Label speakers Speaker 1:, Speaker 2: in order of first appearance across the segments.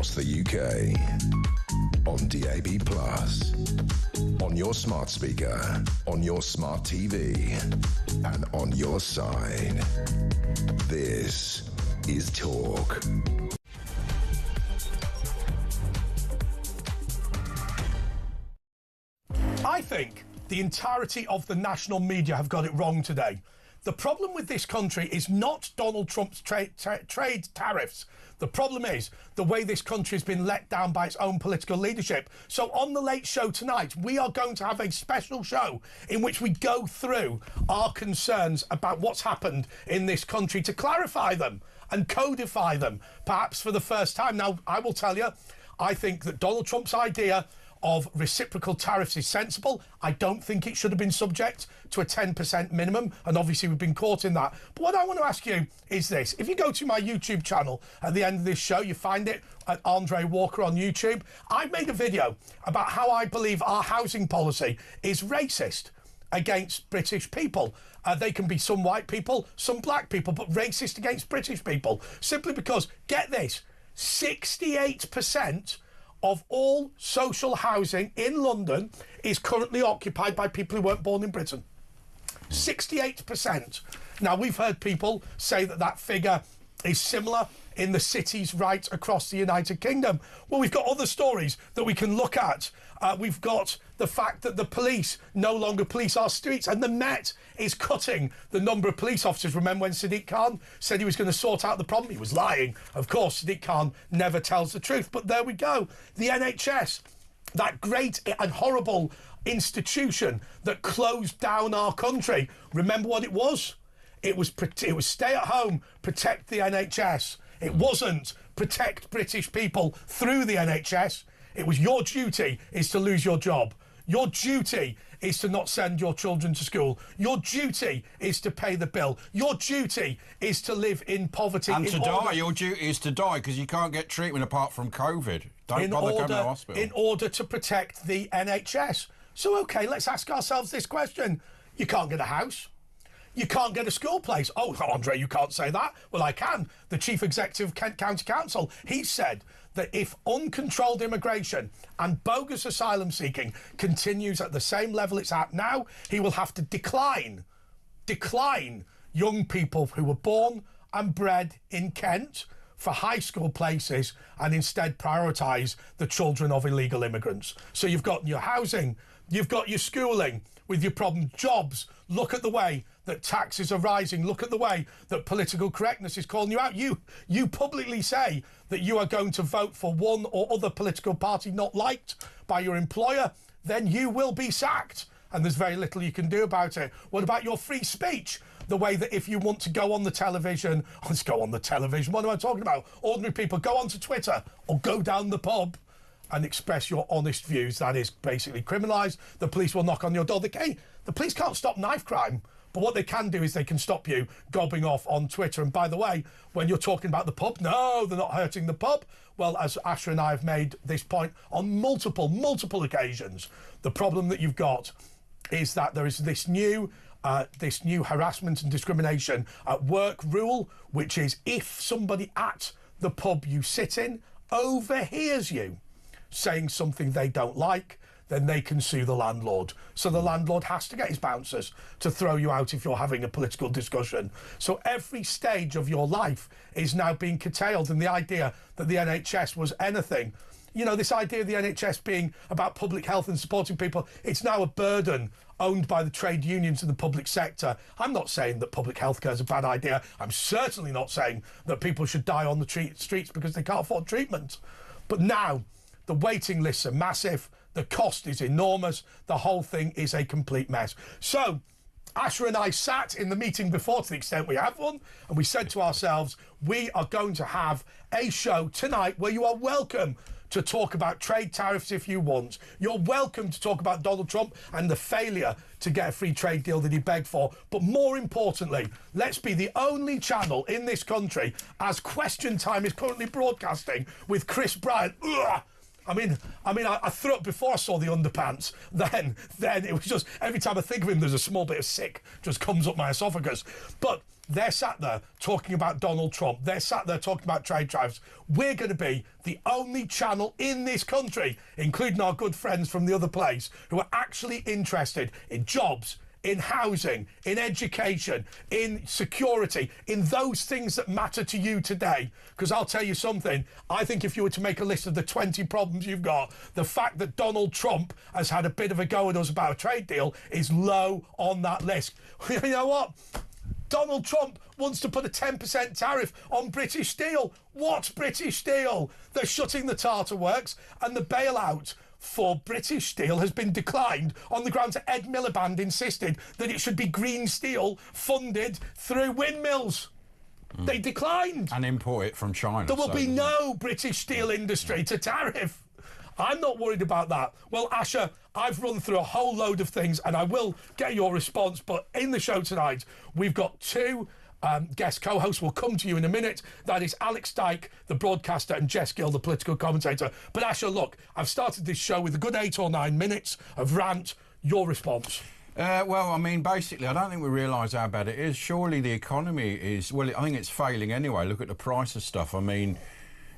Speaker 1: across the UK. On DAB+, on your smart speaker, on your smart TV, and on your side. This is Talk.
Speaker 2: I think the entirety of the national media have got it wrong today. The problem with this country is not Donald Trump's trade tariffs. The problem is the way this country has been let down by its own political leadership. So on The Late Show tonight, we are going to have a special show in which we go through our concerns about what's happened in this country to clarify them and codify them, perhaps for the first time. Now, I will tell you, I think that Donald Trump's idea of reciprocal tariffs is sensible. I don't think it should have been subject to a 10% minimum, and obviously we've been caught in that. But what I want to ask you is this. If you go to my YouTube channel at the end of this show, you find it at Andre Walker on YouTube. I made a video about how I believe our housing policy is racist against British people. They can be some white people, some black people, but racist against British people. Simply because, get this, 68% of all social housing in London is currently occupied by people who weren't born in Britain. 68%. Now, we've heard people say that that figure is similar in the cities right across the United Kingdom. Well, we've got other stories that we can look at. We've got the fact that the police no longer police our streets, and the Met is cutting the number of police officers. Remember when Sadiq Khan said he was going to sort out the problem? He was lying. Of course, Sadiq Khan never tells the truth. But there we go. The NHS, that great and horrible institution that closed down our country. Remember what it was? It was stay at home, protect the NHS. It wasn't protect British people through the NHS. It was your duty is to lose your job. Your duty is to not send your children to school. Your duty is to pay the bill. Your duty is to live in poverty.
Speaker 3: And to die. Your duty is to die because you can't get treatment apart from COVID. Don't bother going to the hospital.
Speaker 2: In order to protect the NHS. So, OK, let's ask ourselves this question. You can't get a house. You can't get a school place. Oh, Andre, you can't say that. Well, I can. The Chief Executive of Kent County Council, he said that if uncontrolled immigration and bogus asylum seeking continues at the same level it's at now, he will have to decline young people who were born and bred in Kent for high school places and instead prioritise the children of illegal immigrants. So you've got your housing, you've got your schooling, with your problem jobs. Look at the way that taxes are rising. Look at the way that political correctness is calling you out. You publicly say that you are going to vote for one or other political party not liked by your employer, then you will be sacked. And there's very little you can do about it. What about your free speech? The way that if you want to go on the television, let's go on the television. What am I talking about? Ordinary people, go onto Twitter or go down the pub and express your honest views. That is basically criminalised. The police will knock on your door. The police can't stop knife crime, but what they can do is they can stop you gobbing off on Twitter. And by the way, when you're talking about the pub, no, they're not hurting the pub. Well, as Asher and I have made this point on multiple occasions, the problem that you've got is that there is this new harassment and discrimination at work rule, which is if somebody at the pub you sit in overhears you saying something they don't like, then they can sue the landlord. So the landlord has to get his bouncers to throw you out if you're having a political discussion. So every stage of your life is now being curtailed, and the idea that the NHS was anything, you know, this idea of the NHS being about public health and supporting people, it's now a burden owned by the trade unions and the public sector. I'm not saying that public health care is a bad idea. I'm certainly not saying that people should die on the streets because they can't afford treatment. But now, the waiting lists are massive, the cost is enormous, the whole thing is a complete mess. So, Asher and I sat in the meeting before, to the extent we have one, and we said to ourselves, we are going to have a show tonight where you are welcome to talk about trade tariffs if you want. You're welcome to talk about Donald Trump and the failure to get a free trade deal that he begged for. But more importantly, let's be the only channel in this country, as Question Time is currently broadcasting with Chris Bryant. Ugh! I mean, I threw up before I saw the underpants. Then it was just, every time I think of him, there's a small bit of sick just comes up my esophagus. But they're sat there talking about Donald Trump. They're sat there talking about trade tariffs. We're going to be the only channel in this country, including our good friends from the other place, who are actually interested in jobs, in housing, in education, in security, in those things that matter to you today. Because I'll tell you something, I think if you were to make a list of the 20 problems you've got, the fact that Donald Trump has had a bit of a go at us about a trade deal is low on that list. You know what? Donald Trump wants to put a 10% tariff on British steel. What's British steel? They're shutting the Tata Works, and the bailout for British steel has been declined on the grounds that Ed Miliband insisted that it should be green steel funded through windmills. They declined.
Speaker 3: And import it from China.
Speaker 2: There will be no British steel industry to tariff. I'm not worried about that. Well, Asher, I've run through a whole load of things and I will get your response, but in the show tonight, we've got two guest co-hosts. Will come to you in a minute. That is Alex Dyke, the broadcaster, and Jess Gill, the political commentator. But Asher, look, I've started this show with a good 8 or 9 minutes of rant. Your response?
Speaker 3: Well, I mean, basically, I don't think we realise how bad it is. Surely the economy is, well, I think it's failing anyway. Look at the price of stuff. I mean,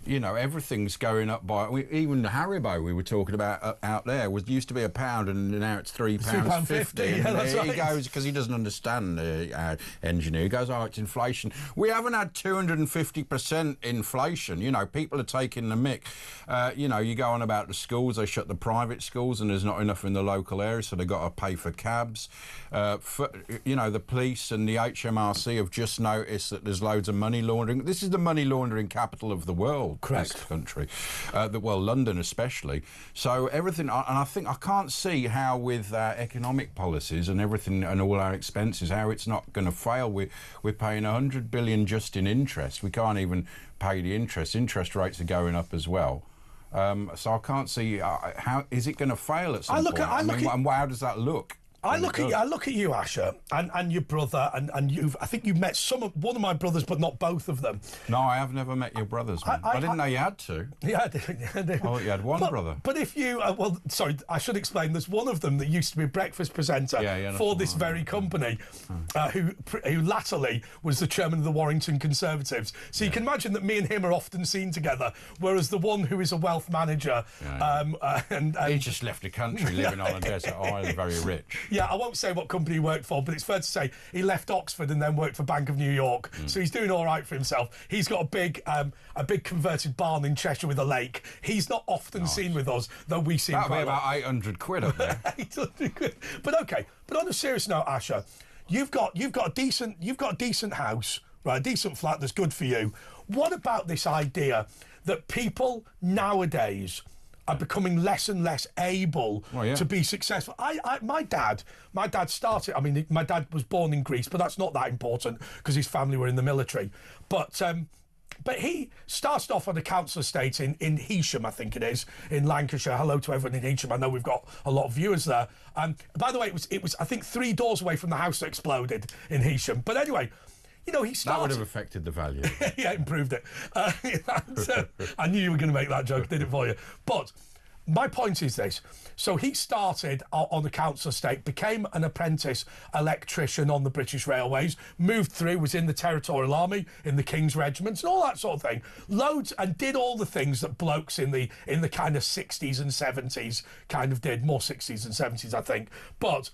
Speaker 3: you know, everything's going up by... even the Haribo we were talking about out there used to be £1 and now it's £3.50.
Speaker 2: Yeah, that's right.
Speaker 3: He goes, because he doesn't understand our engineer, he goes, oh, it's inflation. We haven't had 250% inflation. You know, people are taking the mick. You know, you go on about the schools, they shut the private schools and there's not enough in the local area, so they've got to pay for cabs. You know, the police and the HMRC have just noticed that there's loads of money laundering. This is the money laundering capital of the world.
Speaker 2: Correct.
Speaker 3: This country, well, London especially. So everything, and I think I can't see how with our economic policies and everything and all our expenses, how it's not going to fail. We're paying 100 billion just in interest. We can't even pay the interest. Interest rates are going up as well. So I can't see how is it going to fail at some point. And how does that look?
Speaker 2: I look at you, Asher, and your brother, and I think you've met one of my brothers, but not both of them.
Speaker 3: No, I have never met your brothers, man. I didn't know you had two.
Speaker 2: Yeah, I did.
Speaker 3: Oh, you had one brother.
Speaker 2: But if you, well, sorry, I should explain. There's one of them that used to be a breakfast presenter for this very company, who latterly was the chairman of the Warrington Conservatives. So you can imagine that me and him are often seen together, whereas the one who is a wealth manager, and
Speaker 3: he just left the country living on a desert island, very rich.
Speaker 2: Yeah, I won't say what company he worked for, but it's fair to say he left Oxford and then worked for Bank of New York. So he's doing all right for himself. He's got a big converted barn in Cheshire with a lake. He's not often seen with us, though we see him
Speaker 3: That'll be about 800 quid up there.
Speaker 2: 800 quid. But okay. But on a serious note, Asher, you've got a decent house, right? A decent flat that's good for you. What about this idea that people nowadays are becoming less and less able to be successful? My dad started, I mean, my dad was born in Greece, but that's not that important because his family were in the military. But he started off on a council estate in Heysham, I think it is, in Lancashire. Hello to everyone in Heysham. I know we've got a lot of viewers there. By the way, it was I think 3 doors away from the house that exploded in Heysham. But anyway, you know, he started...
Speaker 3: That would have affected the value.
Speaker 2: Yeah, improved it. I knew you were going to make that joke, did it for you. But my point is this. So he started on the council estate, became an apprentice electrician on the British Railways, moved through, was in the Territorial Army, in the King's Regiments, and all that sort of thing. Loads, and did all the things that blokes in the kind of 60s and 70s kind of did. More 60s and 70s, I think. But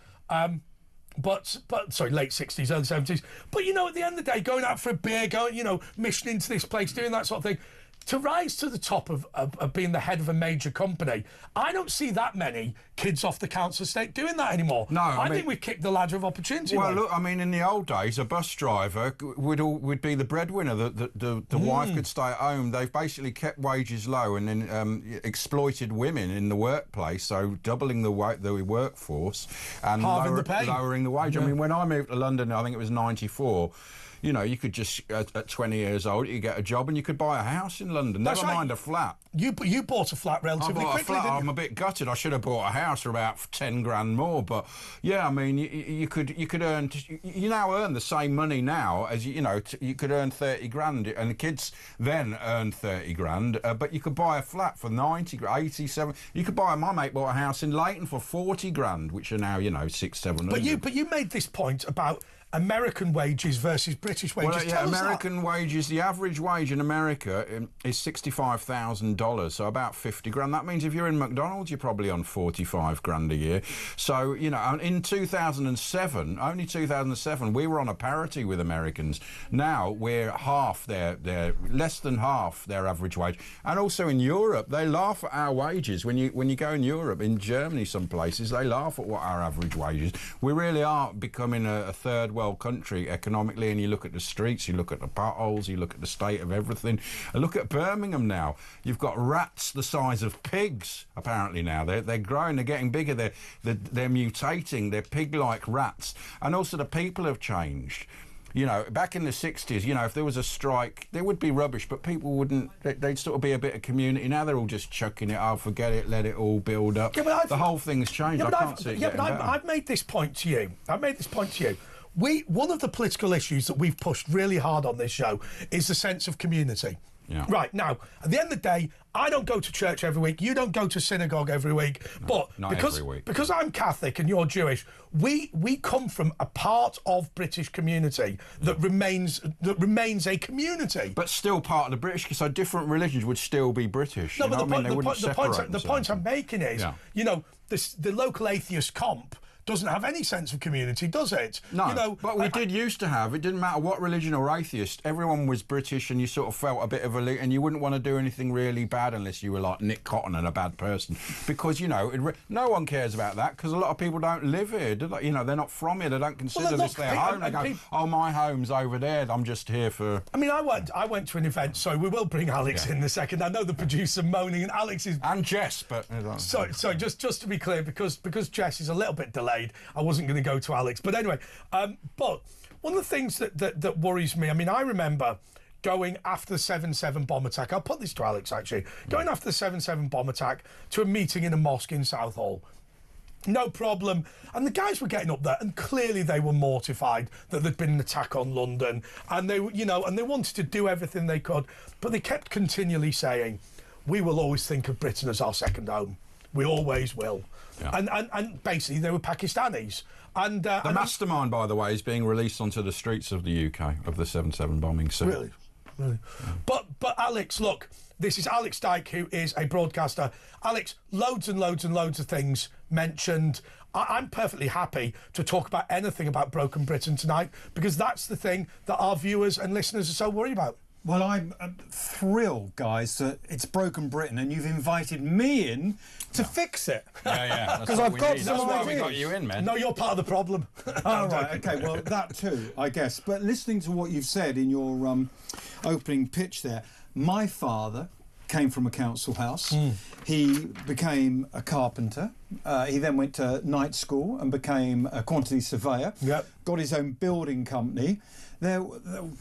Speaker 2: sorry, late 60s, early 70s. But, you know, at the end of the day, going out for a beer, going, you know, mission into this place, doing that sort of thing, to rise to the top of being the head of a major company, I don't see that many kids off the council estate doing that anymore.
Speaker 3: No,
Speaker 2: I think we've kicked the ladder of opportunity.
Speaker 3: Well, look, I mean, in the old days, a bus driver would be the breadwinner. The wife could stay at home. They've basically kept wages low and then exploited women in the workplace, so doubling the workforce and lowering the wage.
Speaker 2: Yeah.
Speaker 3: I mean, when I moved to London, I think it was 94. You know, you could just, at 20 years old, you get a job and you could buy a house in London. Never mind a flat.
Speaker 2: You bought a flat relatively quickly, didn't you?
Speaker 3: I'm a bit gutted. I should have bought a house for about 10 grand more. But yeah, I mean, you could earn. You now earn the same money now as you know. You could earn 30 grand, and the kids then earned 30 grand. But you could buy a flat for 90, 87. You could buy. My mate bought a house in Leighton for 40 grand, which are now 600-700.
Speaker 2: But you made this point about American wages versus British wages.
Speaker 3: Well, yeah, American wages, the average wage in America is $65,000, so about 50 grand. That means if you're in McDonald's, you're probably on 45 grand a year. So, you know, in 2007, only 2007, we were on a parity with Americans. Now we're half less than half their average wage. And also in Europe, they laugh at our wages. When you go in Europe, in Germany, some places, they laugh at what our average wage is. We really are becoming a third world country economically, and you look at the streets, you look at the potholes, you look at the state of everything. And look at Birmingham now. You've got rats the size of pigs, apparently now. They're growing, they're getting bigger, they're mutating, they're pig-like rats. And also the people have changed. You know, back in the 60s, you know, if there was a strike, there would be rubbish, but people wouldn't, they'd sort of be a bit of community. Now they're all just chucking it, oh, forget it, let it all build up. Yeah, the whole thing's changed. I can't see it getting better.
Speaker 2: I've made this point to you. One of the political issues that we've pushed really hard on this show is the sense of community.
Speaker 3: Yeah.
Speaker 2: Right, now, at the end of the day, I don't go to church every week, you don't go to synagogue every week, but because I'm Catholic and you're Jewish, we come from a part of British community that remains a community.
Speaker 3: But still part of the British, so different religions would still be British. No, but
Speaker 2: the point I'm making is, you know, the local atheist comp doesn't have any sense of community, does it?
Speaker 3: No,
Speaker 2: you know,
Speaker 3: but we did used to have. It didn't matter what religion or atheist. Everyone was British, and you sort of felt a bit of and you wouldn't want to do anything really bad unless you were like Nick Cotton and a bad person, because you know no one cares about that, because a lot of people don't live here. You know, they're not from here. They don't consider this their home. They go, oh, my home's over there. I'm just here for.
Speaker 2: I mean, I went to an event. So we will bring Alex in a second. I know the producer moaning, and Alex is
Speaker 3: Jess, but
Speaker 2: so just to be clear, because Jess is a little bit delayed, I wasn't going to go to Alex. But anyway, but one of the things that worries me, I mean, I remember going after the 7/7 bomb attack. I'll put this to Alex, actually. Going after the 7/7 bomb attack to a meeting in a mosque in Southall. No problem. And the guys were getting up there, and clearly they were mortified that there'd been an attack on London. And they, you know, and they wanted to do everything they could. But they kept continually saying, we will always think of Britain as our second home. We always will. Yeah. And basically they were Pakistanis. And
Speaker 3: the mastermind, by the way, is being released onto the streets of the UK of the 7/7 bombing. So.
Speaker 2: Really? Yeah. But Alex, look, this is Alex Dyke, who is a broadcaster. Alex, loads and loads and loads of things mentioned. I'm perfectly happy to talk about anything about Broken Britain tonight, because that's the thing that our viewers and listeners are so worried about.
Speaker 4: Well, I'm thrilled, guys, that it's Broken Britain, and you've invited me in to fix it.
Speaker 3: Yeah.
Speaker 4: Because I've got some
Speaker 3: ideas. That's why we
Speaker 4: ideas.
Speaker 3: got you in, man.
Speaker 2: No, you're part of the problem.
Speaker 4: Oh, right, OK, well, that too, I guess. But listening to what you've said in your opening pitch there, my father came from a council house. He became a carpenter. He then went to night school and became a quantity surveyor.
Speaker 2: Yep.
Speaker 4: Got his own building company.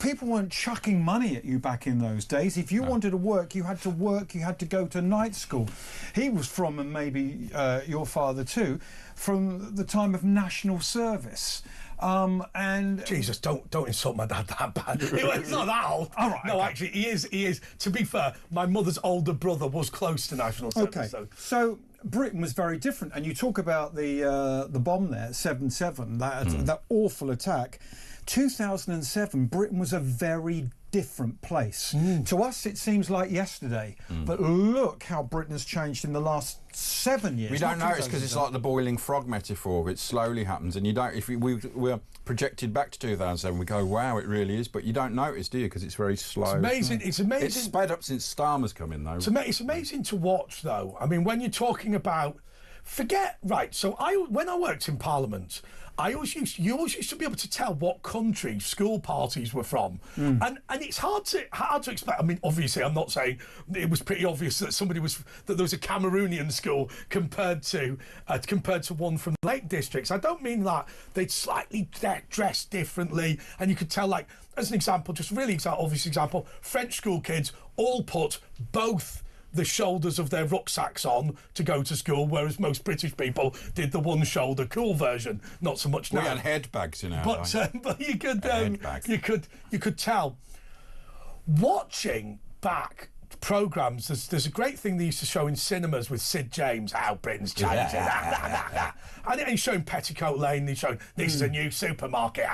Speaker 4: People weren't chucking money at you back in those days. If you wanted to work, you had to go to night school. He was from, and maybe your father too, from the time of national service. And
Speaker 2: Jesus, don't insult my dad that bad. It's not that old.
Speaker 4: All right,
Speaker 2: no,
Speaker 4: okay.
Speaker 2: Actually, he is. To be fair, my mother's older brother was close to national service.
Speaker 4: Okay, so Britain was very different. And you talk about the bomb there, 7/7, that awful attack. 2007, Britain was a very different place. To us, it seems like yesterday. But look how Britain has changed in the last 7 years.
Speaker 3: We don't notice, because it's like the boiling frog metaphor. It slowly happens, and you don't. If we're projected back to 2007, we go, "Wow, it really is." But you don't notice, do you? Because it's very slow.
Speaker 2: It's amazing. It's amazing.
Speaker 3: It's sped up since Starmer's come in, though.
Speaker 2: It's amazing to watch, though. I mean, when you're talking about, So when I worked in Parliament, you always used to be able to tell what country school parties were from, and it's hard to explain. I mean, obviously, I'm not saying it was pretty obvious that there was a Cameroonian school compared to one from the Lake Districts. I don't mean that. They'd slightly dress differently, and you could tell, like, as an example, just really obvious example, French school kids all put both the shoulders of their rucksacks on to go to school, whereas most British people did the one shoulder cool version. Not so much now.
Speaker 3: We had head bags in our
Speaker 2: but you could tell watching back programmes, there's a great thing they used to show in cinemas with Sid James, how Britain's changing. And he's showing Petticoat Lane, he's showing this is a new supermarket,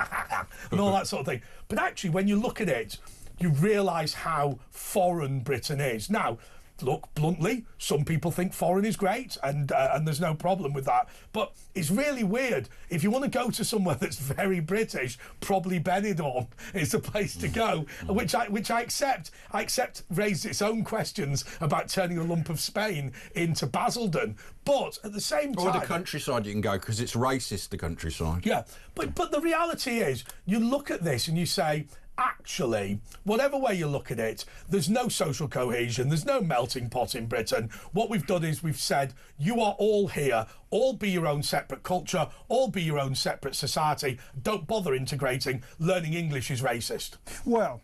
Speaker 2: and all that sort of thing. But actually, when you look at it, you realise how foreign Britain is. Now, look, bluntly, some people think foreign is great, and there's no problem with that. But it's really weird. If you want to go to somewhere that's very British, probably Benidorm is the place to go, which I accept. I accept raised its own questions about turning a lump of Spain into Basildon. But at the same time...
Speaker 3: Or the countryside you can go, because it's racist, the countryside.
Speaker 2: Yeah, but the reality is, you look at this and you say... Actually, whatever way you look at it, there's no social cohesion, there's no melting pot in Britain. What we've done is we've said, you are all here, all be your own separate culture, all be your own separate society. Don't bother integrating. Learning English is racist.
Speaker 4: Well,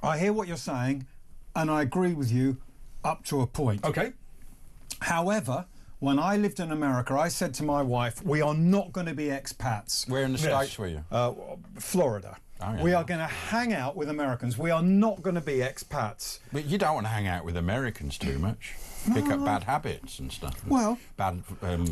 Speaker 4: I hear what you're saying, and I agree with you up to a point.
Speaker 2: Okay.
Speaker 4: However, when I lived in America, I said to my wife, we are not going to be expats.
Speaker 3: Where in the States were you?
Speaker 4: Florida.
Speaker 3: Oh, yeah.
Speaker 4: We are going to hang out with Americans. We are not going to be expats.
Speaker 3: But you don't want to hang out with Americans too much. Pick up bad habits and stuff.
Speaker 4: Well,
Speaker 3: bad.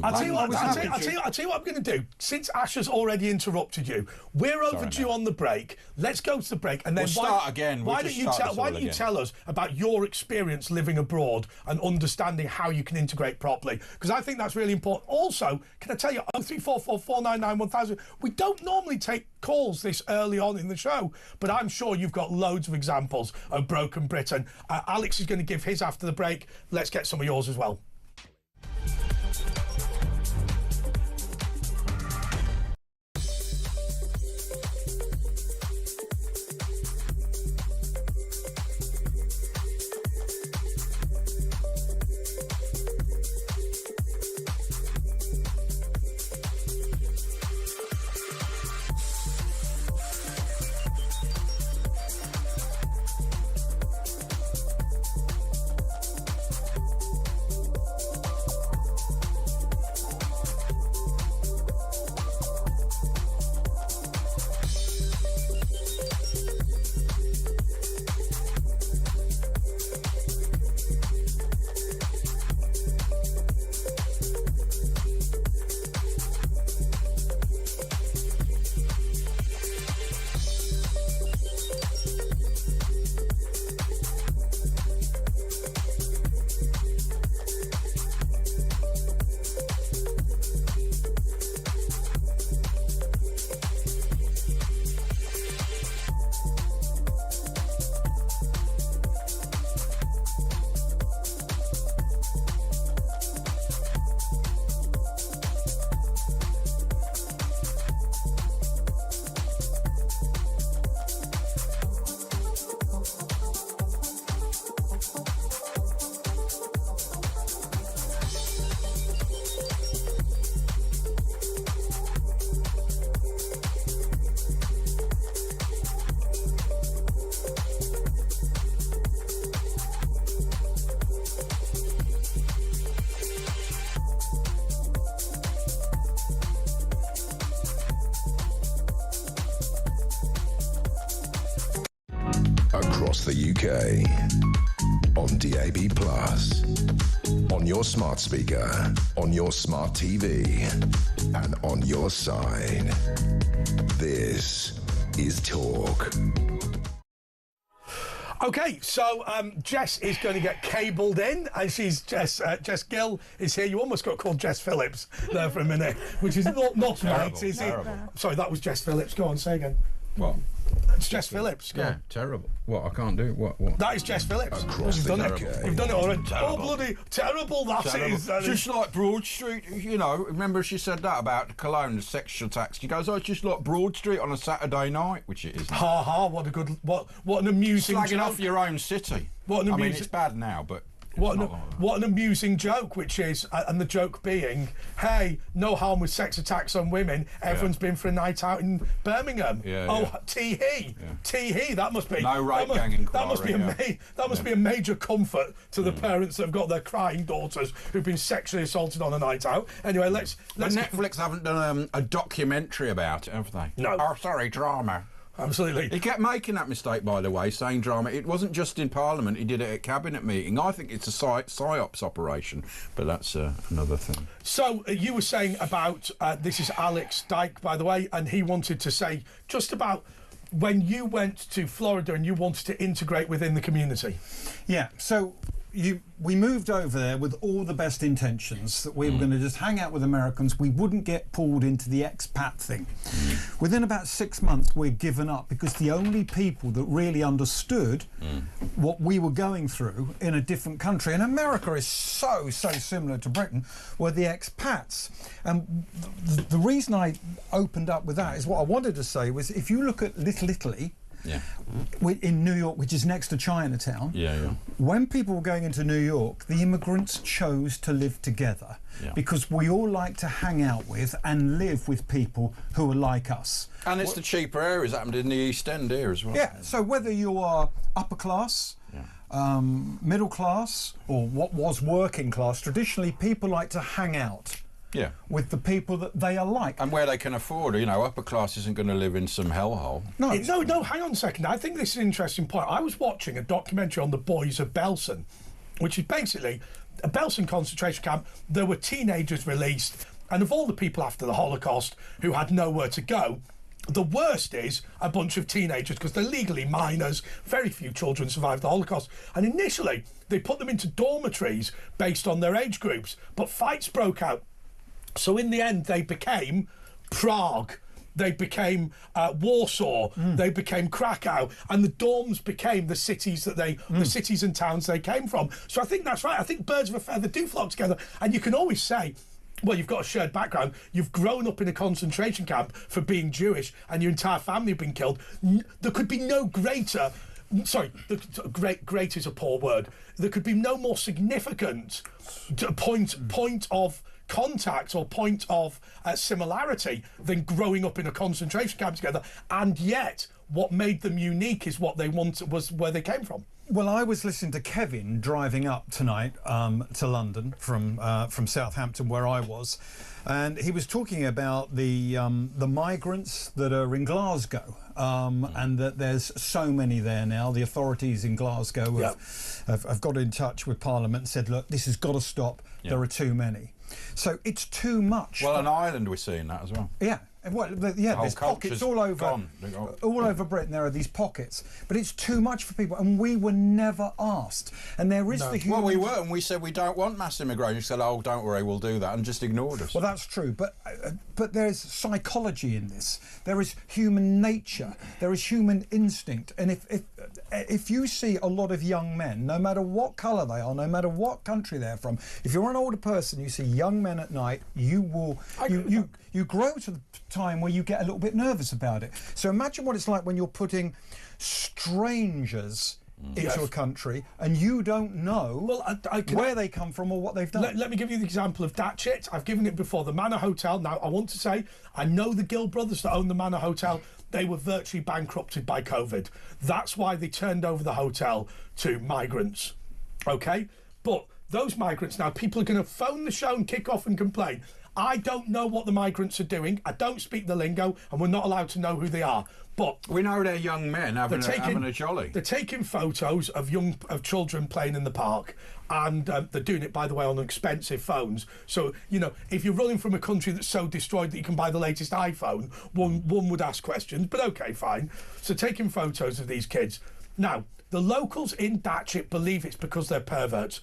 Speaker 2: I'll tell you what I'm going to do. Since Ash has already interrupted you, we're overdue on the break. Let's go to the break and then
Speaker 3: We'll start again.
Speaker 2: Why don't you tell us about your experience living abroad and understanding how you can integrate properly? Because I think that's really important. Also, can I tell you, 03444991000. We don't normally take calls this early on in the show, but I'm sure you've got loads of examples of broken Britain. Alex is going to give his after the break. Let's get some of yours as well.
Speaker 1: Across the UK, on DAB+, on your smart speaker, on your smart TV, and on your side. This is Talk.
Speaker 2: Okay, so Jess is going to get cabled in, and she's Jess Gill is here. You almost got called Jess Phillips there for a minute, which is not right, is it? Sorry, that was Jess Phillips. Go on, say again.
Speaker 3: What?
Speaker 2: It's Jess Phillips. Go on.
Speaker 3: Terrible. What? I can't do it. What?
Speaker 2: That is Jess Phillips.
Speaker 1: Across the UK.
Speaker 2: We've done it already.
Speaker 3: Terrible.
Speaker 2: Oh, bloody terrible, that is.
Speaker 3: Just like Broad Street, you know, remember she said that about Cologne, the sexual tax. She goes, oh, it's just like Broad Street on a Saturday night, which it isn't.
Speaker 2: Ha ha, what a good, what an amusing
Speaker 3: Slagging
Speaker 2: joke.
Speaker 3: off your own city.
Speaker 2: What an
Speaker 3: I mean,
Speaker 2: amusing...
Speaker 3: it's bad now, but...
Speaker 2: What an amusing joke, which is, and the joke being, hey, no harm with sex attacks on women. Everyone's been for a night out in Birmingham. Tee-hee. Tee-hee, that must be...
Speaker 3: No rape gang inquiry.
Speaker 2: That must be a major comfort to the parents that have got their crying daughters who've been sexually assaulted on a night out. Anyway, let's
Speaker 3: Netflix haven't done a documentary about it, have they?
Speaker 2: No.
Speaker 3: Oh, sorry, drama.
Speaker 2: Absolutely.
Speaker 3: He kept making that mistake, by the way, saying drama. It wasn't just in Parliament, he did it at Cabinet meeting. I think it's a psyops operation, but that's another thing.
Speaker 2: So you were saying about, this is Alex Dyke, by the way, and he wanted to say just about when you went to Florida and you wanted to integrate within the community.
Speaker 4: Yeah, so we moved over there with all the best intentions that we were going to just hang out with Americans. We wouldn't get pulled into the expat thing. Within about 6 months, we'd given up because the only people that really understood what we were going through in a different country, and America is so similar to Britain, were the expats. And the reason I opened up with that is what I wanted to say was, if you look at Little Italy, in New York, which is next to Chinatown, when people were going into New York, the immigrants chose to live together because we all like to hang out with and live with people who are like us.
Speaker 3: And it's the cheaper areas, happened in the East End here as well.
Speaker 4: Yeah, so whether you are upper class, middle class, or what was working class, traditionally people like to hang out with the people that they are like.
Speaker 3: And where they can afford, upper class isn't going to live in some hellhole.
Speaker 2: No, hang on a second. I think this is an interesting point. I was watching a documentary on the boys of Belsen, which is basically a Belsen concentration camp. There were teenagers released, and of all the people after the Holocaust who had nowhere to go, the worst is a bunch of teenagers, because they're legally minors. Very few children survived the Holocaust. And initially, they put them into dormitories based on their age groups, but fights broke out. So in the end, they became Prague, they became Warsaw, they became Krakow, and the dorms became the cities that the cities and towns they came from. So I think that's right. I think birds of a feather do flock together, and you can always say, well, you've got a shared background. You've grown up in a concentration camp for being Jewish, and your entire family have been killed. There could be no greater. Sorry, great is a poor word. There could be no more significant point of contact or point of similarity than growing up in a concentration camp together. And yet, what made them unique is what they wanted, was where they came from.
Speaker 4: Well, I was listening to Kevin driving up tonight to London from Southampton, where I was, and he was talking about the migrants that are in Glasgow, and that there's so many there now. The authorities in Glasgow have got in touch with Parliament and said, look, this has got to stop. There are too many. So it's too much.
Speaker 3: Well, in Ireland we're seeing that as well.
Speaker 4: Yeah. Well, there's pockets all over Britain. There are these pockets, but it's too much for people, and we were never asked. And there is the human.
Speaker 3: Well, we were, and we said we don't want mass immigration. You said, "Oh, don't worry, we'll do that," and just ignored us.
Speaker 4: Well, that's true, but there's psychology in this. There is human nature. There is human instinct, and if you see a lot of young men, no matter what colour they are, no matter what country they're from, if you're an older person, you see young men at night, you will you grow to the time where you get a little bit nervous about it. So imagine what it's like when you're putting strangers into a country and you don't know where they come from or what they've done.
Speaker 2: Let me give you the example of Datchet. I've given it before. The Manor Hotel. Now, I want to say, I know the Guild brothers that own the Manor Hotel. They were virtually bankrupted by COVID. That's why they turned over the hotel to migrants. Okay? But those migrants, now people are going to phone the show and kick off and complain. I don't know what the migrants are doing. I don't speak the lingo, and we're not allowed to know who they are. But
Speaker 3: we know they're young men having a jolly.
Speaker 2: They're taking photos of children playing in the park, and they're doing it, by the way, on expensive phones. So, if you're running from a country that's so destroyed that you can buy the latest iPhone, one would ask questions, but okay, fine. So taking photos of these kids. Now, the locals in Datchet believe it's because they're perverts.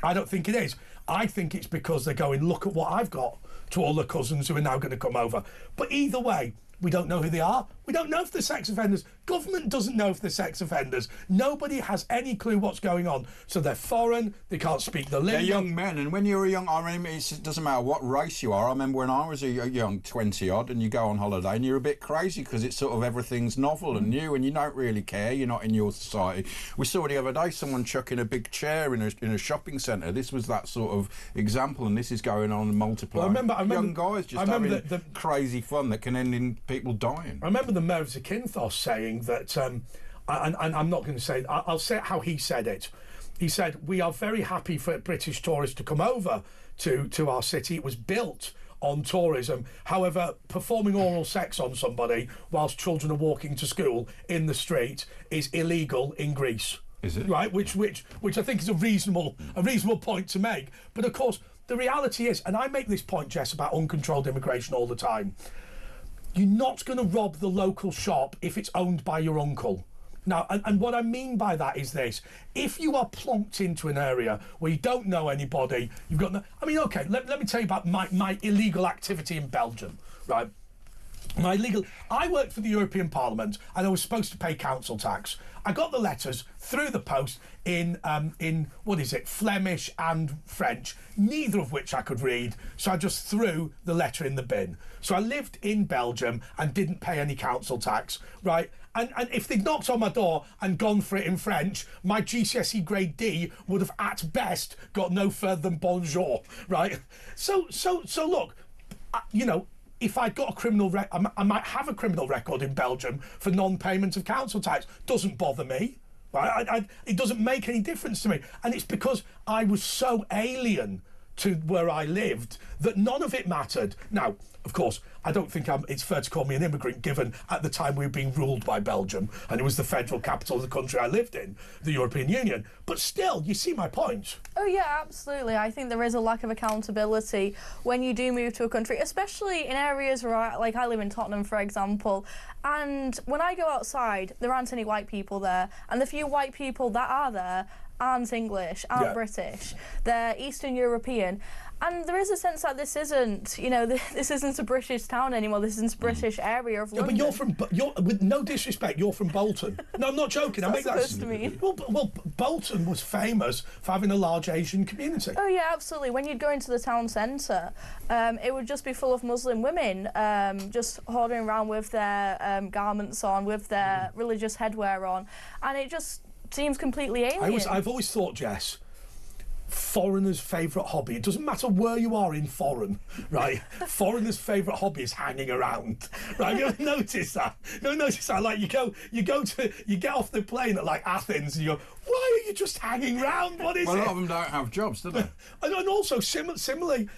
Speaker 2: I don't think it is. I think it's because they're going, look at what I've got, to all the cousins who are now going to come over. But either way, we don't know who they are. We don't know if they're sex offenders. Government doesn't know if they're sex offenders. Nobody has any clue what's going on. So they're foreign. They can't speak the lingo.
Speaker 3: They're young men, and when you're a young, it doesn't matter what race you are. I remember when I was a young 20-odd, and you go on holiday, and you're a bit crazy because it's sort of everything's novel and new, and you don't really care. You're not in your society. We saw the other day someone chucking a big chair in a shopping centre. This was that sort of example, and this is going on and multiplying.
Speaker 2: Well, I remember
Speaker 3: young guys just having the crazy fun that can end in people dying.
Speaker 2: I remember the Mayor of Zakynthos saying that, and I'm not going to say, I'll say how he said it. He said, we are very happy for British tourists to come over to our city. It was built on tourism. However, performing oral sex on somebody whilst children are walking to school in the street is illegal in Greece.
Speaker 3: Is it?
Speaker 2: Right, which I think is a reasonable point to make. But of course, the reality is, and I make this point, Jess, about uncontrolled immigration all the time, you're not going to rob the local shop if it's owned by your uncle. Now, and what I mean by that is this: if you are plonked into an area where you don't know anybody, you've got no... I mean, OK, let me tell you about my illegal activity in Belgium, right? I worked for the European Parliament and I was supposed to pay council tax. I got the letters through the post in what is it, Flemish and French, neither of which I could read, so I just threw the letter in the bin. So I lived in Belgium and didn't pay any council tax, right? And if they'd knocked on my door and gone for it in French, my GCSE grade D would have at best got no further than bonjour, right? So look, you know, if I'd got a criminal record, I might have a criminal record in Belgium for non-payment of council tax. Doesn't bother me. Right? It doesn't make any difference to me. And it's because I was so alien to where I lived that none of it mattered. Now, of course, I don't think it's fair to call me an immigrant, given at the time we were being ruled by Belgium and it was the federal capital of the country I lived in, the European Union. But still, you see my point.
Speaker 5: Oh yeah, absolutely. I think there is a lack of accountability when you do move to a country, especially in areas where I live in Tottenham, for example, and when I go outside, there aren't any white people there, and the few white people that are there aren't English, aren't British, they're Eastern European. And there is a sense that this isn't, you know, this isn't a British town anymore. This isn't a British area of London.
Speaker 2: But you're with no disrespect, you're from Bolton. No, I'm not joking. I make that
Speaker 5: supposed to mean.
Speaker 2: Well, Bolton was famous for having a large Asian community.
Speaker 5: Oh yeah, absolutely. When you'd go into the town centre, it would just be full of Muslim women, just holding around with their garments on, with their religious headwear on, and it just seems completely alien.
Speaker 2: I've always thought, Jess, foreigners' favourite hobby, it doesn't matter where you are in foreign, right? Foreigners' favourite hobby is hanging around, right? Have you ever noticed that? Like you get off the plane at like Athens and you go, why are you just hanging around? What is it?
Speaker 3: Well, a lot of them don't have jobs, do they?
Speaker 2: And also, similarly,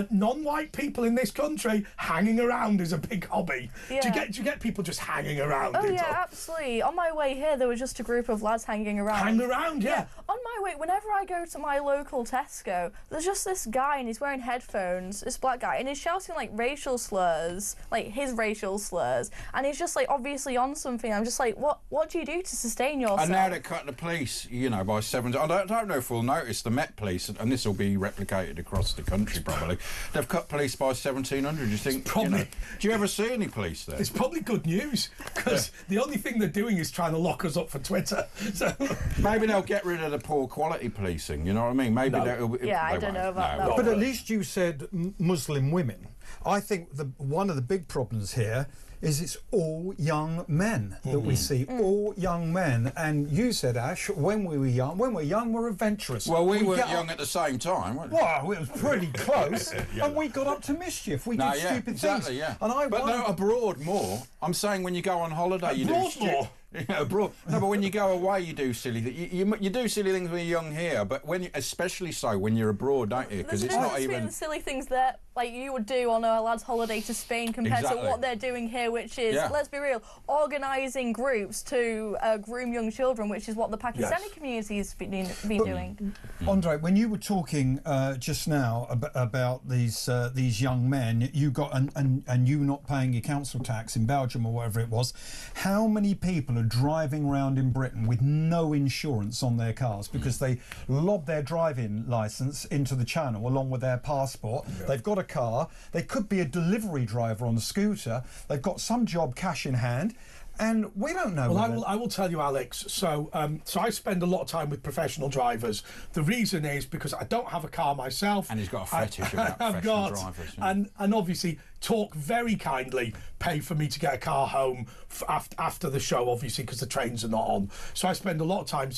Speaker 2: non-white people in this country, hanging around is a big hobby.
Speaker 5: Yeah.
Speaker 2: Do you get people just hanging around?
Speaker 5: Oh yeah, absolutely. On my way here, there was just a group of lads hanging around.
Speaker 2: Hang around, yeah.
Speaker 5: On my way, whenever I go to my local Tesco, there's just this guy and he's wearing headphones, this black guy, and he's shouting like racial slurs, like his racial slurs, and he's just like obviously on something. I'm just like, what do you do to sustain yourself?
Speaker 3: And now they cut the police, you know, by 7. I don't know if we'll notice the Met Police, and this will be replicated across the country probably. They've cut police by 1,700. You think?
Speaker 2: Probably.
Speaker 3: You know, do you ever see any police there?
Speaker 2: It's probably good news because the only thing they're doing is trying to lock us up for Twitter. So
Speaker 3: maybe they'll get rid of the poor quality policing. You know what I mean? Maybe
Speaker 5: I don't know about that.
Speaker 4: But at least you said Muslim women. I think one of the big problems here is it's all young men that we see, all young men. And you said, Ash, when we're young, we're adventurous.
Speaker 3: Well, we weren't young at the same time, weren't we?
Speaker 4: Well, it was pretty close, and we got up to mischief. We did stupid things.
Speaker 3: Yeah.
Speaker 4: And
Speaker 3: no, abroad more. I'm saying when you go on holiday, you
Speaker 2: abroad
Speaker 3: do
Speaker 2: more.
Speaker 3: Yeah, abroad. No, but when you go away, you do silly things. You do silly things when you're young here, but especially so when you're abroad, don't you? Because it's not even
Speaker 5: the silly things that like you would do on a lad's holiday to Spain compared to what they're doing here, which is, let's be real, organising groups to groom young children, which is what the Pakistani community has been doing.
Speaker 4: Andre, when you were talking just now about these young men, you got and you not paying your council tax in Belgium or whatever it was, how many people are driving around in Britain with no insurance on their cars because they lob their driving licence into the channel along with their passport? They've got a car, they could be a delivery driver on a scooter, they've got some job cash in hand, and we don't know.
Speaker 2: Well, I will tell you, Alex. So I spend a lot of time with professional drivers. The reason is because I don't have a car myself,
Speaker 3: and he's got a fetish about professional drivers.
Speaker 2: And obviously, talk very kindly pay for me to get a car home after the show, obviously, because the trains are not on. So I spend a lot of time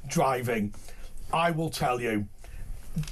Speaker 2: driving. I will tell you,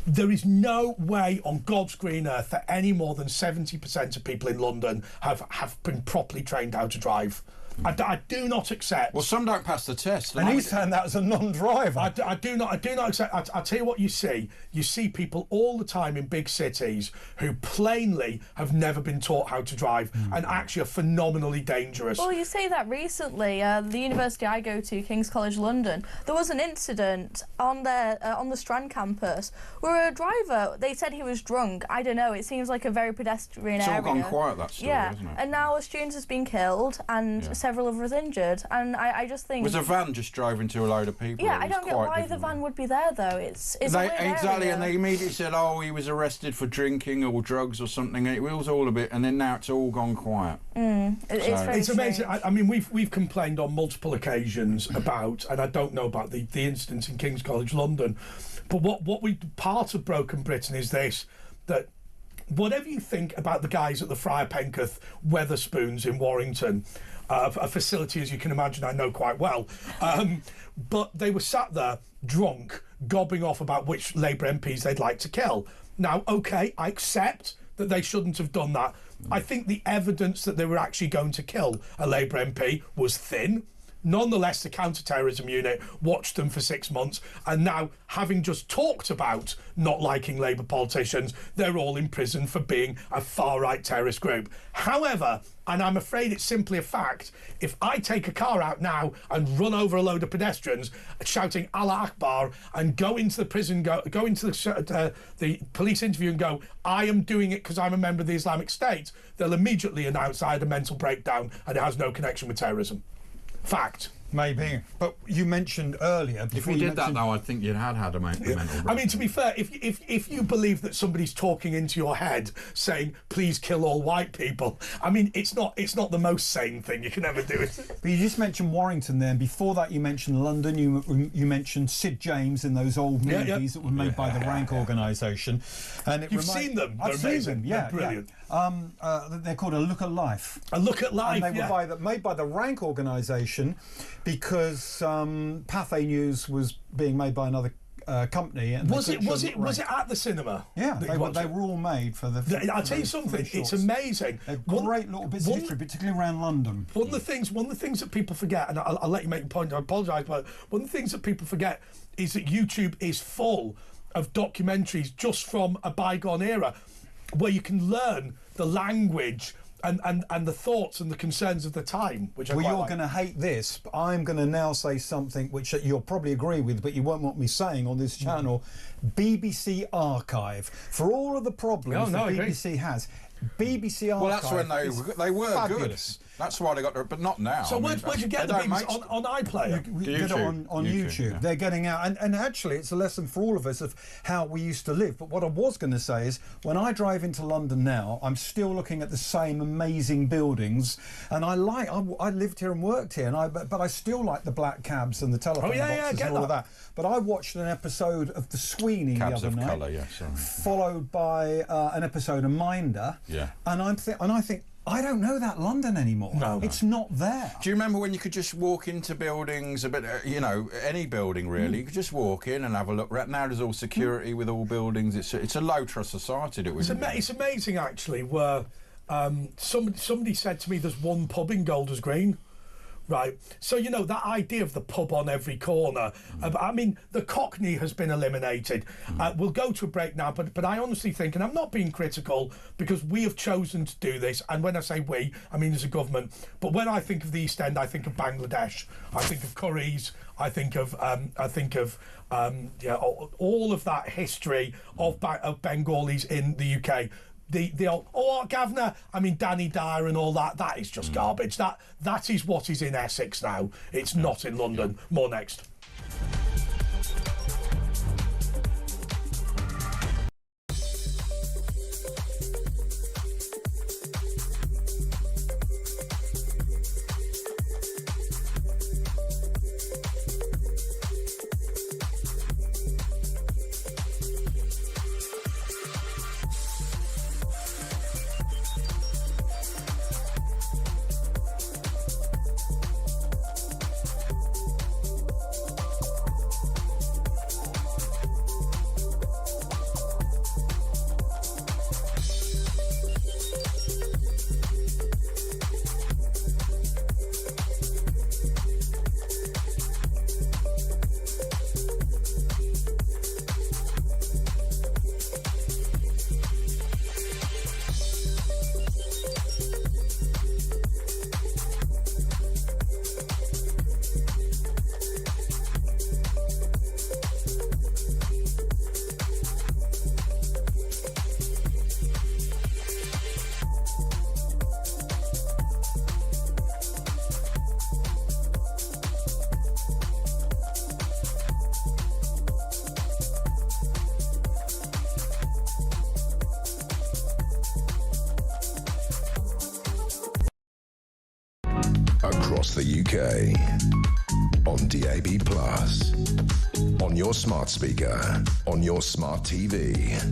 Speaker 2: there is no way on God's green earth that any more than 70% of people in London have been properly trained how to drive. I do not accept.
Speaker 3: Well, some don't pass the test.
Speaker 4: And he's saying that as a non-driver.
Speaker 2: I do not accept. I tell you what you see. You see people all the time in big cities who plainly have never been taught how to drive and actually are phenomenally dangerous.
Speaker 5: Well, you say that recently. The university I go to, King's College London, there was an incident on the Strand campus where a driver, they said he was drunk. I don't know. It seems like a very pedestrian area.
Speaker 3: It's all gone quiet, that story, hasn't it?
Speaker 5: And now a student has been killed and several others injured. And I just think...
Speaker 3: Was a van just driving to a load of people?
Speaker 5: Yeah, I don't get why the van would be there, though. It's a weird
Speaker 3: exactly,
Speaker 5: area.
Speaker 3: and they immediately said, oh, he was arrested for drinking or drugs or something. And it was all a bit, and then now it's all gone quiet.
Speaker 5: It's
Speaker 2: amazing. I mean, we've complained on multiple occasions about, and I don't know about the incidents in King's College London, but part of Broken Britain is this, that whatever you think about the guys at the Friar Penketh Weatherspoons in Warrington, a facility, as you can imagine, I know quite well, but they were sat there drunk, gobbing off about which Labour MPs they'd like to kill. Now, OK, I accept that they shouldn't have done that. I think the evidence that they were actually going to kill a Labour MP was thin. Nonetheless, the counter-terrorism unit watched them for 6 months, and now, having just talked about not liking Labour politicians, they're all in prison for being a far-right terrorist group. However, and I'm afraid it's simply a fact, if I take a car out now and run over a load of pedestrians shouting Allah Akbar and go into the prison, go into the police interview and go, I am doing it because I'm a member of the Islamic State, they'll immediately announce I had a mental breakdown and it has no connection with terrorism. Fact.
Speaker 4: Maybe. But you mentioned earlier...
Speaker 3: If you did that, though, I think you'd had a mental breakdown.
Speaker 2: I mean, to be fair, if you believe that somebody's talking into your head saying, please kill all white people, I mean, it's not the most sane thing you can ever do.
Speaker 4: But you just mentioned Warrington there, and before that you mentioned London, you mentioned Sid James in those old movies that were made by the Rank organisation. And
Speaker 2: You've seen them?
Speaker 4: I've seen them, yeah.
Speaker 2: They're brilliant.
Speaker 4: They're called A Look at Life.
Speaker 2: A Look at Life,
Speaker 4: and they were made by the Rank organisation because Pathé News was being made by another company. And
Speaker 2: was it at the cinema?
Speaker 4: Yeah, they were all made for the...
Speaker 2: I'll tell you something, it's amazing.
Speaker 4: They're great little bits of history, particularly around London.
Speaker 2: One of the things that people forget, and I'll let you make a point, I apologise, but one of the things that people forget is that YouTube is full of documentaries just from a bygone era where you can learn the language and the thoughts and the concerns of the time, which
Speaker 4: you're going to hate this, but I'm going to now say something which you'll probably agree with, but you won't want me saying on this channel. BBC Archive. For all of the problems BBC has, BBC Archive.
Speaker 3: Well, that's when they were
Speaker 4: fabulous.
Speaker 3: Good. That's why they got there, but not now.
Speaker 2: So where'd you get the BBC on iPlayer?
Speaker 4: You get it on YouTube. Yeah. They're getting out, and actually it's a lesson for all of us of how we used to live. But what I was going to say is, when I drive into London now, I'm still looking at the same amazing buildings, and I lived here and worked here, but I still like the black cabs and the telephone boxes and all of that. But I watched an episode of The Sweeney the other night,
Speaker 3: colour,
Speaker 4: followed by an episode of Minder, and I think. I don't know that London anymore. No. It's not there.
Speaker 3: Do you remember when you could just walk into buildings, any building really? You could just walk in and have a look. Right now there's all security with all buildings. It's a low trust society that we're
Speaker 2: It's amazing actually where somebody said to me there's one pub in Golders Green. Right, so that idea of the pub on every corner. I mean, the Cockney has been eliminated. We'll go to a break now, but I honestly think, and I'm not being critical, because we have chosen to do this. And when I say we, I mean as a government. But when I think of the East End, I think of Bangladesh. I think of curries. I think of all of that history of Bengalis in the UK. The old Gavner, I mean Danny Dyer and all that is just garbage. That is what is in Essex now. It's not in London. More next.
Speaker 1: across the UK. On DAB+, on your smart speaker, on your smart TV,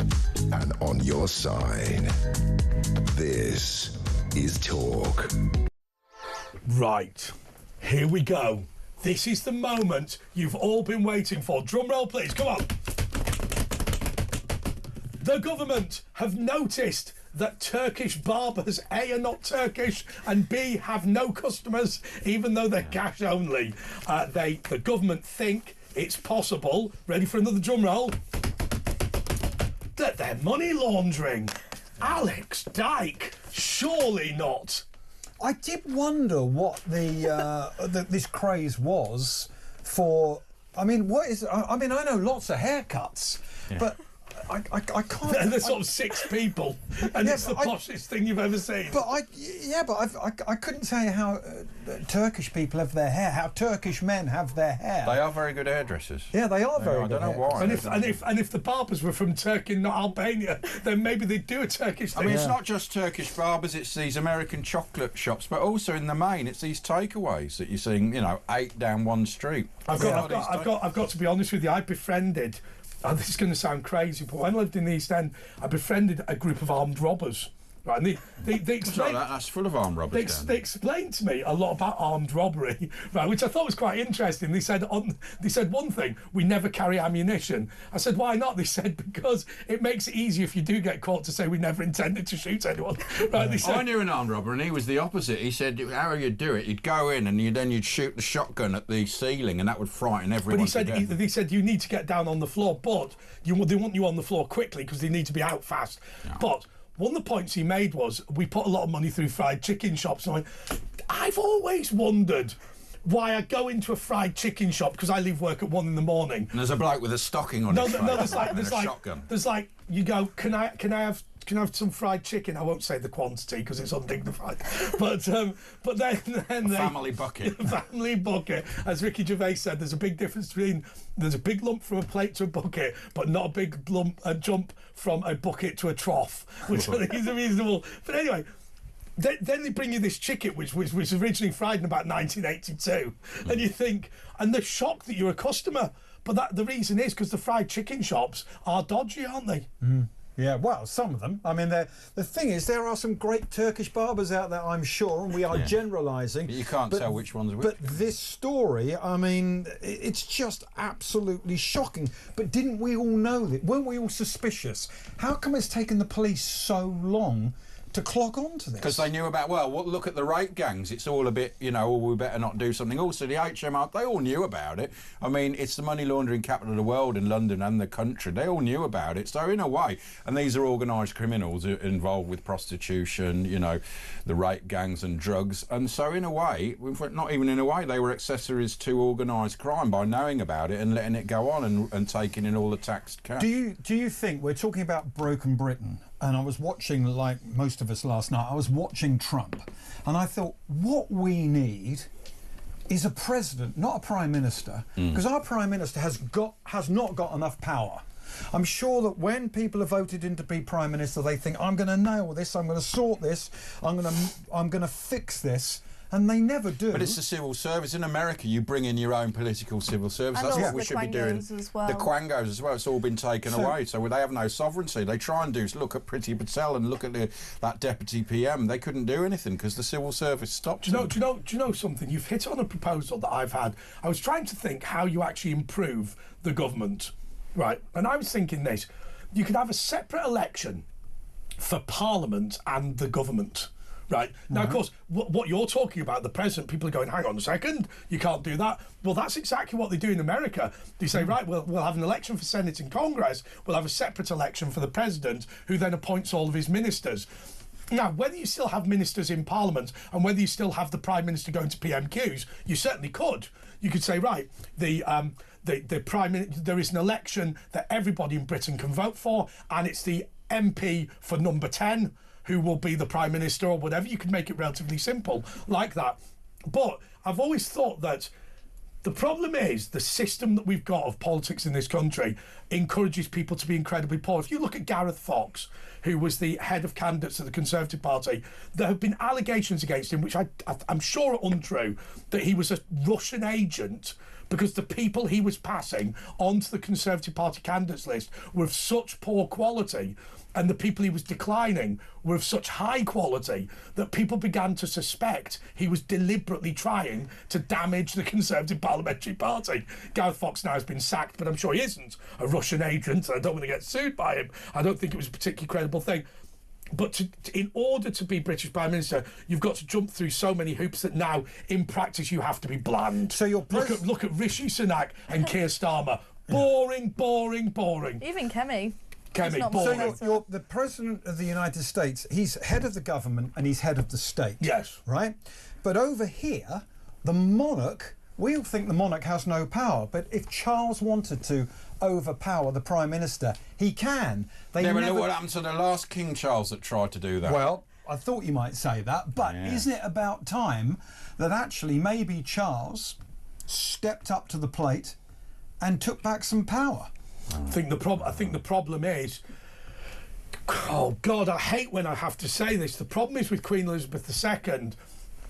Speaker 1: and on your side. This is Talk.
Speaker 2: Right, here we go. This is the moment you've all been waiting for. Drum roll, please. Come on. The government have noticed that Turkish barbers, A, are not Turkish, and B, have no customers, even though they're cash only. The government think it's possible, ready for another drum roll, that they're money laundering. Alex Dyke, surely not.
Speaker 4: I did wonder what this craze was for. I mean, what is? I mean, I know lots of haircuts, but I can't.
Speaker 2: And there's sort of 6 people, and it's the poshest thing you've ever seen.
Speaker 4: But I couldn't tell you how Turkish people have their hair, how Turkish men have their hair.
Speaker 3: They are very good hairdressers.
Speaker 4: Yeah, they are very good.
Speaker 3: I don't know why.
Speaker 2: And if the barbers were from Turkey, not Albania, then maybe they'd do a Turkish thing.
Speaker 3: I mean, it's not just Turkish barbers, it's these American chocolate shops, but also in the main, it's these takeaways that you're seeing, 8 down one street.
Speaker 2: I've got to be honest with you, I befriended, and this is going to sound crazy, but when I lived in the East End, I befriended a group of armed robbers. Right, and they explained,
Speaker 3: that's full of armed robbers.
Speaker 2: They explained to me a lot about armed robbery, right, which I thought was quite interesting. They said one thing: we never carry ammunition. I said, why not? They said because it makes it easier if you do get caught to say we never intended to shoot anyone. Right? They said,
Speaker 3: I knew an armed robber, and he was the opposite. He said, how you'd do it? You'd go in, and then you'd shoot the shotgun at the ceiling, and that would frighten everyone.
Speaker 2: But they said you need to get down on the floor, but they want you on the floor quickly because they need to be out fast. Yeah. But one of the points he made was we put a lot of money through fried chicken shops. And I've always wondered why I go into a fried chicken shop because I leave work at 1 a.m. And
Speaker 3: there's a bloke with a stocking on his face. No,
Speaker 2: there's like you go, can I have some fried chicken? I won't say the quantity because it's undignified. But then
Speaker 3: family bucket.
Speaker 2: Family bucket. As Ricky Gervais said, there's a big difference between there's a big lump from a plate to a bucket, but not a big jump from a bucket to a trough, which I think is reasonable. But anyway, then they bring you this chicken, which was originally fried in about 1982, and you think, and they're shocked that you're a customer. But the reason is because the fried chicken shops are dodgy, aren't they?
Speaker 4: Mm. Yeah, well, some of them. I mean, the thing is, there are some great Turkish barbers out there, I'm sure, and we are generalising.
Speaker 3: But you can't tell which one's which.
Speaker 4: But this story, I mean, it's just absolutely shocking. But didn't we all know that? Weren't we all suspicious? How come it's taken the police so long to clock on to this?
Speaker 3: Because they knew about, look at the rape gangs. It's all a bit, we better not do something. Also, the HMR, they all knew about it. I mean, it's the money laundering capital of the world in London and the country. They all knew about it. So in a way, and these are organised criminals involved with prostitution, the rape gangs and drugs. And so in a way, not even in a way, they were accessories to organised crime by knowing about it and letting it go on and taking in all the taxed cash.
Speaker 4: Do you think, we're talking about broken Britain, and I was watching, like most of us last night, I was watching Trump, and I thought, what we need is a president, not a prime minister, because our prime minister has not got enough power. I'm sure that when people are voted in to be prime minister, they think, I'm going to nail this, I'm going to sort this, I'm going to fix this. And they never do.
Speaker 3: But it's the civil service. In America, you bring in your own political civil service.
Speaker 5: And
Speaker 3: that's what we should be doing.
Speaker 5: As well.
Speaker 3: The Quangos as well. It's all been taken away. So they have no sovereignty. They try and look at Priti Patel and look at that deputy PM. They couldn't do anything because the civil service stopped.
Speaker 2: Do you know something? You've hit on a proposal that I've had. I was trying to think how you actually improve the government, right? And I was thinking this: you could have a separate election for Parliament and the government. Right. Now, of course, what you're talking about, the president, people are going, hang on a second, you can't do that. Well, that's exactly what they do in America. They say, right, we'll have an election for Senate and Congress, we'll have a separate election for the president, who then appoints all of his ministers. Now, whether you still have ministers in Parliament and whether you still have the Prime Minister going to PMQs, you certainly could. You could say, right, the there is an election that everybody in Britain can vote for, and it's the MP for number 10 who will be the Prime Minister or whatever. You can make it relatively simple like that. But I've always thought that The problem is the system that we've got of politics in this country encourages people to be incredibly poor. If you look at Gareth Fox, who was the head of candidates of the Conservative Party, there have been allegations against him, which I'm sure are untrue, that he was a Russian agent because the people he was passing onto the Conservative Party candidates list were of such poor quality, and the people he was declining were of such high quality that people began to suspect he was deliberately trying to damage the Conservative Parliamentary Party. Gareth Fox now has been sacked, but I'm sure he isn't a Russian agent, and I don't want to get sued by him. I don't think it was a particularly credible thing. But in order to be British Prime Minister, you've got to jump through so many hoops that now, in practice, you have to be bland.
Speaker 4: So you're
Speaker 2: look at Rishi Sunak and Keir Starmer. Boring, boring, boring.
Speaker 5: Even Kemi.
Speaker 2: Boring.
Speaker 4: So you're the President of the United States. He's head of the government and he's head of the state.
Speaker 2: Yes.
Speaker 4: Right? But over here, the monarch, we all think the monarch has no power, but if Charles wanted to overpower the Prime Minister, he can.
Speaker 3: But look what happened to the last King Charles that tried to do that.
Speaker 4: Well, I thought you might say that, but isn't it about time that actually maybe Charles stepped up to the plate and took back some power?
Speaker 2: I think the problem is, oh God, I hate when I have to say this. The problem is with Queen Elizabeth II.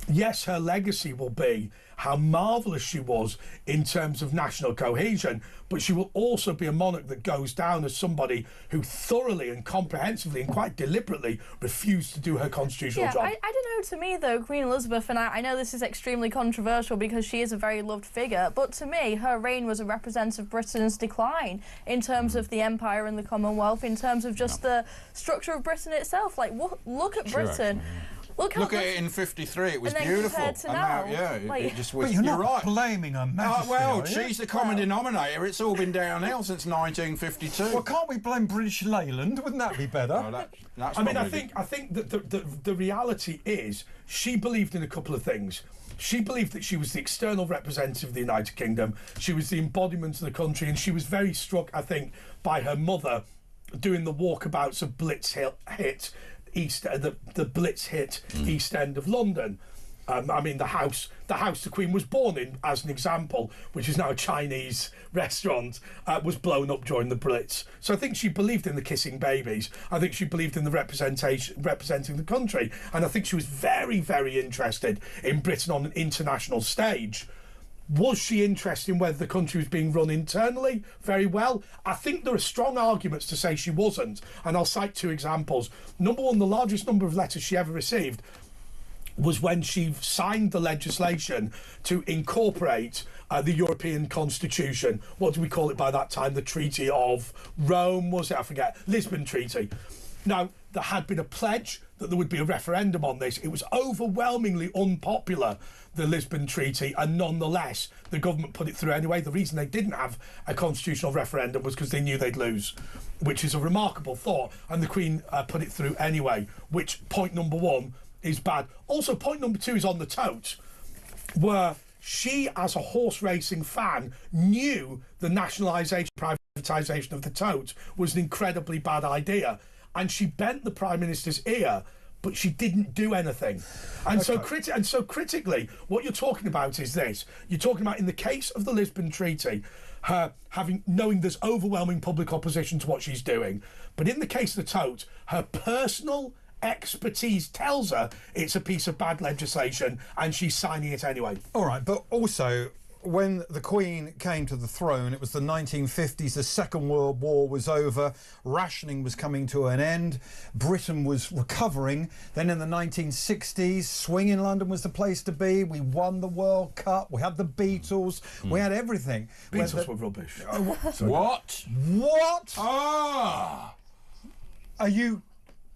Speaker 2: Yes, her legacy will be how marvellous she was in terms of national cohesion, but she will also be a monarch that goes down as somebody who thoroughly and comprehensively and quite deliberately refused to do her constitutional job.
Speaker 5: I don't know, to me though, Queen Elizabeth, and I know this is extremely controversial because she is a very loved figure, but to me her reign was a representative of Britain's decline in terms of the Empire and the Commonwealth, in terms of just the structure of Britain itself. Like, look at Britain. Look at
Speaker 3: it in '53, it was
Speaker 5: and then
Speaker 3: beautiful.
Speaker 5: compared to now,
Speaker 3: It just was.
Speaker 4: But you're not
Speaker 3: right.
Speaker 4: blaming her majesty.
Speaker 3: Well, she's the common denominator. It's all been downhill since 1952.
Speaker 4: Well, can't we blame British Leyland? Wouldn't that be better?
Speaker 3: Well, that's
Speaker 2: I think that the reality is she believed in a couple of things. She believed that she was the external representative of the United Kingdom. She was the embodiment of the country, and she was very struck, I think, by her mother doing the walkabouts of Blitz hit the Blitz hit East End of London. I mean, the house the Queen was born in, as an example, which is now a Chinese restaurant, was blown up during the Blitz. So I think she believed in the kissing babies. I think she believed in the representing the country, and I think she was very, very interested in Britain on an international stage. Was she interested in whether the country was being run internally? Very well. I think there are strong arguments to say she wasn't, and I'll cite two examples. Number one, the largest number of letters she ever received was when she signed the legislation to incorporate the European Constitution. What do we call it by that time? The Treaty of Rome, was it? I forget. Lisbon Treaty. Now, there had been a pledge that there would be a referendum on this. It was overwhelmingly unpopular, the Lisbon Treaty, and nonetheless the government put it through anyway. The reason they didn't have a constitutional referendum was because they knew they'd lose, which is a remarkable thought, and the Queen put it through anyway, which, point number one, is bad. Also, point number two is on the tote, where she, as a horse racing fan, knew the nationalisation, privatisation of the tote was an incredibly bad idea, and she bent the Prime Minister's ear, but she didn't do anything. And so critically, what you're talking about is this. You're talking about, in the case of the Lisbon Treaty, her knowing there's overwhelming public opposition to what she's doing. But in the case of the tote, her personal expertise tells her it's a piece of bad legislation, and she's signing it anyway.
Speaker 4: All right, but also, when the Queen came to the throne, it was the 1950s, the Second World War was over, rationing was coming to an end, Britain was recovering. Then in the 1960s, swing in London was the place to be. We won the World Cup, we had the Beatles, we had everything.
Speaker 2: Beatles were rubbish.
Speaker 3: What?
Speaker 4: What?
Speaker 3: Ah!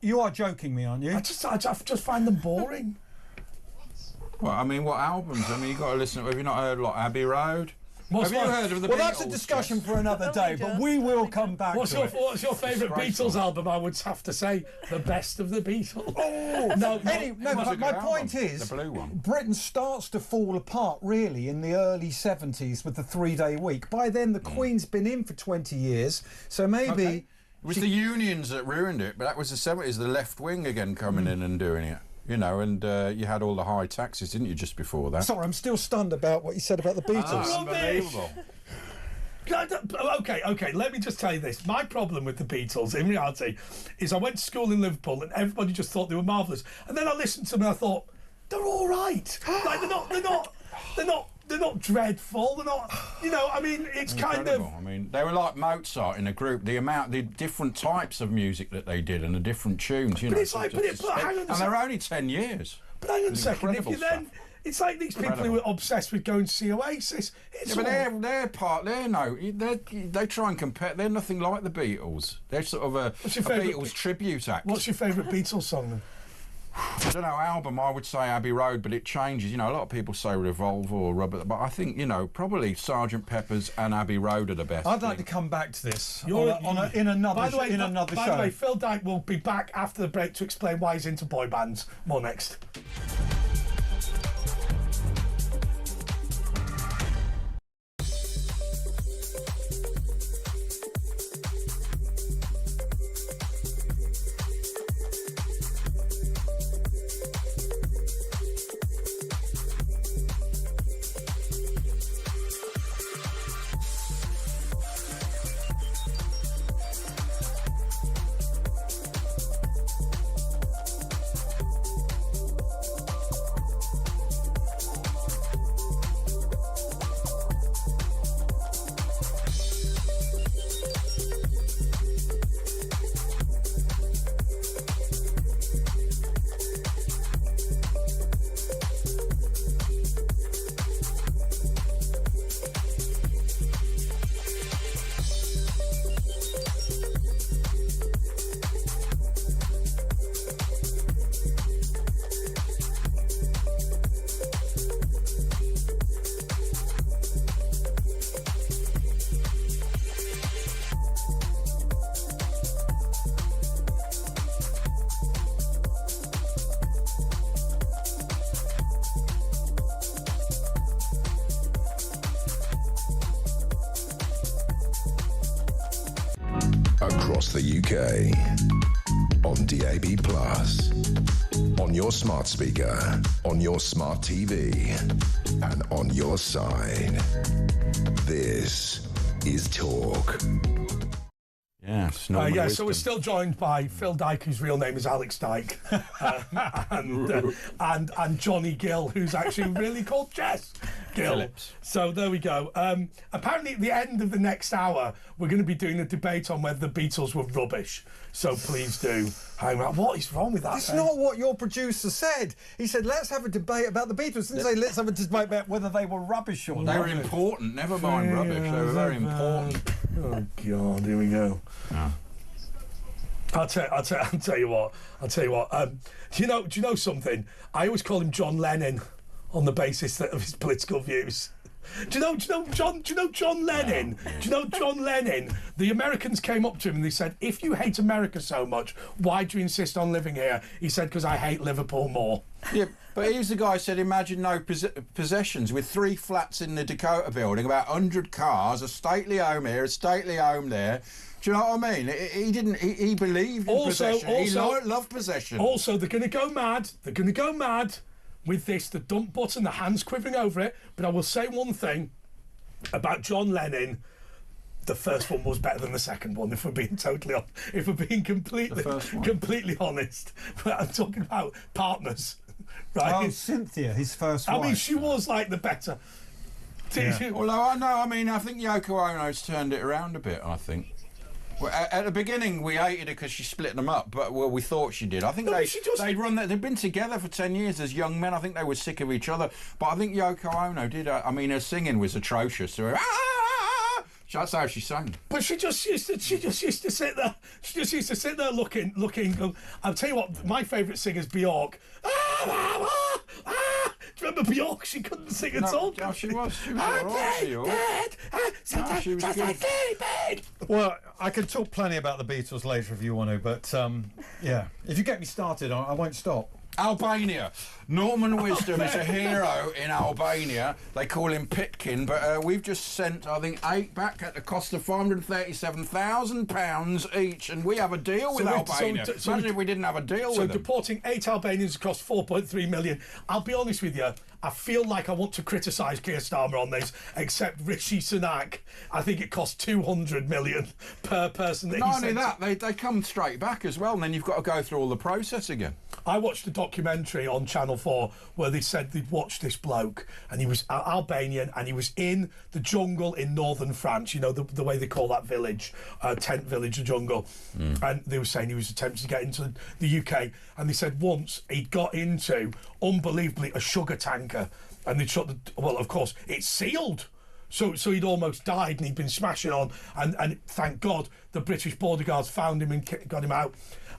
Speaker 4: You are joking me, aren't you?
Speaker 2: I just find them boring.
Speaker 3: Well, I mean, what albums? I mean, you've got to listen. Have you not heard, like, Abbey Road? Have you heard of the Beatles?
Speaker 4: Well, that's a discussion for another day, but we will come back to it.
Speaker 2: What's your favourite Beatles album? I would have to say the best of the Beatles.
Speaker 4: Oh, but my point is,
Speaker 3: the blue one.
Speaker 4: Britain starts to fall apart really in the early 70s with the 3-day week. By then, the Queen's been in for 20 years, so maybe...
Speaker 3: Okay. It was the unions that ruined it, but that was the 70s, the left wing again coming in and doing it. you know, and you had all the high taxes, didn't you, just before that?
Speaker 4: Sorry, I'm still stunned about what you said about the Beatles.
Speaker 3: Unbelievable.
Speaker 2: Okay, let me just tell you this. My problem with the Beatles, in reality, is I went to school in Liverpool and everybody just thought they were marvellous. And then I listened to them and I thought, they're all right. Like, they're not dreadful. They're not, you know, I mean, it's
Speaker 3: Incredible.
Speaker 2: kind of...
Speaker 3: I mean, they were like Mozart in a group. The different types of music that they did and the different tunes, you know.
Speaker 2: But it's like, but hang on a
Speaker 3: and
Speaker 2: second.
Speaker 3: they're only 10 years.
Speaker 2: But hang on a second, if
Speaker 3: Incredible
Speaker 2: you then...
Speaker 3: stuff.
Speaker 2: It's like these people who are obsessed with going to see Oasis.
Speaker 3: Yeah, but they try and compare. They're nothing like the Beatles. They're sort of a Beatles tribute act.
Speaker 2: What's your favourite Beatles song then?
Speaker 3: I don't know, album, I would say Abbey Road, but it changes. You know, a lot of people say Revolver or Rubber, but I think, you know, probably Sgt. Pepper's and Abbey Road are the best.
Speaker 4: I'd like to come back to this in another show.
Speaker 2: By the way, Phil Dyke will be back after the break to explain why he's into boy bands. More next.
Speaker 1: Across the UK, on DAB+, on your smart speaker, on your smart TV, and on your side. This is Talk.
Speaker 3: Yes,
Speaker 2: so we're still joined by Phil Dyke, whose real name is Alex Dyke, and Johnny Gill, who's actually really called Jess Gill.
Speaker 3: Phillips.
Speaker 2: So there we go. Apparently, at the end of the next hour, we're going to be doing a debate on whether the Beatles were rubbish. So please do hang around. What is wrong with that?
Speaker 4: That's not what your producer said. He said, let's have a debate about the Beatles. Didn't say, let's have a debate about whether they were rubbish or not.
Speaker 3: They were important, never mind rubbish. They were very important.
Speaker 2: Oh, God, here we go.
Speaker 3: Yeah.
Speaker 2: I'll tell you what. Do you know something? I always call him John Lennon on the basis of his political views. Do you know John Lennon?
Speaker 3: Yeah.
Speaker 2: Do you know John Lennon? The Americans came up to him and they said, if you hate America so much, why do you insist on living here? He said, because I hate Liverpool more.
Speaker 3: Yeah, but he's the guy who said, imagine no possessions with 3 flats in the Dakota building, about 100 cars, a stately home here, a stately home there. Do you know what I mean? He believed in possession. He loved possession.
Speaker 2: Also, they're going to go mad. With this, the dump button, the hands quivering over it. But I will say one thing about John Lennon. The first one was better than the second one, if we're being completely honest. But I'm talking about partners, right?
Speaker 4: Oh, Cynthia, his first wife.
Speaker 2: I mean, she was like the better.
Speaker 4: Yeah.
Speaker 3: Although I think Yoko Ono's turned it around a bit, I think. Well, at the beginning, we hated her because she split them up, but we thought she did. I think they'd been together for 10 years as young men. I think they were sick of each other. But I think Yoko Ono did. I mean, her singing was atrocious. That's how she sang.
Speaker 2: But she just used to sit there. She just used to sit there looking. I'll tell you what, my favourite singer's Bjork. Do you remember Bjork? She couldn't sing at all.
Speaker 3: No, she was all right, she was good.
Speaker 4: Well, I can talk plenty about the Beatles later if you want to, but yeah, if you get me started, I won't stop.
Speaker 3: Albania. Norman Wisdom is a hero in Albania. They call him Pitkin, but we've just sent, I think, 8 back at the cost of £537,000 each, and we have a deal with Albania. Imagine if we didn't have a deal with them.
Speaker 2: So deporting 8 Albanians cost 4.3 million. I'll be honest with you, I feel like I want to criticise Keir Starmer on this, except Rishi Sunak. I think it costs 200 million per person that
Speaker 3: Not only that, they come straight back as well, and then you've got to go through all the process again.
Speaker 2: I watched a documentary on Channel 4 where they said they'd watched this bloke, and he was Albanian, and he was in the jungle in northern France, you know, the way they call that village, tent village, a jungle. And they were saying he was attempting to get into the UK, and they said once he'd got into, unbelievably, a sugar tanker, and they'd shut the... Well, of course, it's sealed. So he'd almost died, and he'd been smashing on, and thank God the British border guards found him and got him out.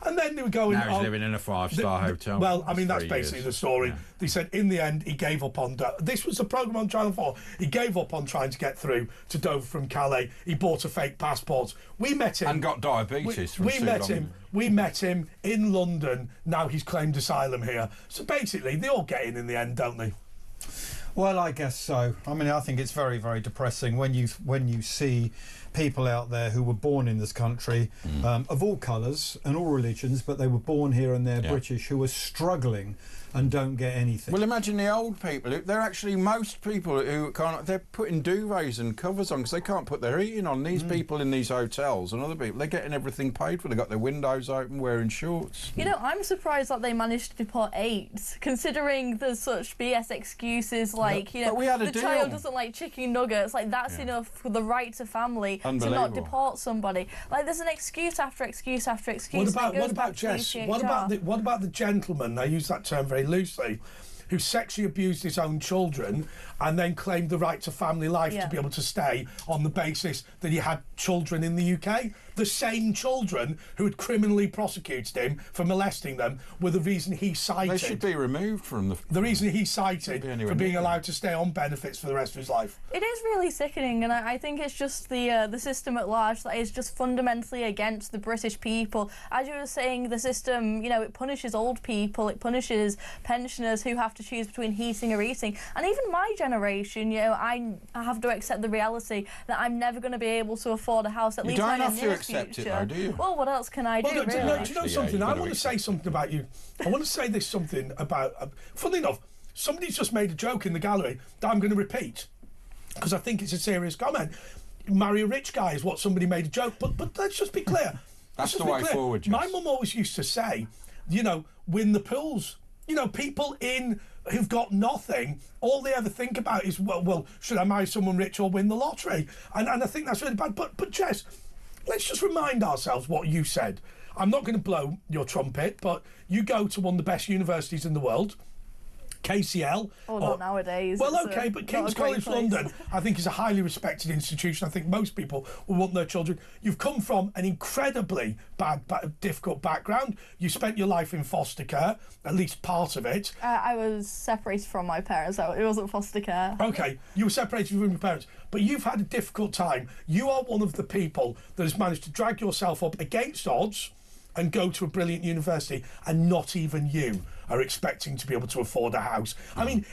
Speaker 2: And then they were going...
Speaker 3: Now he's living in a 5-star hotel.
Speaker 2: Well, I mean, that's basically the story.
Speaker 3: Yeah.
Speaker 2: They said in the end he gave up on... This was the programme on Channel 4. He gave up on trying to get through to Dover from Calais. He bought a fake passport. We met him...
Speaker 3: And got diabetes from
Speaker 2: we met him. We met him in London. Now he's claimed asylum here. So basically, they all get in the end, don't they?
Speaker 4: Well, I guess so. I mean, I think it's very, very depressing when you see people out there who were born in this country, of all colours and all religions, but they were born here and they're British, who are struggling and don't get anything.
Speaker 3: Well, imagine the old people. They're actually, most people who can't, they're putting duvets and covers on because they can't put their heating on. These people in these hotels and other people, they're getting everything paid for. They've got their windows open, wearing shorts.
Speaker 5: You know, I'm surprised that they managed to deport 8, considering there's such BS excuses like, you know,
Speaker 3: we had a
Speaker 5: the
Speaker 3: deal.
Speaker 5: child doesn't like chicken nuggets. Like, that's enough for the right to family to not deport somebody. Like, there's an excuse after excuse after excuse.
Speaker 2: What about Jess? What about the gentleman? I use that term very loosely, who sexually abused his own children and then claimed the right to family life to be able to stay on the basis that he had children in the UK. The same children who had criminally prosecuted him for molesting them were the reason he cited.
Speaker 3: They should be removed from
Speaker 2: the reason he cited for being allowed to stay on benefits for the rest of his life.
Speaker 5: It is really sickening, and I think it's just the system at large that is just fundamentally against the British people. As you were saying, the system, you know, it punishes old people, it punishes pensioners who have to choose between heating or eating. And even my generation, you know, I have to accept the reality that I'm never going to be able to afford a house, at least in the near future.
Speaker 3: Accept it though, do you?
Speaker 5: Well, what else can I do, really?
Speaker 2: Do you know something? I want to say something about you. I want to say this something about... funnily enough, somebody's just made a joke in the gallery that I'm going to repeat, because I think it's a serious comment. Marry a rich guy is what somebody made a joke, but let's just be clear.
Speaker 3: That's the way forward, Jess.
Speaker 2: My mum always used to say, you know, win the pools. You know, people who've got nothing, all they ever think about is, well, should I marry someone rich or win the lottery? And I think that's really bad. But Jess, let's just remind ourselves what you said. I'm not going to blow your trumpet, but you go to one of the best universities in the world, KCL.
Speaker 5: Oh, not nowadays.
Speaker 2: Well, okay, but King's College London, I think, is a highly respected institution. I think most people will want their children. You've come from an incredibly difficult background. You spent your life in foster care, at least part of it.
Speaker 5: I was separated from my parents, so it wasn't foster care.
Speaker 2: Okay, you were separated from your parents, but you've had a difficult time. You are one of the people that has managed to drag yourself up against odds and go to a brilliant university, and not even you are expecting to be able to afford a house. I mean,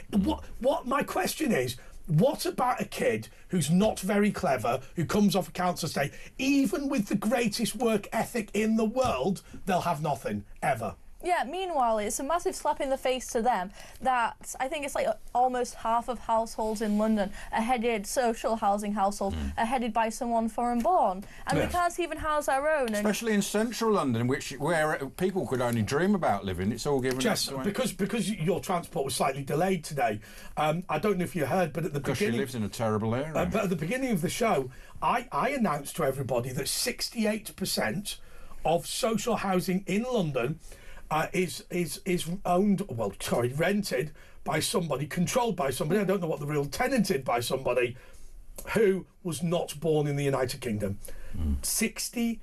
Speaker 2: what my question is, what about a kid who's not very clever, who comes off a council estate, even with the greatest work ethic in the world, they'll have nothing, ever?
Speaker 5: Yeah, meanwhile, it's a massive slap in the face to them that I think it's like almost half of households in London are headed, social housing households, are headed by someone foreign born. And we can't even house our own.
Speaker 3: Especially in central London, where people could only dream about living. It's all given
Speaker 2: Jess, because your transport was slightly delayed today, I don't know if you heard, but at the beginning...
Speaker 3: Because she lives in a terrible area.
Speaker 2: But at the beginning of the show, I announced to everybody that 68% of social housing in London is rented by somebody, controlled by somebody, I don't know what the real, tenanted by somebody who was not born in the United Kingdom. 68%.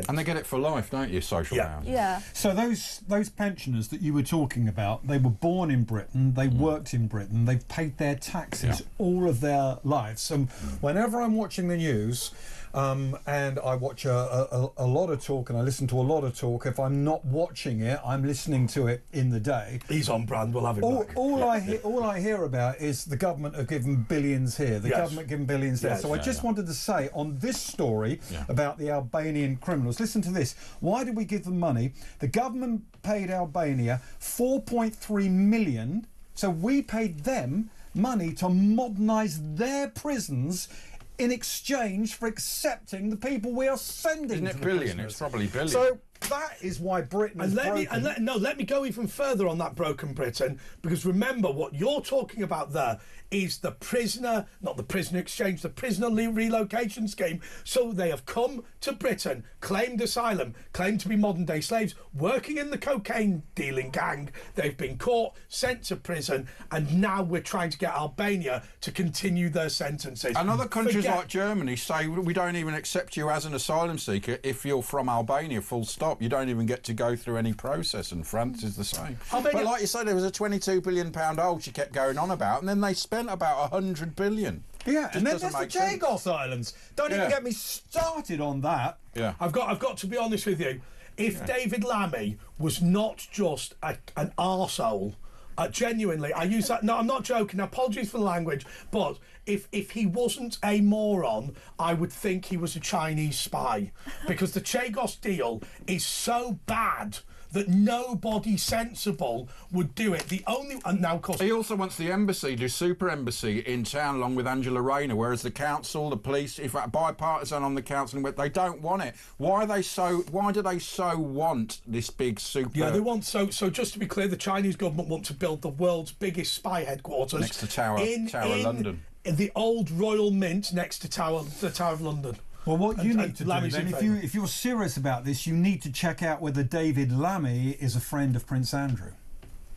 Speaker 3: And they get it for life, don't you, social housing?
Speaker 5: Yeah.
Speaker 4: So those pensioners that you were talking about, they were born in Britain, they worked in Britain, they've paid their taxes all of their lives. So whenever I'm watching the news, and I watch a lot of talk, and I listen to a lot of talk. If I'm not watching it, I'm listening to it in the day.
Speaker 2: He's on brand. We'll have him back.
Speaker 4: All I hear about is the government are giving billions here, the government giving billions there. So I just wanted to say on this story about the Albanian criminals, listen to this. Why did we give them money? The government paid Albania 4.3 million, so we paid them money to modernise their prisons in exchange for accepting the people we are sending.
Speaker 3: Isn't it billion? It's probably billion.
Speaker 4: So that is why Britain is broken.
Speaker 2: Let me go even further on that broken Britain, because remember what you're talking about there is the prisoner exchange, the prisoner relocation scheme. So they have come to Britain, claimed asylum, claimed to be modern day slaves, working in the cocaine dealing gang. They've been caught, sent to prison, and now we're trying to get Albania to continue their sentences.
Speaker 3: And other countries like Germany say we don't even accept you as an asylum seeker if you're from Albania, full stop. You don't even get to go through any process, and France is the same. But like you say, there was a £22 billion hole she kept going on about, and then they spent about 100 billion.
Speaker 4: Yeah, and then there's the Chagos Islands. Don't even get me started on that.
Speaker 2: Yeah, I've got to be honest with you. If David Lammy was not just an arsehole, genuinely, I use that. No, I'm not joking. Apologies for the language, but if he wasn't a moron, I would think he was a Chinese spy, because the Chagos deal is so bad that nobody sensible would do it. The only, and now of course
Speaker 3: he also wants the embassy, the super embassy in town, along with Angela Rayner, whereas the council, the police, in fact bipartisan on the council, they don't want it. Why do they so want this big super?
Speaker 2: Yeah, they want so just to be clear, the Chinese government want to build the world's biggest spy headquarters
Speaker 3: next to Tower London,
Speaker 2: in the old Royal Mint next to the Tower of London.
Speaker 4: Well, what you need to do then, if you're serious about this, you need to check out whether David Lammy is a friend of Prince Andrew.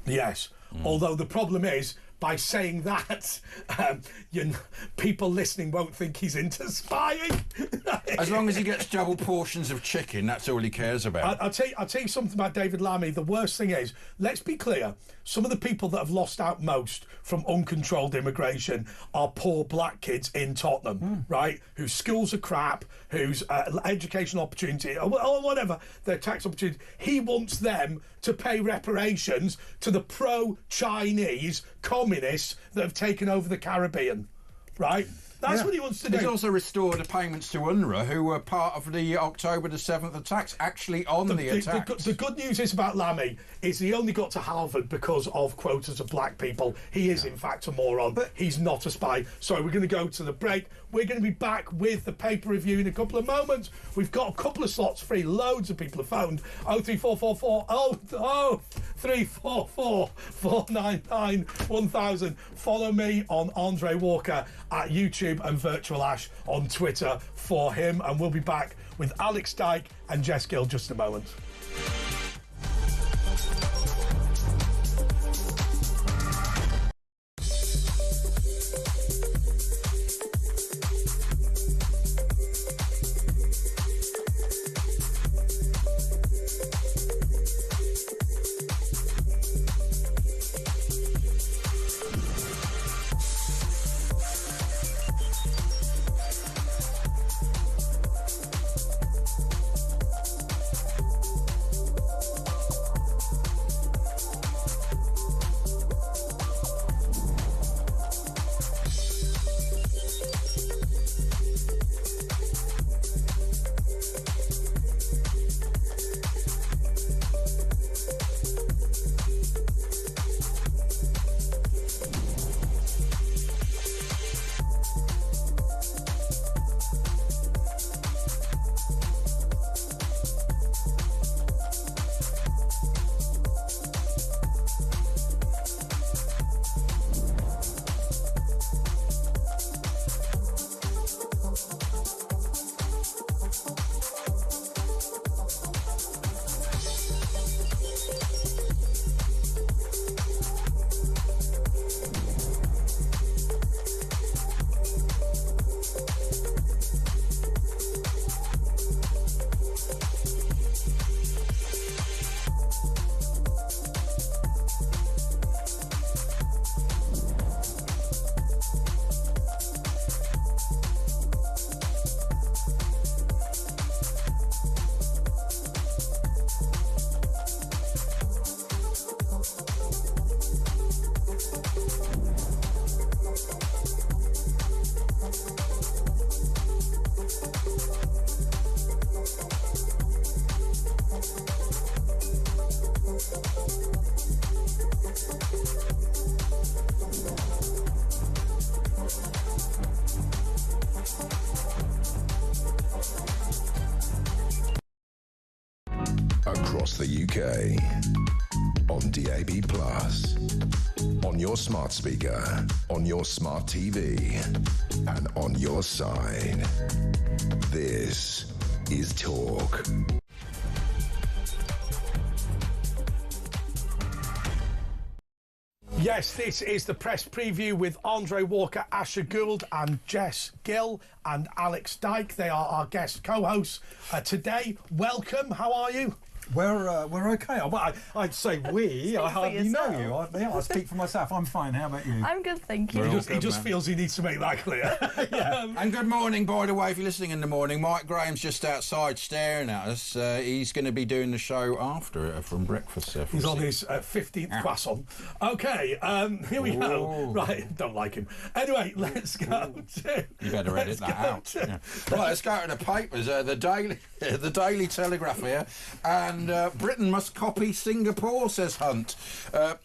Speaker 2: Yes, although the problem is, by saying that, people listening won't think he's into spying.
Speaker 3: As long as he gets double portions of chicken, that's all he cares about.
Speaker 2: I'll tell you something about David Lammy. The worst thing is, let's be clear, some of the people that have lost out most from uncontrolled immigration are poor black kids in Tottenham, right? Whose schools are crap, whose educational opportunity, or whatever, their tax opportunity. He wants them to pay reparations to the pro-Chinese communists that have taken over the Caribbean, right? That's what he wants to do.
Speaker 3: He's also restored the payments to UNRWA, who were part of the October the 7th attacks, actually on the attacks.
Speaker 2: The good news is about Lammy is he only got to Harvard because of quotas of black people. He is, in fact, a moron. But he's not a spy. So we're going to go to the break. We're going to be back with the paper review in a couple of moments. We've got a couple of slots free. Loads of people have phoned. 03444 344 499 1000. Follow me on Andre Walker at YouTube and Virtual Ash on Twitter for him. And we'll be back with Alex Dyke and Jess Gill just a moment.
Speaker 1: across the UK. On DAB+, on your smart speaker, on your smart TV, and on your side. This is Talk.
Speaker 2: Yes, this is the press preview with Andre Walker, Asher Gould and Jess Gill and Alex Dyke. They are our guest co-hosts today. Welcome, how are you?
Speaker 4: We're okay. Well, I'd say we. I hardly know you. I speak for myself. I'm fine. How about you?
Speaker 5: I'm good, thank you.
Speaker 2: He just feels he needs to make that clear.
Speaker 3: And good morning, by the way, if you're listening in the morning. Mike Graham's just outside staring at us. He's going to be doing the show after from breakfast.
Speaker 2: He's on his 15th croissant. Okay, here we go. Right, don't like him. Anyway, let's go to...
Speaker 3: You better edit that out. Right, let's go to the papers. The Daily Telegraph here. And Britain must copy Singapore, says Hunt.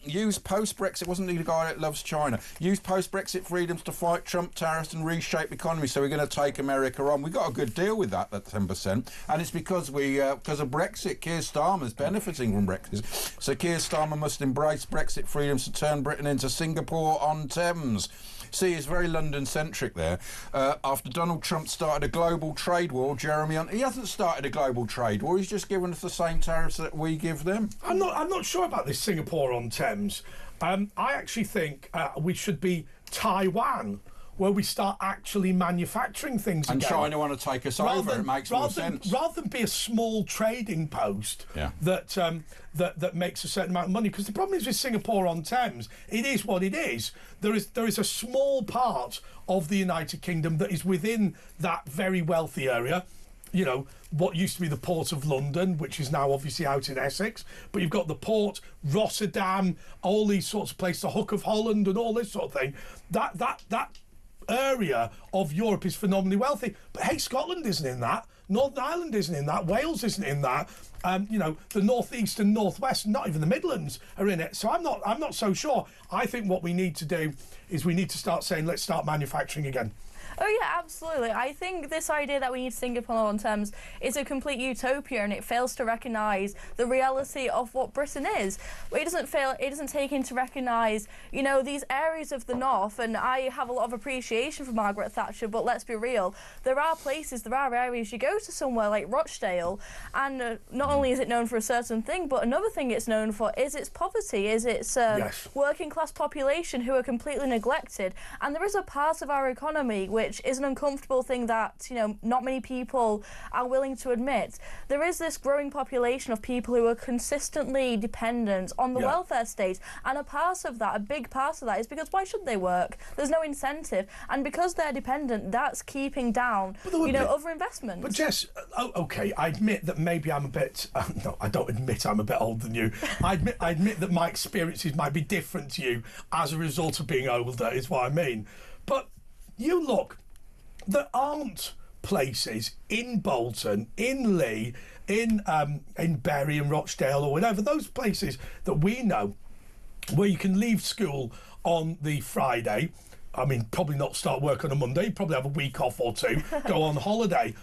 Speaker 3: Use post-Brexit, wasn't he the guy that loves China? Use post-Brexit freedoms to fight Trump tariffs and reshape economy. So we're going to take America on. We got a good deal with that 10%. And it's because of Brexit. Keir Starmer's benefiting from Brexit. So Keir Starmer must embrace Brexit freedoms to turn Britain into Singapore-on-Thames. See, it's very London-centric there. After Donald Trump started a global trade war, Jeremy Hunt, he hasn't started a global trade war. He's just given us the same tariffs that we give them. I'm
Speaker 2: not sure about this Singapore-on-Thames. I actually think we should be Taiwan, where we start actually manufacturing things
Speaker 3: and
Speaker 2: again.
Speaker 3: China want to take us over. It makes more sense.
Speaker 2: Rather than be a small trading post that makes a certain amount of money. Because the problem is with Singapore-on-Thames, it is what it is. There is a small part of the United Kingdom that is within that very wealthy area. You know, what used to be the Port of London, which is now obviously out in Essex. But you've got the port, Rotterdam, all these sorts of places, the Hook of Holland and all this sort of thing. That area of Europe is phenomenally wealthy. But hey, Scotland isn't in that. Northern Ireland isn't in that. Wales isn't in that. The northeast and northwest, not even the Midlands are in it. So I'm not so sure. I think what we need to do is we need to start saying, let's start manufacturing again.
Speaker 5: Oh yeah, absolutely. I think this idea that we need Singapore-on-Thames is a complete utopia, and it fails to recognise the reality of what Britain is. It doesn't take into recognise, these areas of the north. And I have a lot of appreciation for Margaret Thatcher, but let's be real, there are areas you go to somewhere like Rochdale, and not only is it known for a certain thing, but another thing it's known for is its poverty, is its working class population who are completely neglected. And there is a part of our economy which is an uncomfortable thing that not many people are willing to admit. There is this growing population of people who are consistently dependent on the welfare state, and a big part of that is because why should they work? There's no incentive, and because they're dependent, that's keeping down other investments.
Speaker 2: But Jess, okay, I admit that maybe I'm a bit no, I don't admit I'm a bit older than you. I admit that my experiences might be different to you as a result of being older, is what I mean. But you look, there aren't places in Bolton, in Lee, in Bury and Rochdale or whatever, those places that we know where you can leave school on the Friday. I mean, probably not start work on a Monday, probably have a week off or two, go on holiday.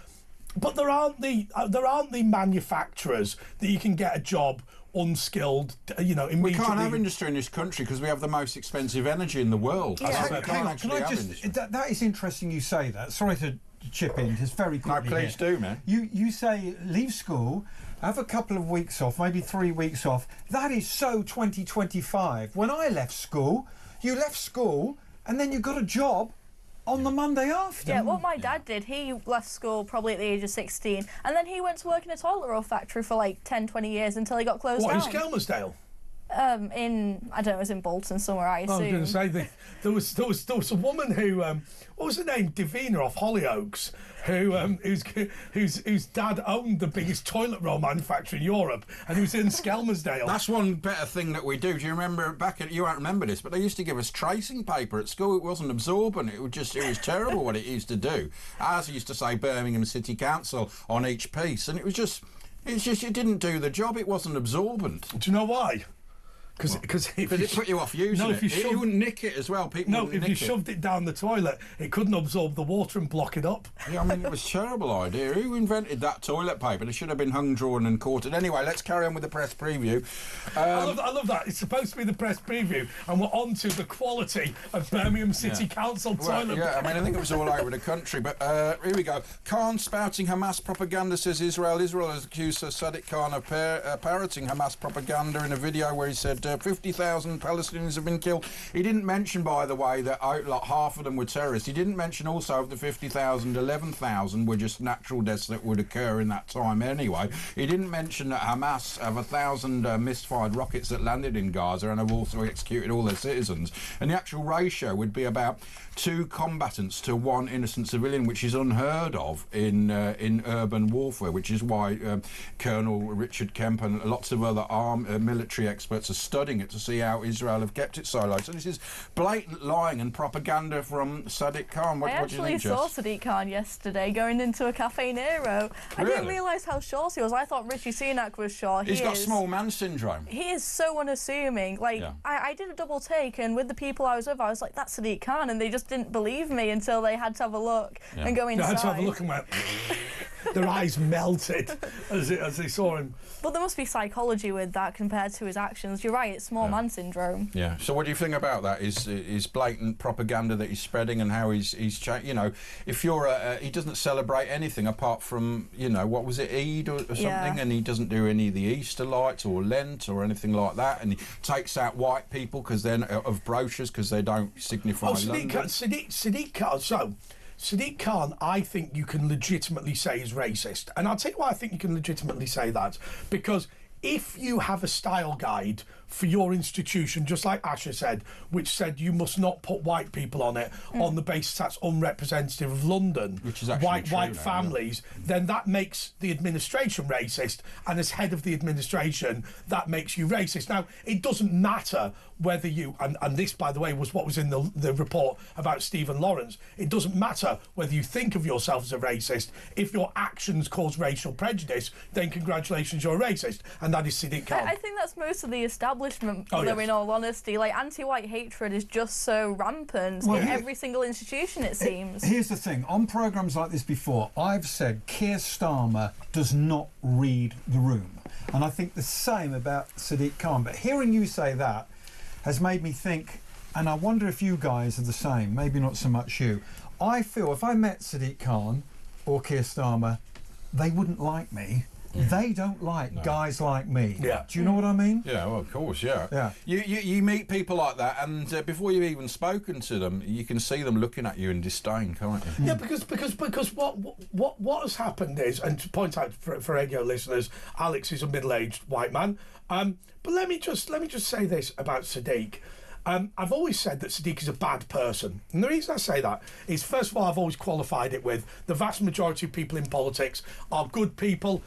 Speaker 2: But there aren't the manufacturers that you can get a job unskilled, immediately.
Speaker 3: We can't have industry in this country because we have the most expensive energy in the world.
Speaker 4: Yeah. That is interesting you say that. Sorry to chip in, it's very quickly.
Speaker 3: No, please do, man.
Speaker 4: You say leave school, have a couple of weeks off, maybe 3 weeks off. That is so 2025. When I left school, you left school and then you got a job on the Monday after.
Speaker 5: Yeah, what my dad did, he left school probably at the age of 16, and then he went to work in a toilet roll factory for like 10, 20 years until he got closed down.
Speaker 2: What, in Skelmersdale?
Speaker 5: I don't know, it was in Bolton somewhere, I assume.
Speaker 2: I was going to say, there was a woman who, what was her name? Davina off Hollyoaks, whose dad owned the biggest toilet roll manufacturer in Europe, and he was in Skelmersdale.
Speaker 3: That's one better thing that we do. Do you remember you won't remember this, but they used to give us tracing paper at school. It wasn't absorbent. It was terrible what it used to do. Ours used to say Birmingham City Council on each piece, and it didn't do the job. It wasn't absorbent.
Speaker 2: Do you know why? Because
Speaker 3: it put you off using it. You wouldn't nick it as well. People wouldn't nick it.
Speaker 2: Shoved it down the toilet, it couldn't absorb the water and block it up.
Speaker 3: Yeah, I mean, it was a terrible idea. Who invented that toilet paper? It should have been hung, drawn and quartered. Anyway, let's carry on with the press preview.
Speaker 2: I love that. It's supposed to be the press preview, and we're on to the quality of Birmingham City Council toilet.
Speaker 3: Yeah, I mean, I think it was all over the country. But here we go. Khan spouting Hamas propaganda, says Israel. Israel has accused Sadiq Khan of parroting Hamas propaganda in a video where he said 50,000 Palestinians have been killed. He didn't mention, by the way, that like half of them were terrorists. He didn't mention also of the 50,000, 11,000 were just natural deaths that would occur in that time anyway. He didn't mention that Hamas have 1,000 misfired rockets that landed in Gaza and have also executed all their citizens. And the actual ratio would be about 2 combatants to 1 innocent civilian, which is unheard of in urban warfare, which is why Colonel Richard Kemp and lots of other military experts are studying it to see how Israel have kept it so low. So this is blatant lying and propaganda from Sadiq Khan.
Speaker 5: I actually saw Sadiq Khan yesterday going into a Cafe Nero. I didn't realise how short he was. I thought Rishi Sunak was short.
Speaker 3: He's got small man syndrome.
Speaker 5: He is so unassuming. Like, I did a double take, and with the people I was with, I was like, that's Sadiq Khan, and they just didn't believe me until they had to have a look and go inside.
Speaker 2: They had to have a look and went... Their eyes melted as they saw him.
Speaker 5: But there must be psychology with that compared to his actions. You're right, it's small man syndrome.
Speaker 3: Yeah. So what do you think about that? Is blatant propaganda that he's spreading and how he's you know, if you're he doesn't celebrate anything apart from, you know, what was it, Eid or something, and he doesn't do any of the Easter lights or Lent or anything like that, and he takes out white people because they're of brochures because they don't signify London.
Speaker 2: Sadiq Khan. So Sadiq Khan, I think you can legitimately say is racist. And I'll tell you why I think you can legitimately say that. Because if you have a style guide for your institution, just like Asher said, which said you must not put white people on it on the basis that's unrepresentative of London,
Speaker 3: which is actually
Speaker 2: white families, then that makes the administration racist, and as head of the administration, that makes you racist. Now, it doesn't matter whether you, and this, by the way, was what was in the report about Stephen Lawrence, it doesn't matter whether you think of yourself as a racist. If your actions cause racial prejudice, then congratulations, you're a racist, and that is Sadiq Khan.
Speaker 5: I think that's most of the establishment, though, in all honesty. Like, anti-white hatred is just so rampant in every single institution, it seems.
Speaker 4: Here's the thing. On programmes like this before, I've said Keir Starmer does not read the room. And I think the same about Sadiq Khan. But hearing you say that has made me think, and I wonder if you guys are the same, maybe not so much you. I feel if I met Sadiq Khan or Keir Starmer, they wouldn't like me. They don't like guys like me.
Speaker 2: Yeah.
Speaker 4: Do you know what I mean?
Speaker 3: Yeah, well, of course, yeah. You meet people like that, and before you've even spoken to them, you can see them looking at you in disdain, can't you?
Speaker 2: Yeah, because what has happened is, and to point out for radio listeners, Alex is a middle-aged white man. But let me just say this about Sadiq. I've always said that Sadiq is a bad person. And the reason I say that is, first of all, I've always qualified it with the vast majority of people in politics are good people.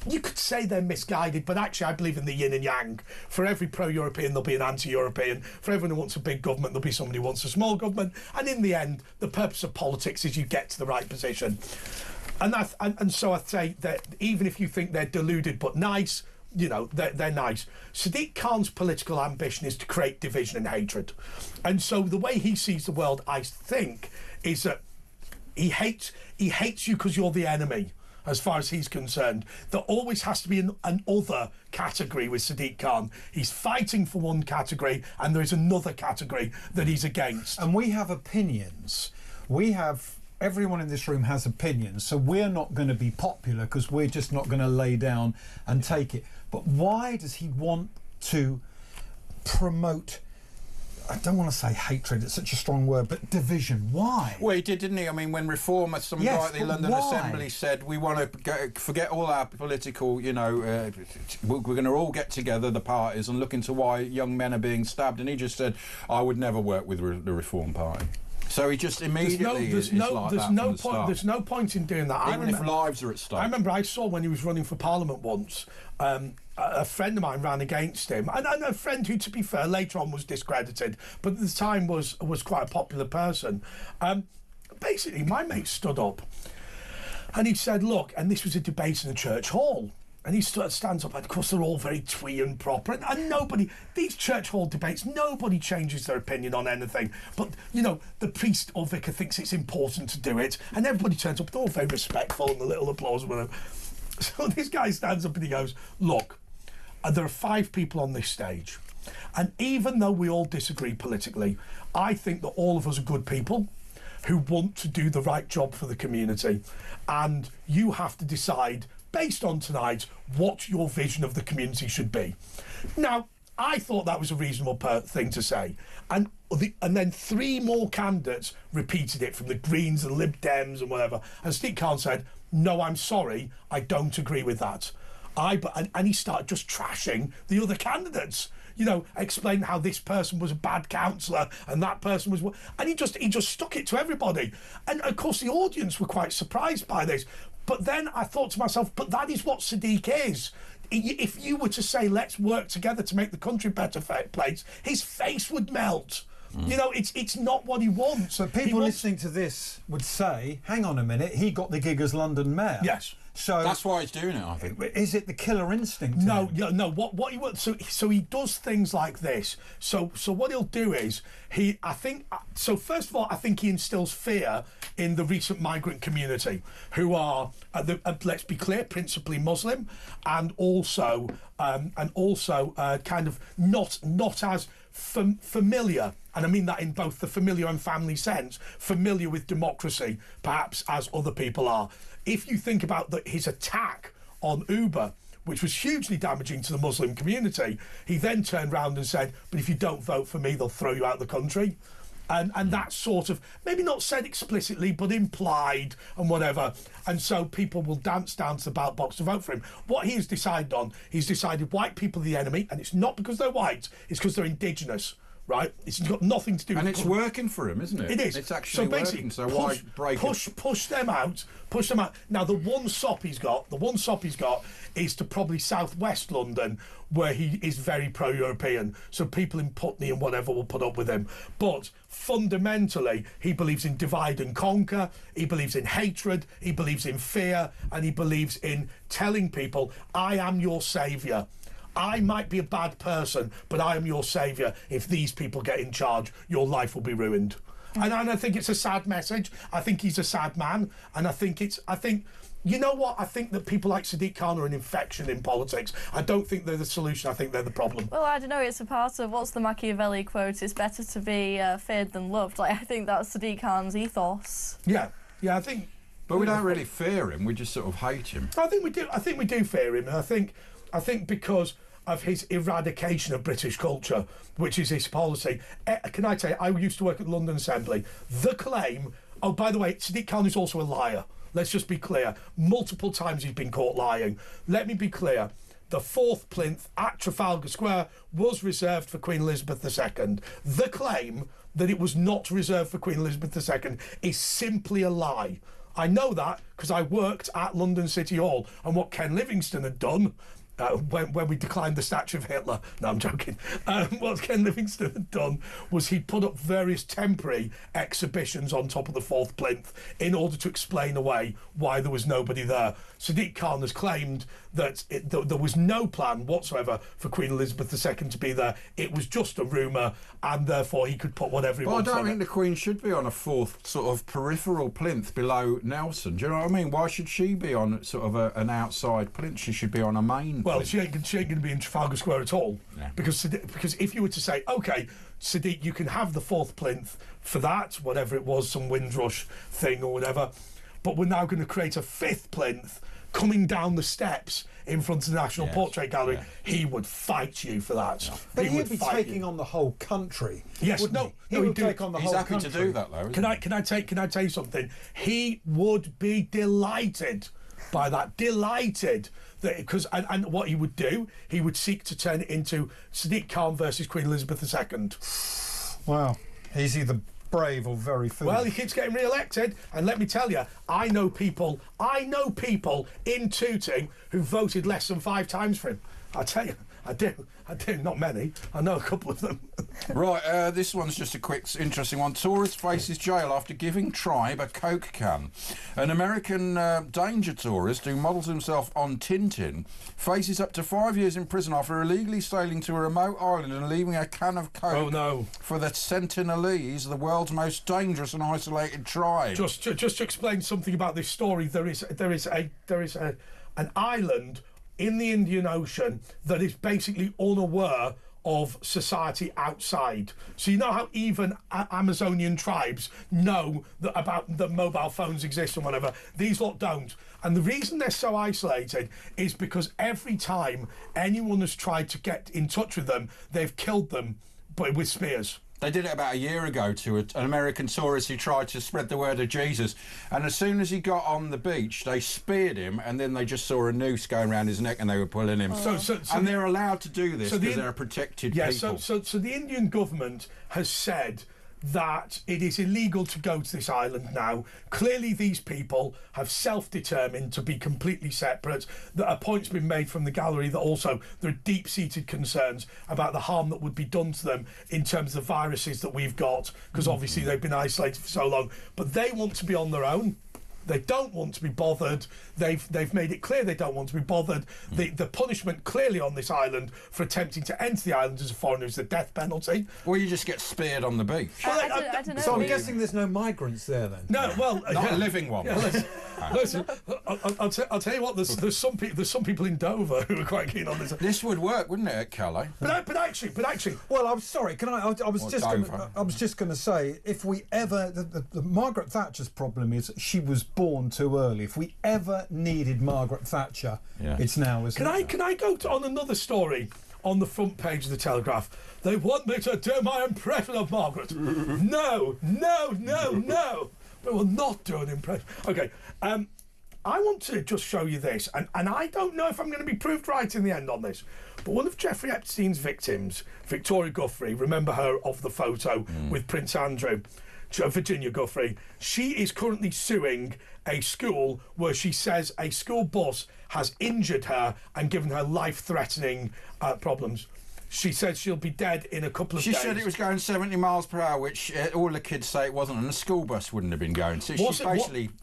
Speaker 2: You could say they're misguided, but actually I believe in the yin and yang. For every pro-European, there'll be an anti-European. For everyone who wants a big government, there'll be somebody who wants a small government. And in the end, the purpose of politics is you get to the right position. And so I say that even if you think they're deluded but nice, you know, they're nice. Sadiq Khan's political ambition is to create division and hatred. And so the way he sees the world, I think, is that he hates you because you're the enemy. As far as he's concerned, there always has to be an other category with Sadiq Khan. He's fighting for one category, and there is another category that he's against.
Speaker 4: And we have opinions. Everyone in this room has opinions, so we're not going to be popular because we're just not going to lay down and take it. But why does he want to promote, I don't want to say hatred, it's such a strong word, but division? Why?
Speaker 3: Well, he did, didn't he? I mean, when Reform, some guy at the London Assembly said, we want to forget all our political, you know, we're going to all get together, the parties, and look into why young men are being stabbed. And he just said, I would never work with the Reform Party. So he just immediately
Speaker 2: there's no point in doing that.
Speaker 3: Even if lives are at stake.
Speaker 2: I remember I saw when he was running for Parliament once, a friend of mine ran against him, and a friend who, to be fair, later on was discredited, but at the time was quite a popular person. Basically, my mate stood up and he said, look, and this was a debate in a church hall, And he stands up, and of course they're all very twee and proper, and nobody, these church hall debates, nobody changes their opinion on anything. But, you know, the priest or vicar thinks it's important to do it, and everybody turns up, they're all very respectful, and a little applause with him. So this guy stands up and he goes, look, there are 5 people on this stage, and even though we all disagree politically, I think that all of us are good people who want to do the right job for the community, and you have to decide based on tonight what your vision of the community should be. Now, I thought that was a reasonable thing to say, and then 3 more candidates repeated it from the Greens and Lib Dems and whatever, and Sadiq Khan said, no, I'm sorry, I don't agree with that. And he started just trashing the other candidates, you know, explaining how this person was a bad councillor and that person was, and he just stuck it to everybody. And of course the audience were quite surprised by this. But then I thought to myself, but that is what Sadiq is. If you were to say, let's work together to make the country a better place, his face would melt. You know, it's not what he wants.
Speaker 4: So people listening to this would say, hang on a minute, he got the gig as London mayor.
Speaker 2: Yes.
Speaker 4: So
Speaker 3: that's why he's doing it, I think.
Speaker 4: Is it the killer instinct?
Speaker 2: No, no. What he wants. So he does things like this. So what he'll do is I think. So first of all, I think he instills fear in the recent migrant community, who are, let's be clear, principally Muslim, and also kind of not as familiar, and I mean that in both the familiar and family sense, familiar with democracy, perhaps, as other people are. If you think about his attack on Uber, which was hugely damaging to the Muslim community, he then turned round and said, but if you don't vote for me, they'll throw you out of the country. And that's sort of, maybe not said explicitly, but implied and whatever. And so people will dance down to the ballot box to vote for him. What he's decided on, he's decided white people are the enemy, and it's not because they're white, it's because they're indigenous. Right, it's got nothing to do with.
Speaker 3: And it's working for him, isn't it?
Speaker 2: It is.
Speaker 3: It's actually working. So why break it?
Speaker 2: Push them out. Push them out. Now the one stop he's got is to probably southwest London, where he is very pro-European. So people in Putney and whatever will put up with him. But fundamentally, he believes in divide and conquer. He believes in hatred. He believes in fear, and he believes in telling people, "I am your saviour. I might be a bad person, but I am your saviour. If these people get in charge, your life will be ruined." And I think it's a sad message. I think he's a sad man. And I think, you know what? I think that people like Sadiq Khan are an infection in politics. I don't think they're the solution. I think they're the problem.
Speaker 5: Well, I don't know. It's a part of, what's the Machiavelli quote? It's better to be feared than loved. Like, I think that's Sadiq Khan's ethos.
Speaker 2: Yeah, I think.
Speaker 3: But we don't really fear him. We just sort of hate him.
Speaker 2: I think we do. I think we do fear him. And I think because of his eradication of British culture, which is his policy. Can I tell you, I used to work at the London Assembly. The claim, oh, by the way, Sadiq Khan is also a liar. Let's just be clear. Multiple times he's been caught lying. Let me be clear. The 4th plinth at Trafalgar Square was reserved for Queen Elizabeth II. The claim that it was not reserved for Queen Elizabeth II is simply a lie. I know that because I worked at London City Hall, and what Ken Livingstone had done when we declined the statue of Hitler. No, I'm joking. What Ken Livingstone had done was he put up various temporary exhibitions on top of the 4th plinth in order to explain away why there was nobody there. Sadiq Khan has claimed that there was no plan whatsoever for Queen Elizabeth II to be there. It was just a rumour, and therefore he could put whatever he wants on it.
Speaker 3: I don't think the Queen should be on a 4th sort of peripheral plinth below Nelson. Do you know what I mean? Why should she be on sort of an outside plinth? She should be on a main
Speaker 2: Well,
Speaker 3: plinth.
Speaker 2: she ain't going to be in Trafalgar Square at all.
Speaker 3: Yeah.
Speaker 2: Because if you were to say, OK, Sadiq, you can have the 4th plinth for that, whatever it was, some Windrush thing or whatever, but we're now going to create a 5th plinth coming down the steps in front of the National Portrait Gallery. He would fight you for that. Yeah.
Speaker 4: But he'd be taking on the whole country.
Speaker 2: Yes,
Speaker 4: he would take on the whole country.
Speaker 3: He's happy to do that, though.
Speaker 2: Can I tell you something? He would be delighted by that. Delighted. And what he would do, he would seek to turn it into Sadiq Khan versus Queen Elizabeth II.
Speaker 4: Wow. He's either brave or very foolish.
Speaker 2: Well, he keeps getting re-elected, and let me tell you, I know people in Tooting who voted less than 5 times for him. I tell you, I do. Not many. I know a couple of them.
Speaker 3: Right, this one's just a quick, interesting one. Tourist faces jail after giving tribe a Coke can. An American danger tourist who models himself on Tintin faces up to 5 years in prison after illegally sailing to a remote island and leaving a can of Coke.
Speaker 2: Oh no!
Speaker 3: For the Sentinelese, the world's most dangerous and isolated tribe.
Speaker 2: Just to explain something about this story, there is an island in the Indian Ocean that is basically unaware of society outside. So you know how even Amazonian tribes know that mobile phones exist and whatever. These lot don't. And the reason they're so isolated is because every time anyone has tried to get in touch with them, they've killed them, but with spears.
Speaker 3: They did it about a year ago to an American tourist who tried to spread the word of Jesus. And as soon as he got on the beach, they speared him, and then they just saw a noose going around his neck and they were pulling him. And they're allowed to do this because they're a protected people.
Speaker 2: So the Indian government has said that it is illegal to go to this island now. Clearly these people have self-determined to be completely separate. That a point's been made from the gallery that also there are deep-seated concerns about the harm that would be done to them in terms of viruses that we've got, because obviously they've been isolated for so long. But they want to be on their own. They don't want to be bothered. They've made it clear they don't want to be bothered. The punishment clearly on this island for attempting to enter the island as a foreigner is the death penalty.
Speaker 3: Or you just get speared on the beach.
Speaker 5: I don't know.
Speaker 4: So I'm guessing there's no migrants there then?
Speaker 2: No, well...
Speaker 3: Not a living one.
Speaker 2: Yeah, listen, I'll tell you what, there's some people in Dover who are quite keen on this.
Speaker 3: This would work, wouldn't it, at Calais?
Speaker 2: But actually...
Speaker 4: Well, I'm sorry, can I was just going to say, if we ever... The Margaret Thatcher's problem is she was born too early. If we ever needed Margaret Thatcher, it's now, isn't it?
Speaker 2: Can I go on another story on the front page of the Telegraph? They want me to do my impression of Margaret. No. We will not do an impression. Okay, I want to just show you this, and I don't know if I'm going to be proved right in the end on this, but one of Jeffrey Epstein's victims, Victoria Guffrey, remember her of the photo with Prince Andrew, Virginia Guffrey, she is currently suing a school where she says a school bus has injured her and given her life-threatening problems. She said she'll be dead in a couple of days.
Speaker 3: She said it was going 70 miles per hour, which all the kids say it wasn't, and a school bus wouldn't have been going. So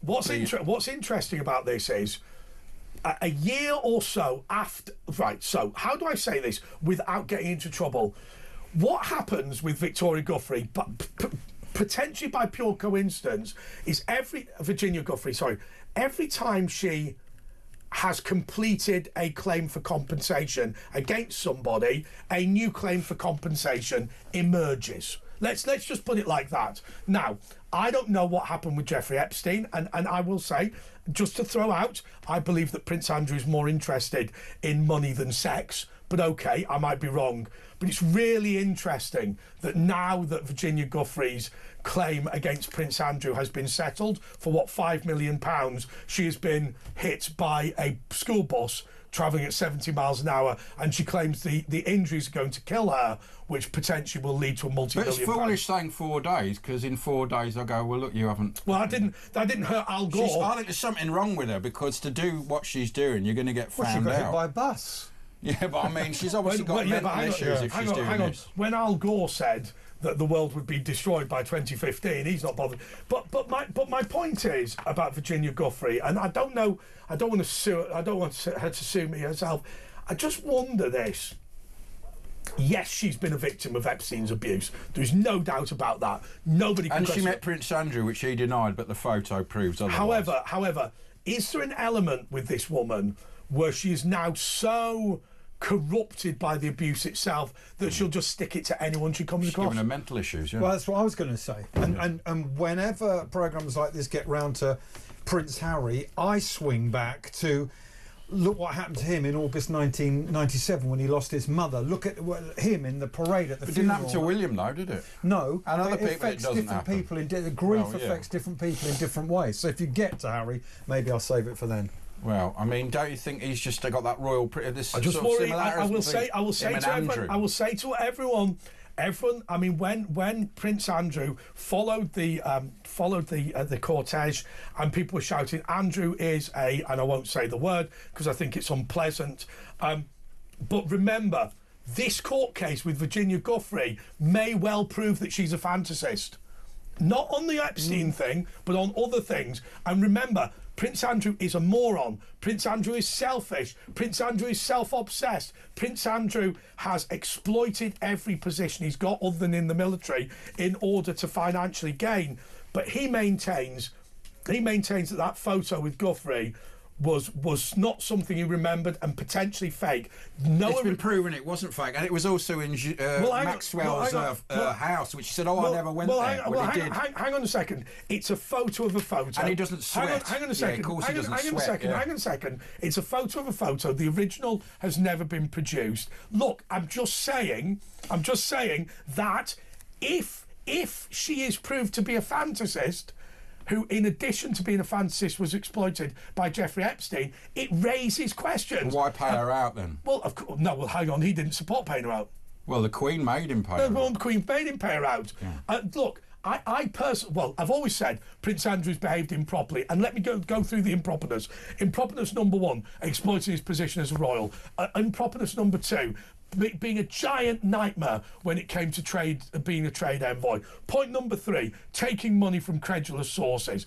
Speaker 2: What's interesting about this is a year or so after... Right, so how do I say this without getting into trouble? What happens with Victoria Guffrey, but potentially by pure coincidence, is Virginia Guffrey, every time she has completed a claim for compensation against somebody, a new claim for compensation emerges. Let's just put it like that. Now, I don't know what happened with Jeffrey Epstein, and I will say, just to throw out, I believe that Prince Andrew is more interested in money than sex. But okay, I might be wrong. But it's really interesting that now that Virginia Guffrey's claim against Prince Andrew has been settled for £5 million, she has been hit by a school bus travelling at 70 miles an hour, and she claims the injuries are going to kill her, which potentially will lead to a multi-million.
Speaker 3: But it's foolish saying 4 days, because in 4 days I go, well, look, you haven't.
Speaker 2: Well, that didn't hurt Al Gore.
Speaker 3: I think there's something wrong with her, because to do what she's doing, you're going to get found
Speaker 4: she got
Speaker 3: out.
Speaker 4: hit by a bus.
Speaker 3: Yeah, but I mean, she's obviously got mental issues if she's doing this.
Speaker 2: When Al Gore said that the world would be destroyed by 2015, he's not bothered. But my point is about Virginia Guffrey, and I don't want her to sue me herself. I just wonder this. Yes, she's been a victim of Epstein's abuse. There's no doubt about that. Nobody can.
Speaker 3: And she met Prince Andrew, which he denied, but the photo proves otherwise.
Speaker 2: However, is there an element with this woman where she is now so corrupted by the abuse itself that she'll just stick it to anyone she comes across?
Speaker 3: Given her mental issues, yeah.
Speaker 4: Well, that's what I was going to say. And whenever programmes like this get round to Prince Harry, I swing back to look what happened to him in August 1997 when he lost his mother. Look at him in the parade at the funeral.
Speaker 3: It didn't happen to William, though, did it?
Speaker 4: No.
Speaker 3: And other people,
Speaker 4: affects
Speaker 3: it doesn't
Speaker 4: different
Speaker 3: happen.
Speaker 4: people. Grief affects different people in different ways. So if you get to Harry, maybe I'll save it for then.
Speaker 3: Well, I mean, don't you think he's just got that royal? This
Speaker 2: I just
Speaker 3: sort of
Speaker 2: worry. I will say to everyone. I mean, when Prince Andrew followed the cortege, and people were shouting, "Andrew is a," and I won't say the word because I think it's unpleasant. But remember, this court case with Virginia Guffrey may well prove that she's a fantasist. Not on the Epstein thing, but on other things. And remember, Prince Andrew is a moron. Prince Andrew is selfish. Prince Andrew is self-obsessed. Prince Andrew has exploited every position he's got other than in the military in order to financially gain. But he maintains that photo with Guffrey was not something he remembered and potentially fake.
Speaker 3: It's been proven it wasn't fake, and it was also in Maxwell's house, which he said, I never went there.
Speaker 2: Hang on a second. It's a photo of a photo.
Speaker 3: And he doesn't sweat.
Speaker 2: Hang on a second.
Speaker 3: Yeah, of course he doesn't sweat.
Speaker 2: Hang on a second. It's a photo of a photo. The original has never been produced. Look, I'm just saying that if she is proved to be a fantasist, who, in addition to being a fantasist, was exploited by Jeffrey Epstein, it raises questions.
Speaker 3: Why pay her out then?
Speaker 2: Well, of course, no. Well, hang on. He didn't support paying her out.
Speaker 3: Well, the Queen made him pay her out.
Speaker 2: The Queen made him pay her out. Yeah. Look, I personally, well, I've always said Prince Andrew's behaved improperly, and let me go through the improperness. Improperness number 1, exploiting his position as a royal. Improperness number 2, being a giant nightmare when it came to being a trade envoy. Point number 3, taking money from incredulous sources.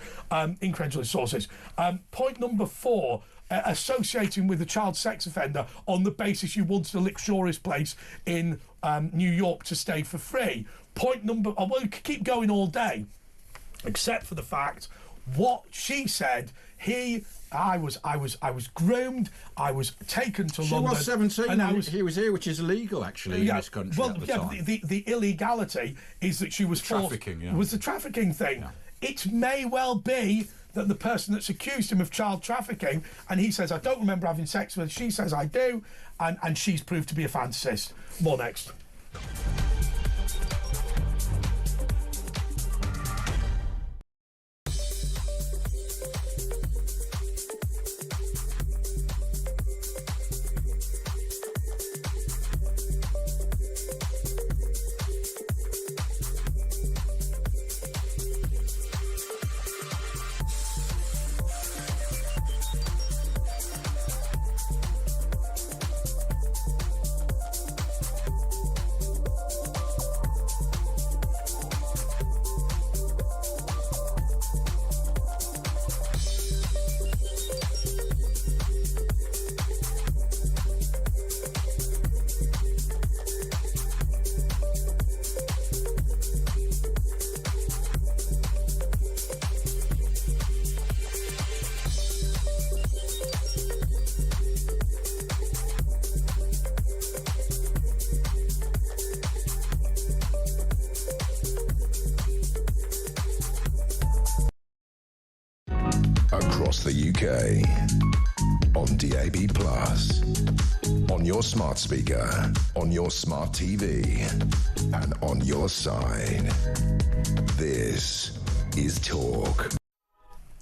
Speaker 2: Point number 4, associating with a child sex offender on the basis you wanted to lick Shorey's place in New York to stay for free. Point number, well, we could keep going all day, except for the fact what she said. I was groomed. I was taken to London.
Speaker 3: She was 17 and he was here, which is illegal actually in this country at the time.
Speaker 2: The illegality is that she was
Speaker 3: trafficking.
Speaker 2: It was the trafficking thing. Yeah. It may well be that the person that's accused him of child trafficking, and he says, I don't remember having sex with her, she says, I do, and she's proved to be a fantasist. More next.
Speaker 1: Across the UK, on DAB+, on your smart speaker, on your smart TV, and on your side. This is Talk.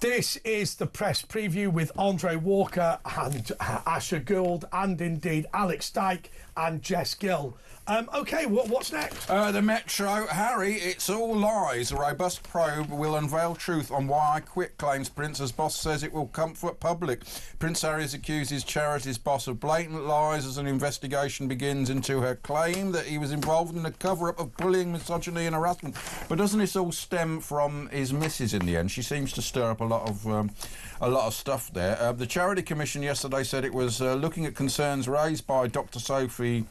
Speaker 2: This is the press preview with Andre Walker and Asher Gould, and indeed Alex Dyke and Jess Gill. OK, what's next?
Speaker 3: The Metro. Harry, it's all lies. A robust probe will unveil truth on why I quit, claims Prince's boss says it will comfort public. Prince Harry has accused his charity's boss of blatant lies as an investigation begins into her claim that he was involved in a cover-up of bullying, misogyny and harassment. But doesn't this all stem from his missus in the end? She seems to stir up a lot of stuff there. The Charity Commission yesterday said it was looking at concerns raised by Dr. Sophie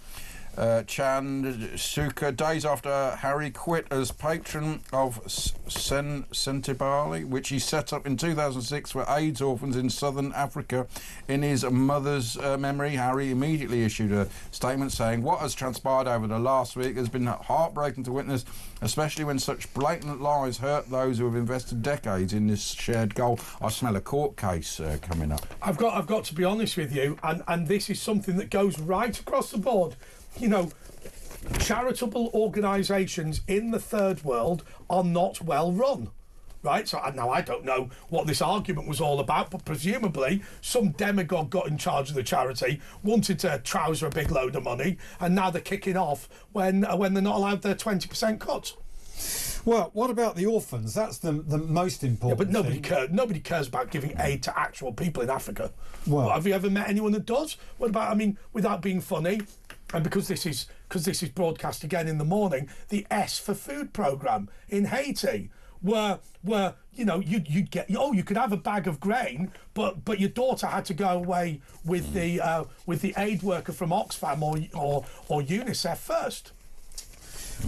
Speaker 3: Chandsuka days after Harry quit as patron of Sentebale, which he set up in 2006 for AIDS orphans in southern Africa. In his mother's memory, Harry immediately issued a statement saying, what has transpired over the last week has been heartbreaking to witness, especially when such blatant lies hurt those who have invested decades in this shared goal. I smell a court case coming up.
Speaker 2: I've got to be honest with you, and this is something that goes right across the board. You know, charitable organisations in the third world are not well run, right? So now I don't know what this argument was all about, but presumably some demagogue got in charge of the charity, wanted to trouser a big load of money, and now they're kicking off when they're not allowed their 20% cut.
Speaker 4: Well, what about the orphans? That's the most
Speaker 2: Yeah,
Speaker 4: important.
Speaker 2: but nobody
Speaker 4: thing.
Speaker 2: cares. Nobody cares about giving aid to actual people in Africa.
Speaker 4: Well-
Speaker 2: Have you ever met anyone that does? What about? I mean, without being funny, and because this is broadcast again in the morning, the S for Food program in Haiti, where you'd get you could have a bag of grain, but your daughter had to go away with the aid worker from Oxfam or UNICEF first.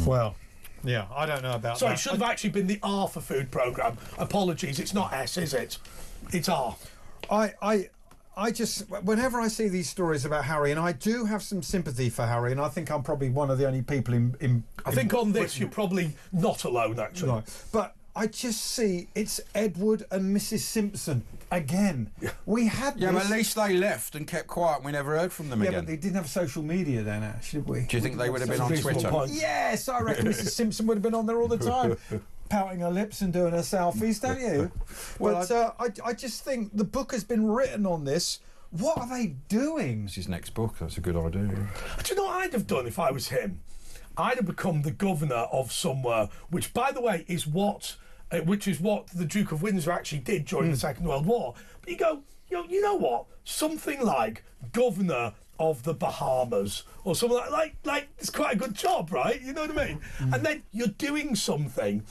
Speaker 4: Well, yeah, I don't know about
Speaker 2: Sorry,
Speaker 4: that.
Speaker 2: it should have actually been the R for Food program. Apologies, it's not S, is it? It's R.
Speaker 4: I just, whenever I see these stories about Harry, and I do have some sympathy for Harry, and I think I'm probably one of the only people
Speaker 2: I think on this you're probably not alone, actually.
Speaker 4: No, but I just see it's Edward and Mrs. Simpson again. We had
Speaker 3: Yeah,
Speaker 4: this.
Speaker 3: but at least they left and kept quiet and we never heard from them
Speaker 4: Yeah,
Speaker 3: again.
Speaker 4: but they didn't have social media then, actually, did we?
Speaker 3: Do you think they would have been on
Speaker 2: Reasonable
Speaker 3: Twitter?
Speaker 2: point.
Speaker 4: Yes, I reckon Mrs. Simpson would have been on there all the time, pouting her lips and doing her selfies, don't you?
Speaker 3: Well,
Speaker 4: But I just think the book has been written on this. What are they doing?
Speaker 3: It's his next book. That's a good idea.
Speaker 2: Do you know what I'd have done if I was him? I'd have become the governor of somewhere, which, by the way, is what the Duke of Windsor actually did during the Second World War. But you go, you know what? Something like governor of the Bahamas or something like it's quite a good job, right? You know what I mean? And then you're doing something.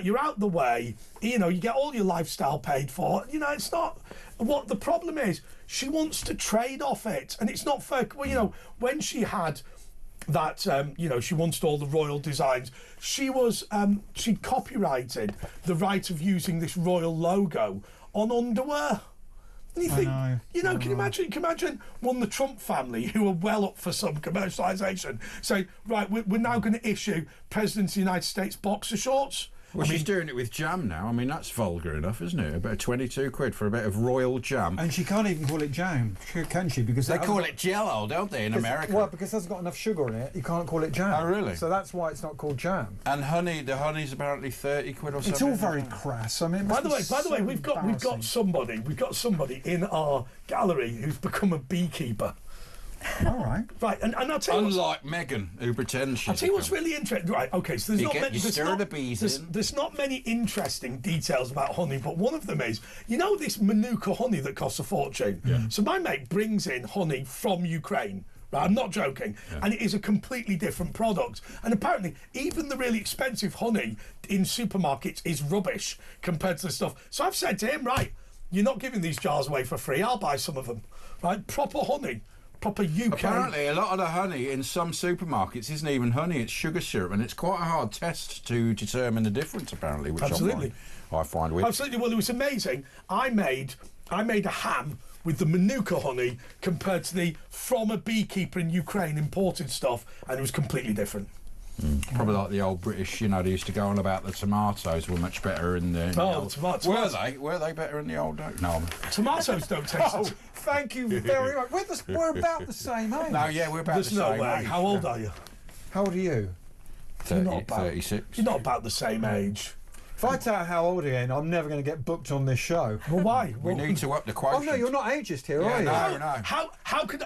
Speaker 2: You're out the way. You get all your lifestyle paid for. It's not. What the problem is, she wants to trade off it, and it's not fair. Well, when she had that, she wanted all the royal designs. She copyrighted the right of using this royal logo on underwear. And you think, can you imagine one, the Trump family, who are well up for some commercialisation, say, right, we're now going to issue President of the United States boxer shorts.
Speaker 3: Well, she's doing it with jam now. I mean, that's vulgar enough, isn't it? About 22 quid for a bit of royal jam.
Speaker 4: And she can't even call it jam, can she? Because
Speaker 3: They call it Jell-O, don't they, in America?
Speaker 4: Well, because it hasn't got enough sugar in it, you can't call it jam.
Speaker 3: Oh, really?
Speaker 4: So that's why it's not called jam.
Speaker 3: And the honey's apparently 30 quid or something.
Speaker 4: It's all very crass. I mean,
Speaker 2: By the way, we've got somebody in our gallery who's become a beekeeper.
Speaker 4: All right.
Speaker 2: Right, and I'll tell you
Speaker 3: Unlike Meghan, who pretends she's...
Speaker 2: I'll tell you what's really interesting. Right, okay, so there's not many interesting details about honey, but one of them is, this Manuka honey that costs a fortune? Yeah. So my mate brings in honey from Ukraine. Right, I'm not joking. Yeah. And it is a completely different product. And apparently, even the really expensive honey in supermarkets is rubbish compared to the stuff. So I've said to him, right, you're not giving these jars away for free. I'll buy some of them. Right, proper honey. Proper UK.
Speaker 3: Apparently, a lot of the honey in some supermarkets isn't even honey; it's sugar syrup, and it's quite a hard test to determine the difference. Apparently, which I find weird.
Speaker 2: Absolutely. Well, it was amazing. I made a ham with the Manuka honey compared to the from a beekeeper in Ukraine imported stuff, and it was completely different.
Speaker 3: Probably like the old British, they used to go on about the tomatoes were much better in the...
Speaker 2: tomatoes.
Speaker 3: Were they better in the old days? No.
Speaker 2: Tomatoes don't taste...
Speaker 4: Oh, thank you very much. We're about the same age.
Speaker 3: No, yeah, we're about the same
Speaker 2: There's no way.
Speaker 3: age.
Speaker 2: How old are you?
Speaker 4: How old are you?
Speaker 3: 36.
Speaker 2: You're not about the same age.
Speaker 4: If I tell you how old I am, I'm never going to get booked on this show.
Speaker 2: Well, why?
Speaker 3: We need to up the quotient.
Speaker 4: Oh, no, you're not ageist here, are you?
Speaker 3: No.
Speaker 2: How could...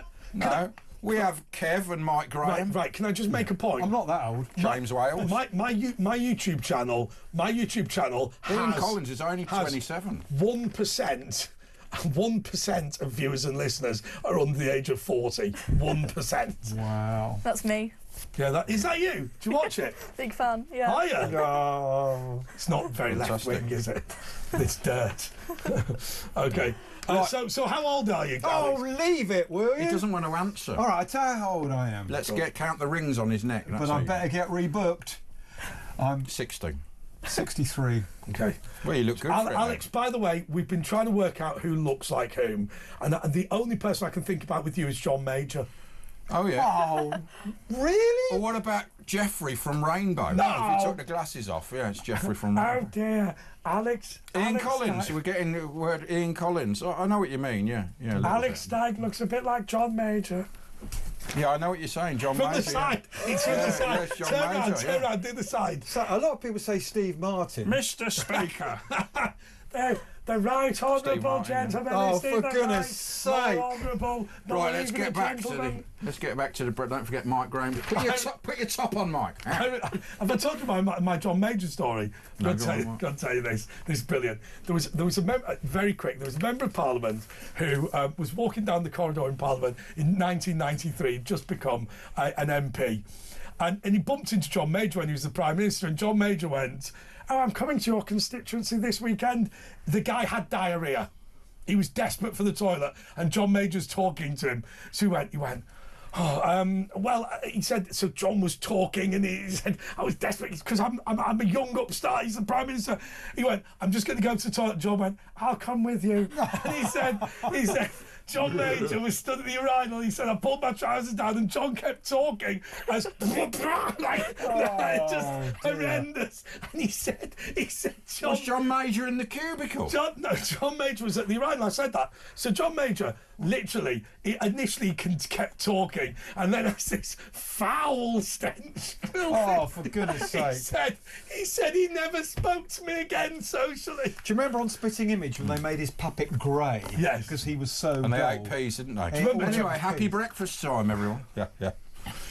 Speaker 3: We have Kev and Mike Graham.
Speaker 2: Right, can I just make a point?
Speaker 4: I'm not that old.
Speaker 3: James Wales.
Speaker 2: My YouTube channel
Speaker 3: Ian Collins is only 27.
Speaker 2: 1% of viewers and listeners are under the age of 40. 1%.
Speaker 4: Wow.
Speaker 5: That's me.
Speaker 2: Yeah, is that you? Do you watch it?
Speaker 5: Big fan, yeah.
Speaker 2: Are you?
Speaker 4: Oh.
Speaker 2: It's not very left-wing, is it? It's dirt. Okay. So how old are you, Alex?
Speaker 4: Oh, leave it, will you?
Speaker 3: He doesn't want to answer.
Speaker 4: All right, I'll tell you how old I am.
Speaker 3: Let's count the rings on his neck.
Speaker 4: But I better get rebooked. I'm
Speaker 3: 60.
Speaker 4: 63.
Speaker 2: Okay.
Speaker 3: Well, you look good for it,
Speaker 2: Alex, by the way, we've been trying to work out who looks like whom, and the only person I can think about with you is John Major.
Speaker 3: Oh, yeah.
Speaker 4: Oh, really?
Speaker 3: Or what about Jeffrey from Rainbow?
Speaker 2: No.
Speaker 3: If you took the glasses off, yeah, it's Jeffrey from Rainbow.
Speaker 2: Oh, dear. Alex.
Speaker 3: Ian Collins. We're getting the word Ian Collins. I know what you mean, yeah.
Speaker 2: Alex Stagg looks a bit like John Major.
Speaker 3: Yeah, I know what you're saying, John
Speaker 2: From
Speaker 3: Major.
Speaker 2: the side. It's from the side.
Speaker 3: Yes, John
Speaker 2: Turn around, do the side.
Speaker 4: So a lot of people say Steve Martin.
Speaker 2: Mr. Speaker. The right honourable
Speaker 3: Martin, yeah.
Speaker 2: gentleman.
Speaker 4: Oh,
Speaker 2: is in
Speaker 4: for
Speaker 2: the
Speaker 4: goodness sake!
Speaker 2: honourable,
Speaker 3: Right, let's
Speaker 2: even
Speaker 3: get
Speaker 2: a
Speaker 3: back
Speaker 2: gentleman.
Speaker 3: to the. Don't forget Mike Graham. Put your top on, Mike.
Speaker 2: Have I told you my John Major story?
Speaker 3: No,
Speaker 2: I've got to tell you this. This is brilliant. There was a member, very quick. There was a member of Parliament who was walking down the corridor in Parliament in 1993, just become an MP, and he bumped into John Major when he was the Prime Minister, and John Major went, "Oh, I'm coming to your constituency this weekend." The guy had diarrhea. He was desperate for the toilet, and John Major's talking to him. So he went. Oh, well, he said, so John was talking and he said, I was desperate because I'm a young upstart, he's the Prime Minister. He went, I'm just going to go to the toilet. John went, I'll come with you. And he said, John Major was stood at the urinal. He said, I pulled my trousers down and John kept talking as like, just horrendous. And he said, John...
Speaker 3: Was John Major in the cubicle?
Speaker 2: John Major was at the urinal. I said that. So John Major literally, he initially kept talking, and then there's this foul stench.
Speaker 4: Oh, for goodness sake!
Speaker 2: He said he never spoke to me again socially.
Speaker 4: Do you remember on Spitting Image when they made his puppet grey?
Speaker 2: Yes,
Speaker 4: because he was so.
Speaker 3: And they
Speaker 4: dull.
Speaker 3: ate peas, didn't they?
Speaker 2: Anyway,
Speaker 3: happy breakfast time, everyone. Yeah.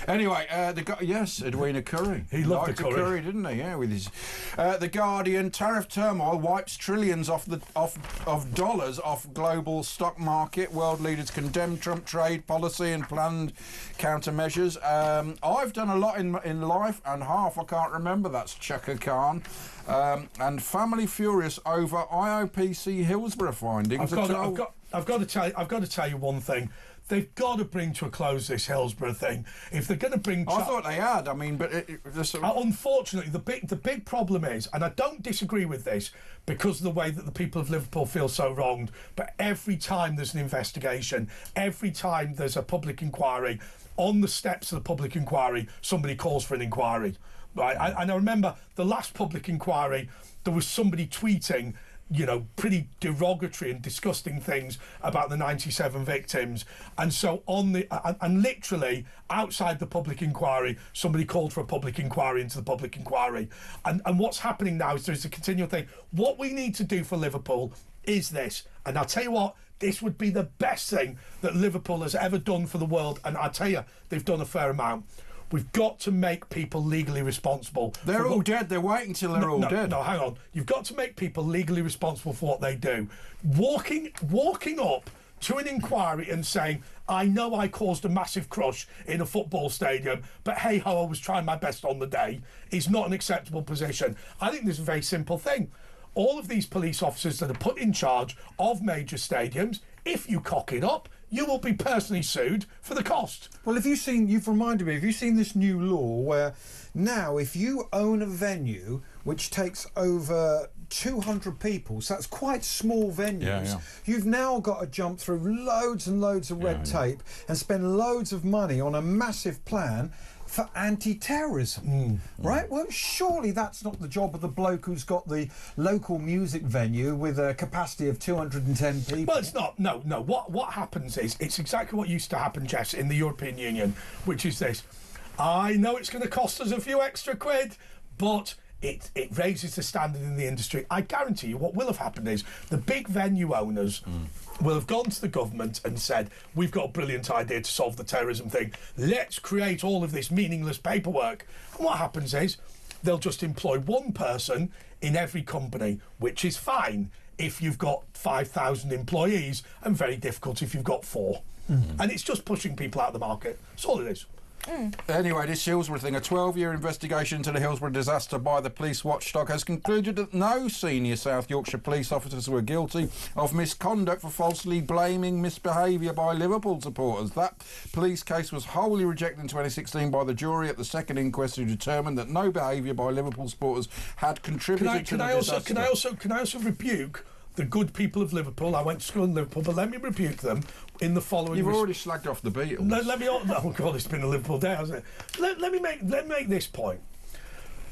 Speaker 3: Anyway, Edwina Curry.
Speaker 2: He loved the curry,
Speaker 3: didn't he? Yeah, with his. The Guardian: tariff turmoil wipes trillions of dollars off global stock market. World leaders condemn Trump trade policy and planned countermeasures. I've done a lot in life, and half I can't remember. That's Sadiq Khan. And family furious over IOPC Hillsborough findings.
Speaker 2: I've got to tell you one thing. They've got to bring to a close this Hillsborough thing. If they're going to bring...
Speaker 3: I thought they had. I mean, but...
Speaker 2: unfortunately, the big problem is, and I don't disagree with this, because of the way that the people of Liverpool feel so wronged, but every time there's an investigation, every time there's a public inquiry, on the steps of the public inquiry, somebody calls for an inquiry. Right? And I remember the last public inquiry, there was somebody tweeting, you know, pretty derogatory and disgusting things about the 97 victims. And so and literally outside the public inquiry, somebody called for a public inquiry into the public inquiry. And what's happening now is there's a continual thing. What we need to do for Liverpool is this. And I'll tell you what, this would be the best thing that Liverpool has ever done for the world. And I'll tell you, they've done a fair amount. We've got to make people legally responsible.
Speaker 3: They're all dead. They're waiting till they're all dead.
Speaker 2: No, hang on. You've got to make people legally responsible for what they do. Walking up to an inquiry and saying, I know I caused a massive crush in a football stadium, but hey-ho, I was trying my best on the day, is not an acceptable position. I think there's a very simple thing. All of these police officers that are put in charge of major stadiums, if you cock it up, you will be personally sued for the cost.
Speaker 4: Well, you've reminded me, have you seen this new law where now if you own a venue which takes over 200 people, so that's quite small venues, you've now got to jump through loads and loads of red tape and spend loads of money on a massive plan for anti-terrorism, right? Well, surely that's not the job of the bloke who's got the local music venue with a capacity of 210 people.
Speaker 2: Well, it's not. No. What happens is, it's exactly what used to happen, Jess, in the European Union, which is this. I know it's going to cost us a few extra quid, but it raises the standard in the industry. I guarantee you what will have happened is the big venue owners will have gone to the government and said, we've got a brilliant idea to solve the terrorism thing. Let's create all of this meaningless paperwork. And what happens is they'll just employ one person in every company, which is fine if you've got 5,000 employees and very difficult if you've got 4. And it's just pushing people out of the market. That's all it is.
Speaker 3: Anyway, this Hillsborough thing, a 12-year investigation into the Hillsborough disaster by the police watchdog has concluded that no senior South Yorkshire police officers were guilty of misconduct for falsely blaming misbehaviour by Liverpool supporters. That police case was wholly rejected in 2016 by the jury at the second inquest, who determined that no behaviour by Liverpool supporters had contributed to the disaster.
Speaker 2: Can I also rebuke the good people of Liverpool? I went to school in Liverpool, but let me rebuke them in the following...
Speaker 3: You've already slagged off the Beatles.
Speaker 2: Let me... Oh, God, it's been a Liverpool day, hasn't it? Let me make this point.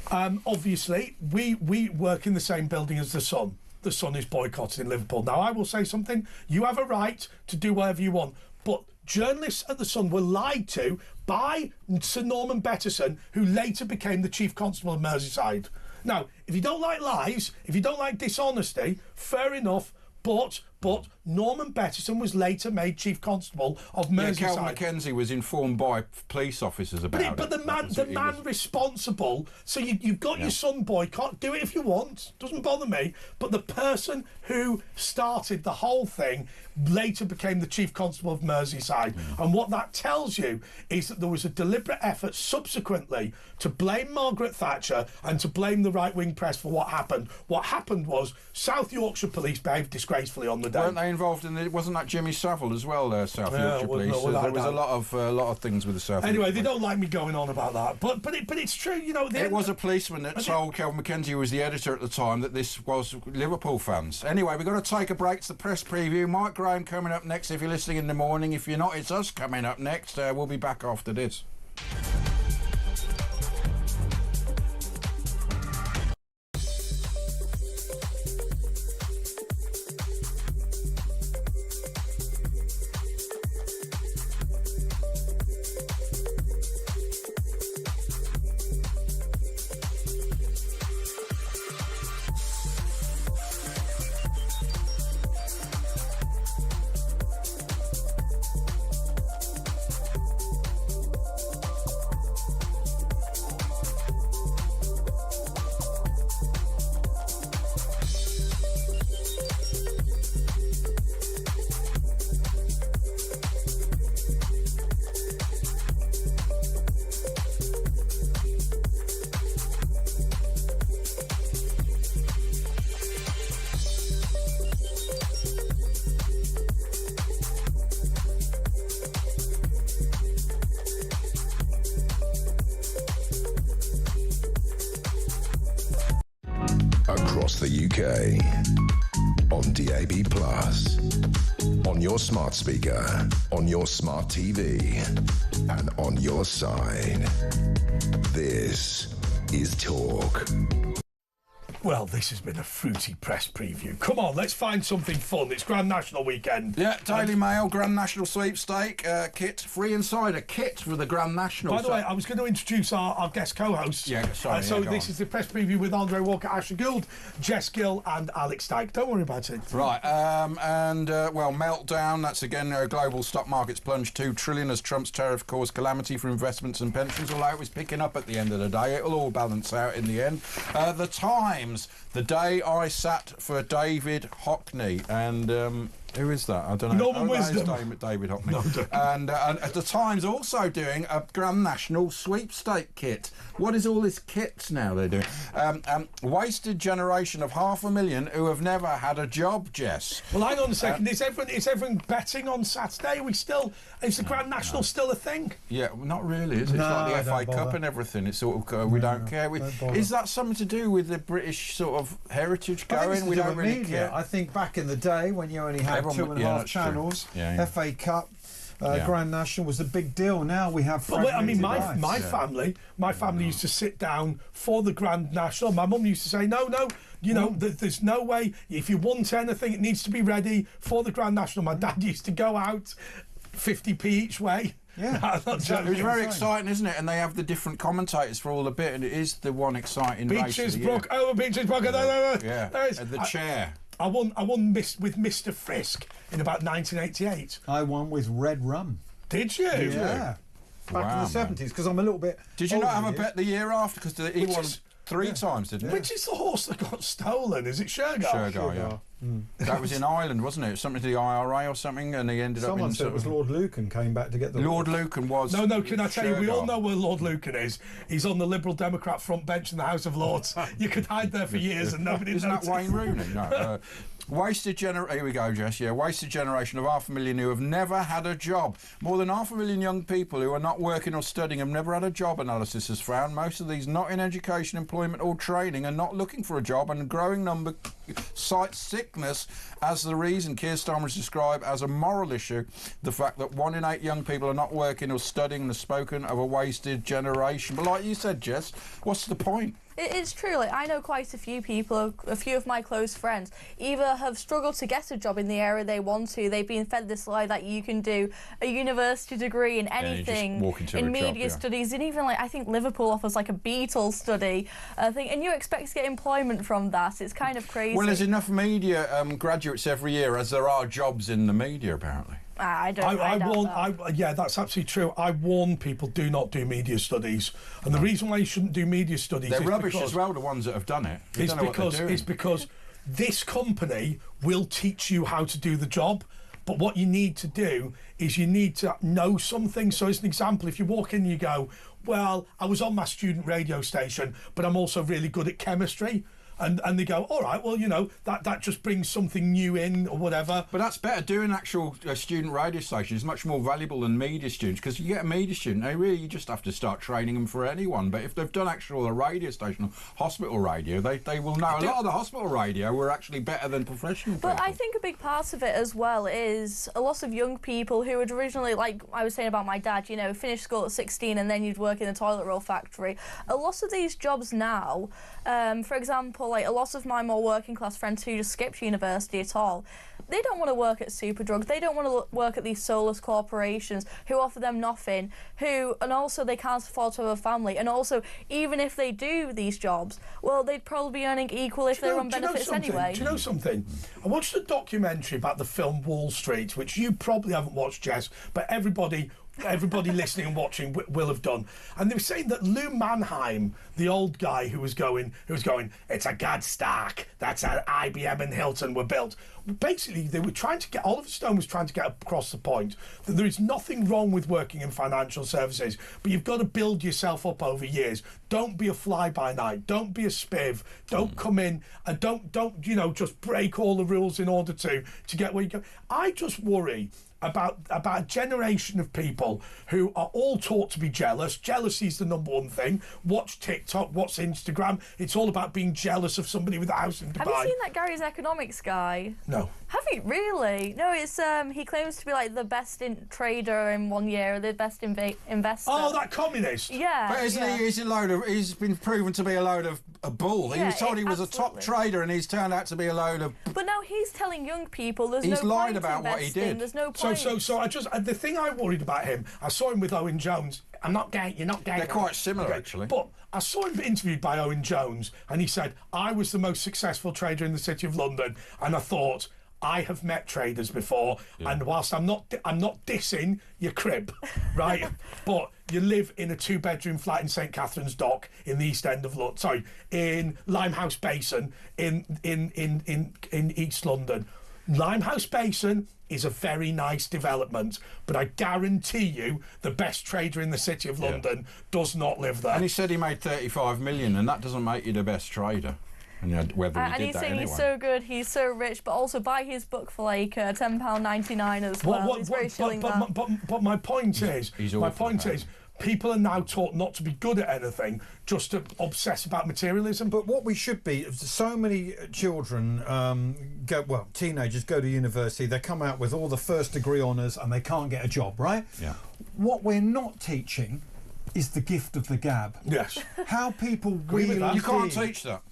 Speaker 2: Obviously, we work in the same building as the Sun. The Sun is boycotted in Liverpool. Now, I will say something. You have a right to do whatever you want, but journalists at the Sun were lied to by Sir Norman Betterson, who later became the Chief Constable of Merseyside. Now, if you don't like lies, if you don't like dishonesty, fair enough, but but Norman Bettison was later made Chief Constable of Merseyside.
Speaker 3: Yeah, Cal Mackenzie was informed by police officers about it.
Speaker 2: But the man responsible, so you've got your son boy, can't do it if you want, doesn't bother me, but the person who started the whole thing later became the Chief Constable of Merseyside. And what that tells you is that there was a deliberate effort subsequently to blame Margaret Thatcher and to blame the right-wing press for what happened. What happened was South Yorkshire Police behaved disgracefully on the day.
Speaker 3: Weren't they involved in it? Wasn't that Jimmy Savile as well, South Yorkshire Police? There was a lot of things with the South
Speaker 2: Anyway,
Speaker 3: Yorkshire
Speaker 2: they
Speaker 3: Police.
Speaker 2: don't like me going on about that. But it's true, you know.
Speaker 3: It was a policeman that told Cal Mackenzie, who was the editor at the time, that this was Liverpool fans. Anyway, we've got to take a break. It's the press preview. Mike Graham coming up next if you're listening in the morning. If you're not, it's us coming up next. We'll be back after this.
Speaker 1: Across the UK, on DAB+, on your smart speaker, on your smart TV, and on your side. This is Talk.
Speaker 2: Well, this has been a fruity press preview. Come on, let's find something fun. It's Grand National weekend.
Speaker 3: Yeah, Daily Mail, Grand National Sweepstake, kit, free insider kit for the Grand National.
Speaker 2: By the way, I was going to introduce our guest co-hosts.
Speaker 3: Yeah, sorry.
Speaker 2: So this is the press preview with Andre Walker, Ashley Gould, Jess Gill and Alex Dyke. Don't worry about it.
Speaker 3: Right, well, meltdown. That's again, global stock markets plunged 2 trillion as Trump's tariff caused calamity for investments and pensions, although it was picking up at the end of the day. It'll all balance out in the end. The Times, the day I sat for David Hockney, and who is that? I don't know.
Speaker 2: Norman Wisdom.
Speaker 3: David Hockney. And at the Times also doing a Grand National Sweepstake kit. What is all this kits now they're doing? Wasted generation of 500,000 who have never had a job, Jess.
Speaker 2: Well, hang on a second. Is everyone betting on Saturday? Is the Grand National still a thing?
Speaker 3: Yeah, well, not really, is it?
Speaker 4: No,
Speaker 3: It's like the
Speaker 4: don't
Speaker 3: FA Cup
Speaker 4: bother.
Speaker 3: and everything. It's sort of, we don't care.
Speaker 4: don't bother.
Speaker 3: Is that something to do with the British sort of heritage
Speaker 4: I think
Speaker 3: going?
Speaker 4: it's to
Speaker 3: We
Speaker 4: do
Speaker 3: don't
Speaker 4: with
Speaker 3: really
Speaker 4: media.
Speaker 3: care.
Speaker 4: I think back in the day when you only had
Speaker 3: Everyone-
Speaker 4: 2.5
Speaker 3: that's true.
Speaker 4: channels,
Speaker 3: Yeah.
Speaker 4: FA Cup,
Speaker 3: Yeah.
Speaker 4: Grand National was a big deal. Now we have.
Speaker 2: But wait, I mean,
Speaker 4: fragmented
Speaker 2: my
Speaker 4: rights.
Speaker 2: family used to sit down for the Grand National. My mum used to say, no, you know, there's no way. If you want anything, it needs to be ready for the Grand National. My dad used to go out 50p each way.
Speaker 4: Yeah.
Speaker 2: I'm not joking.
Speaker 3: It was very
Speaker 4: Insane.
Speaker 3: exciting, isn't it? And they have the different commentators for all the bit, and it is the one exciting race of
Speaker 2: Beaches
Speaker 3: the year.
Speaker 2: Brook, over Beaches Brook.
Speaker 3: Yeah,
Speaker 2: There is.
Speaker 3: and the chair.
Speaker 2: I won with Mr. Frisk in about 1988.
Speaker 4: I won with red rum.
Speaker 2: Did you?
Speaker 4: Yeah. Back
Speaker 3: Wow,
Speaker 4: in the
Speaker 3: man.
Speaker 4: 70s, because I'm a little bit.
Speaker 3: Did you not have a
Speaker 4: older than
Speaker 3: bet the year after? Because he
Speaker 2: Which
Speaker 3: won
Speaker 2: is-
Speaker 3: 3 times, didn't he?
Speaker 2: Which is the horse that got stolen? Is it Shergar?
Speaker 3: Shergar, yeah. That was in Ireland, wasn't it? Something to the IRA or something, and he ended
Speaker 4: Someone
Speaker 3: up in
Speaker 4: said it was Lord Lucan came back to get the
Speaker 3: Lord Lucan was.
Speaker 2: No, can I tell you, we all
Speaker 3: Shergar.
Speaker 2: know where Lord Lucan is. He's on the Liberal Democrat front bench in the House of Lords. You could hide there for years and nobody
Speaker 3: Isn't that
Speaker 2: noticed.
Speaker 3: Wayne Rooney? No. Wasted generation. Here we go, Jess. Yeah, wasted generation of 500,000 who have never had a job. More than 500,000 young people who are not working or studying have never had a job. Analysis has found most of these not in education, employment, or training, and not looking for a job. And a growing number cite sickness as the reason. Keir Starmer has described as a moral issue the fact that 1 in 8 young people are not working or studying. And has spoken of a wasted generation. But like you said, Jess, what's the point?
Speaker 5: It's true. Like, I know quite a few people, a few of my close friends, either have struggled to get a job in the area they want to. They've been fed this lie that you can do a university degree in anything, in media studies, and even like I think Liverpool offers like a Beatles study thing, and you expect to get employment from that. It's kind of crazy.
Speaker 3: Well, there's enough media graduates every year as there are jobs in the media, apparently.
Speaker 2: Yeah, that's absolutely true. I warn people, do not do media studies. And the reason why you shouldn't do media studies
Speaker 3: They're
Speaker 2: is
Speaker 3: rubbish
Speaker 2: because,
Speaker 3: as well, the ones that have done it.
Speaker 2: It's because this company will teach you how to do the job. But what you need to do is you need to know something. So as an example, if you walk in and you go, well, I was on my student radio station, but I'm also really good at chemistry. And they go, all right, well, you know, that just brings something new in or whatever.
Speaker 3: But that's better. Doing actual student radio station is much more valuable than media students, because you get a media student, you just have to start training them for anyone. But if they've done a radio station or hospital radio, they will know. A lot of the hospital radio were actually better than professional people.
Speaker 5: But I think a big part of it as well is a lot of young people who had originally, like I was saying about my dad, you know, finished school at 16 and then you'd work in the toilet roll factory. A lot of these jobs now, for example, like a lot of my more working class friends who just skipped university at all, they don't want to work at Superdrug, they don't want to work at these soulless corporations who offer them nothing, and also they can't afford to have a family, and also even if they do these jobs, well, they'd probably be earning equal if they were on benefits anyway.
Speaker 2: Do you know something? I watched a documentary about the film Wall Street, which you probably haven't watched, Jess, but everybody listening and watching will have done. And they were saying that Lou Mannheim, the old guy who was going, it's a god stack, that's how IBM and Hilton were built. Basically, they were trying to get, Oliver Stone was trying to get across the point that there is nothing wrong with working in financial services, but you've got to build yourself up over years. Don't be a fly-by-night. Don't be a spiv. Don't come in and don't just break all the rules in order to get where you go. I just worry about a generation of people who are all taught to be jealous. Jealousy is the number one thing. Watch TikTok, watch Instagram. It's all about being jealous of somebody with a house in Dubai.
Speaker 5: Have you seen that Gary's Economics guy?
Speaker 2: No.
Speaker 5: Have you really? No, it's he claims to be like the best trader in 1 year, the best investor.
Speaker 2: Oh, that communist.
Speaker 5: Yeah.
Speaker 3: But he's been proven to be a load of a bull. He was told he was a top trader, and he's turned out to be a load of.
Speaker 5: But now he's telling young people there's
Speaker 3: he's
Speaker 5: no
Speaker 3: lied
Speaker 5: point
Speaker 3: about
Speaker 5: investing,
Speaker 3: what he did.
Speaker 5: There's no point.
Speaker 2: So I just the thing I worried about him. I saw him with Owen Jones. I'm not gay. You're not gay.
Speaker 3: They're quite similar, actually.
Speaker 2: But I saw him interviewed by Owen Jones, and he said, I was the most successful trader in the City of London, and I thought, I have met traders before, and whilst I'm not dissing your crib, right? But you live in a 2-bedroom flat in St Catherine's Dock in the East End of London. Sorry, in Limehouse Basin in East London. Limehouse Basin is a very nice development, but I guarantee you the best trader in the City of London does not live there.
Speaker 3: And he said he made 35 million, and that doesn't make you the best trader. And whether he did
Speaker 5: he's
Speaker 3: that
Speaker 5: saying
Speaker 3: anyway.
Speaker 5: he's so good, he's so rich, but also buy his book for like £10.99 as well. He's very shilling that.
Speaker 2: But my point is, people are now taught not to be good at anything, just to obsess about materialism.
Speaker 4: But what we should be, so many children teenagers go to university, they come out with all the first degree honours and they can't get a job, right?
Speaker 3: Yeah.
Speaker 4: What we're not teaching is the gift of the gab.
Speaker 2: Yes.
Speaker 4: How people wheel and
Speaker 3: You can't
Speaker 4: deal.
Speaker 3: teach that.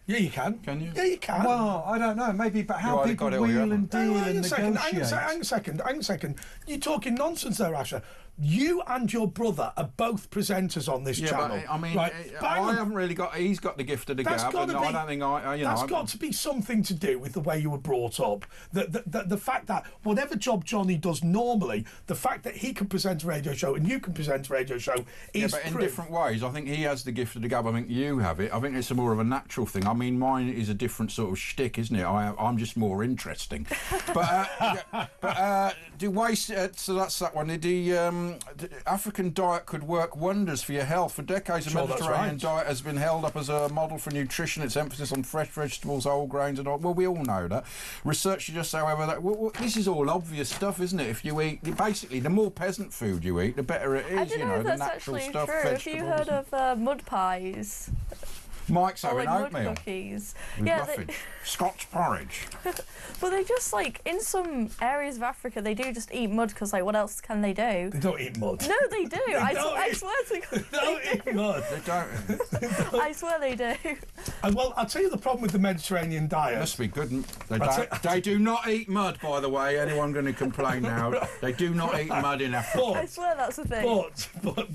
Speaker 2: Yeah, you can.
Speaker 3: Can you?
Speaker 2: Yeah, you can.
Speaker 4: Well, I don't know, maybe, but how people wheel and deal and negotiate.
Speaker 2: Hang a second. You're talking nonsense there, Asher. You and your brother are both presenters on this channel.
Speaker 3: But, I mean,
Speaker 2: right?
Speaker 3: I haven't really got. He's got the gift of the gab, and I don't think
Speaker 2: That's got to be something to do with the way you were brought up. The fact that whatever job Johnny does normally, the fact that he can present a radio show and you can present a radio show is
Speaker 3: but in different ways. I think he has the gift of the gab. I think you have it. I think it's more of a natural thing. I mean, mine is a different sort of shtick, isn't it? I'm just more interesting. But do waste. So that's that one. The African diet could work wonders for your health. For decades, the Mediterranean diet has been held up as a model for nutrition. Its emphasis on fresh vegetables, whole grains, and all. Well, we all know that. Research suggests, however, that this is all obvious stuff, isn't it? If you eat, basically, the more peasant food you eat, the better it is.
Speaker 5: I don't know if
Speaker 3: the
Speaker 5: that's
Speaker 3: natural
Speaker 5: actually
Speaker 3: stuff.
Speaker 5: true. Have you heard of mud pies?
Speaker 3: Mike's
Speaker 5: or
Speaker 3: having
Speaker 5: like mud
Speaker 3: oatmeal.
Speaker 5: cookies.
Speaker 3: With
Speaker 5: Yeah,
Speaker 3: muffins. Scotch porridge.
Speaker 5: but they just like in some areas of Africa they do just eat mud because like what else can they do?
Speaker 2: They don't eat mud.
Speaker 5: No, they do. I swear to God.
Speaker 2: They don't eat mud.
Speaker 3: They don't.
Speaker 5: I swear they do.
Speaker 2: And well, I'll tell you the problem with the Mediterranean diet.
Speaker 3: Must be good. They,
Speaker 2: I'll
Speaker 3: they do not eat mud, by the way. Anyone going to complain now? They do not eat mud in Africa.
Speaker 5: I swear that's the thing.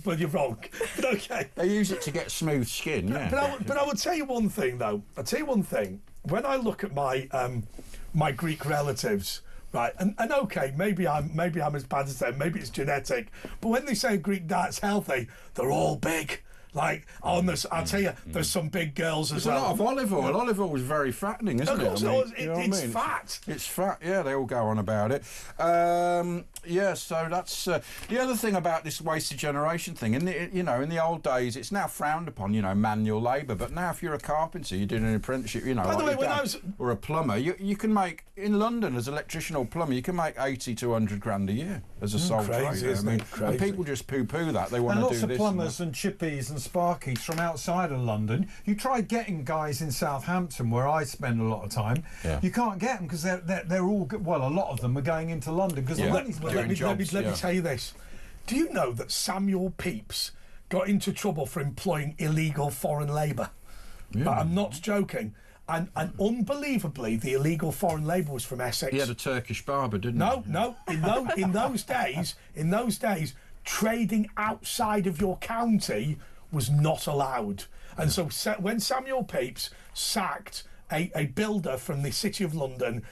Speaker 2: But you're wrong. But okay.
Speaker 3: They use it to get smooth skin, yeah.
Speaker 2: But I will tell you one thing, though. I'll tell you one thing. When I look at my my Greek relatives, right, and okay, maybe I'm as bad as them. Maybe it's genetic. But when they say Greek diet's healthy, they're all big. Like, I'll tell you, there's some big girls as
Speaker 3: There's
Speaker 2: well.
Speaker 3: a lot of olive oil.
Speaker 2: Yeah.
Speaker 3: Olive oil is very fattening, isn't
Speaker 2: Of course
Speaker 3: it?
Speaker 2: it is.
Speaker 3: you know what I
Speaker 2: It's
Speaker 3: mean?
Speaker 2: fat.
Speaker 3: It's fat, yeah, they all go on about it. Yeah, so that's the other thing about this wasted generation thing. In the old days, it's now frowned upon, manual labour. But now, if you're a carpenter, you're doing an apprenticeship,
Speaker 2: By the way,
Speaker 3: your
Speaker 2: when
Speaker 3: dad,
Speaker 2: I was-
Speaker 3: or a plumber, you can make in London as an electrician or plumber, you can make 80 to 100 grand a year as a sole
Speaker 2: crazy,
Speaker 3: trader.
Speaker 2: isn't it? Crazy.
Speaker 3: And people just poo-poo that. They want
Speaker 4: And
Speaker 3: to do
Speaker 4: lots of
Speaker 3: this.
Speaker 4: plumbers and chippies and sparkies from outside of London. You try getting guys in Southampton, where I spend a lot of time.
Speaker 3: Yeah.
Speaker 4: You can't get them because they're all well. A lot of them are going into London because
Speaker 3: Yeah.
Speaker 4: the money's
Speaker 2: Let
Speaker 4: there.
Speaker 2: me
Speaker 3: jobs,
Speaker 2: let me
Speaker 3: yeah.
Speaker 2: tell you this. Do you know that Samuel Pepys got into trouble for employing illegal foreign labour?
Speaker 3: Yeah.
Speaker 2: I'm not joking. And unbelievably, the illegal foreign labour was from Essex.
Speaker 3: He had a Turkish barber, didn't he?
Speaker 2: No. In those days, trading outside of your county was not allowed. And so when Samuel Pepys sacked a builder from the City of London,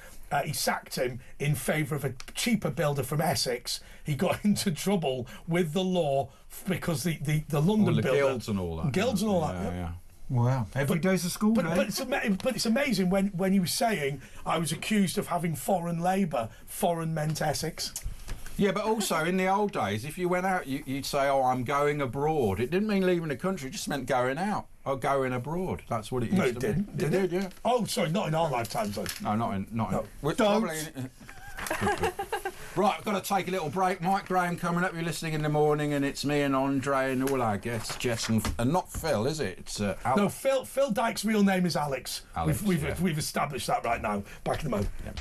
Speaker 2: he sacked him in favour of a cheaper builder from Essex. He got into trouble with the law because the London
Speaker 3: All the
Speaker 2: builder...
Speaker 3: guilds and all that.
Speaker 2: Guilds and all that.
Speaker 3: Yeah.
Speaker 4: Wow, every day's a school day.
Speaker 2: But it's amazing when he was saying I was accused of having foreign labour. Foreign meant Essex.
Speaker 3: Yeah, but also in the old days, if you went out, you'd say, "Oh, I'm going abroad." It didn't mean leaving the country; it just meant going out or going abroad. That's what it used
Speaker 2: No,
Speaker 3: to
Speaker 2: it
Speaker 3: be.
Speaker 2: didn't.
Speaker 3: It did, yeah.
Speaker 2: Oh, sorry, not in our lifetimes, though.
Speaker 3: No, not in. We're
Speaker 2: Don't.
Speaker 3: probably right, I've got to take a little break. Mike Graham coming up. You're listening in the morning, and it's me and Andre and all our guests, Jess and not Phil, is it? It's Alex.
Speaker 2: No, Phil Dyke's real name is Alex.
Speaker 3: Alex,
Speaker 2: We've established that right now. Back in the moment.
Speaker 3: Yep.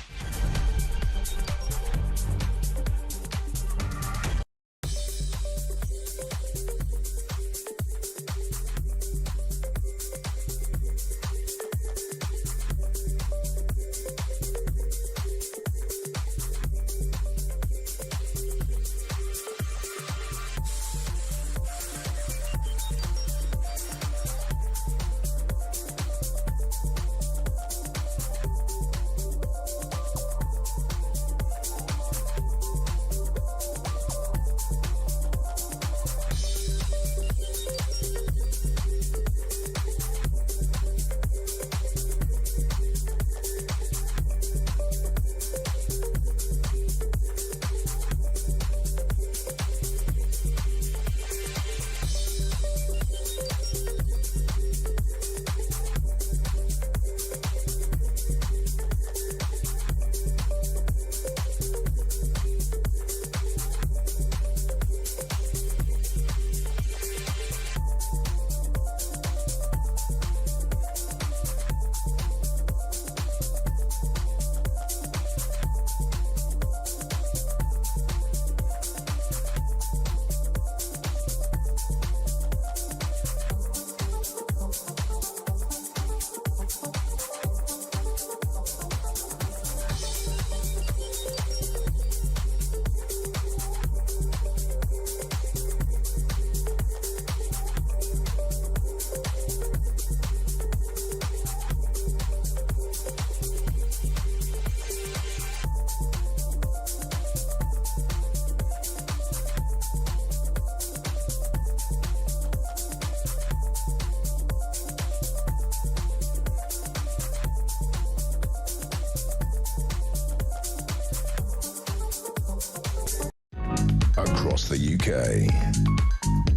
Speaker 1: Across the UK,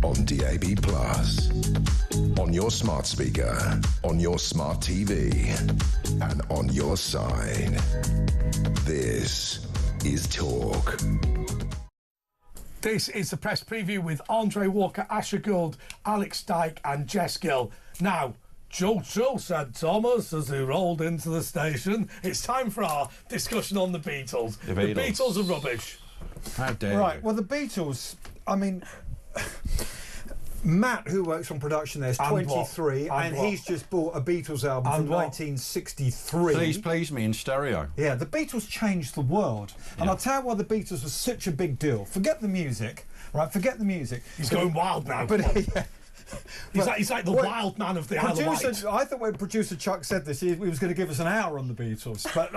Speaker 1: on DAB+, on your smart speaker, on your smart TV, and on your side. This is Talk.
Speaker 2: This is the press preview with Andre Walker, Asher Gould, Alex Dyke, and Jess Gill. Now, Choo choo, said Thomas as he rolled into the station. It's time for our discussion on the Beatles.
Speaker 3: The
Speaker 2: The
Speaker 3: Beatles.
Speaker 2: Beatles are rubbish.
Speaker 3: How dare
Speaker 4: Right,
Speaker 3: you?
Speaker 4: well, the Beatles, I mean, Matt, who works on production there, is
Speaker 2: And what?
Speaker 4: 23,
Speaker 2: And
Speaker 4: and
Speaker 2: what?
Speaker 4: he's just bought a Beatles album
Speaker 2: And
Speaker 4: from
Speaker 2: what?
Speaker 4: 1963.
Speaker 3: Please please me in stereo.
Speaker 4: Yeah, the Beatles changed the world. And
Speaker 3: Yeah.
Speaker 4: I'll tell you why the Beatles was such a big deal. Forget the music, right? Forget the music.
Speaker 2: He's going wild now.
Speaker 4: But yeah.
Speaker 2: He's like the
Speaker 4: Well,
Speaker 2: wild man of the Isle of Wight.
Speaker 4: I thought when producer Chuck said this, he was going to give us an hour on the Beatles, but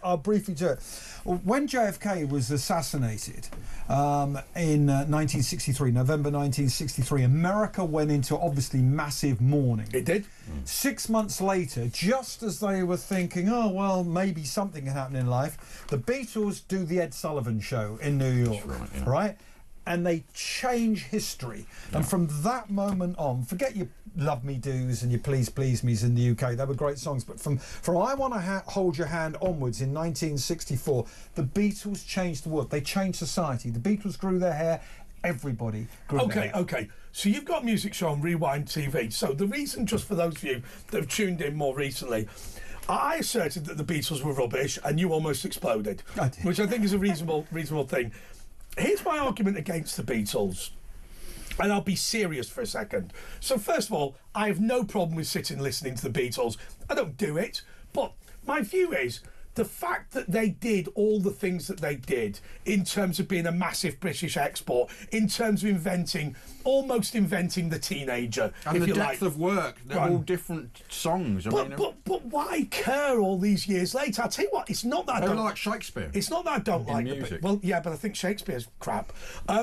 Speaker 4: I'll briefly do it. When JFK was assassinated in 1963, November 1963, America went into obviously massive mourning.
Speaker 2: It did.
Speaker 4: 6 months later, just as they were thinking, oh, well, maybe something can happen in life, the Beatles do the Ed Sullivan Show in New York,
Speaker 3: right, yeah.
Speaker 4: right? And they change history. And from that moment on, forget your Love Me Do's and your Please Please Me's in the UK. They were great songs. But from I Want to Hold Your Hand onwards in 1964, the Beatles changed the world. They changed society. The Beatles grew their hair. Everybody grew their hair.
Speaker 2: Okay. So you've got a music show on Rewind TV. So the reason, just for those of you that have tuned in more recently, I asserted that the Beatles were rubbish, and you almost exploded,
Speaker 4: I did.
Speaker 2: which I think is a reasonable thing. Here's my argument against the Beatles, and I'll be serious for a second. So first of all, I have no problem with sitting listening to the Beatles. I don't do it, but my view is the fact that they did all the things that they did in terms of being a massive British export, in terms of almost inventing the teenager,
Speaker 3: And
Speaker 2: if
Speaker 3: the
Speaker 2: you
Speaker 3: depth
Speaker 2: like.
Speaker 3: of work, they're
Speaker 2: Right.
Speaker 3: all different songs. I mean,
Speaker 2: But why care all these years later? I'll tell you what, it's not that I
Speaker 3: they were
Speaker 2: don't
Speaker 3: like Shakespeare.
Speaker 2: It's not that I don't like the
Speaker 3: music.
Speaker 2: Well, yeah, but I think Shakespeare's crap.
Speaker 3: I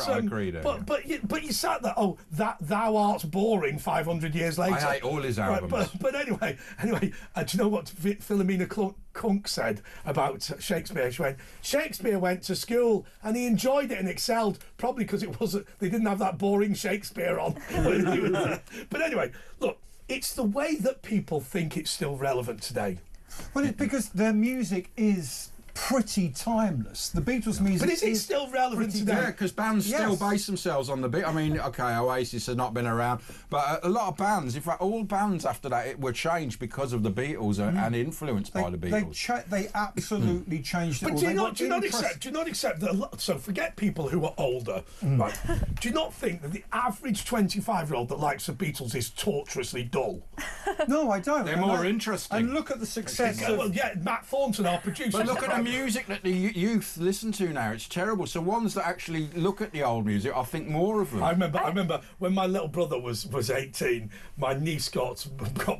Speaker 3: agree there, yeah.
Speaker 2: But you sat there. Oh, that thou art boring. 500 years later.
Speaker 3: I hate all his albums.
Speaker 2: Right, but anyway, do you know what Philomena Kunk said about Shakespeare? She went, Shakespeare went to school and he enjoyed it and excelled, probably because they didn't have that boring Shakespeare on. when he was there. But anyway, look, it's the way that people think it's still relevant today.
Speaker 4: Well, it's because their music is pretty timeless. The Beatles' music
Speaker 2: But is it still relevant
Speaker 4: pretty
Speaker 2: today?
Speaker 3: Yeah, because bands still
Speaker 4: Yes.
Speaker 3: base themselves on the beat. I mean, okay, Oasis have not been around, but a lot of bands, in fact, all bands after that, were changed because of the Beatles and influenced by the Beatles.
Speaker 4: They absolutely changed it.
Speaker 2: But
Speaker 4: all.
Speaker 2: do
Speaker 4: They
Speaker 2: you
Speaker 4: were
Speaker 2: not
Speaker 4: impressed.
Speaker 2: accept that? So forget people who are older, right? Do you not think that the average 25-year-old that likes the Beatles is torturously dull?
Speaker 4: No, I don't.
Speaker 3: They're
Speaker 4: And
Speaker 3: more
Speaker 4: I-
Speaker 3: interesting.
Speaker 4: And look at the success.
Speaker 2: Well, yeah, Matt Thornton, our producer.
Speaker 3: But look at the
Speaker 2: right?
Speaker 3: music that the youth listen to now. It's terrible. So ones that actually look at the old music, I think more of them.
Speaker 2: I remember when my little brother was 18, my niece got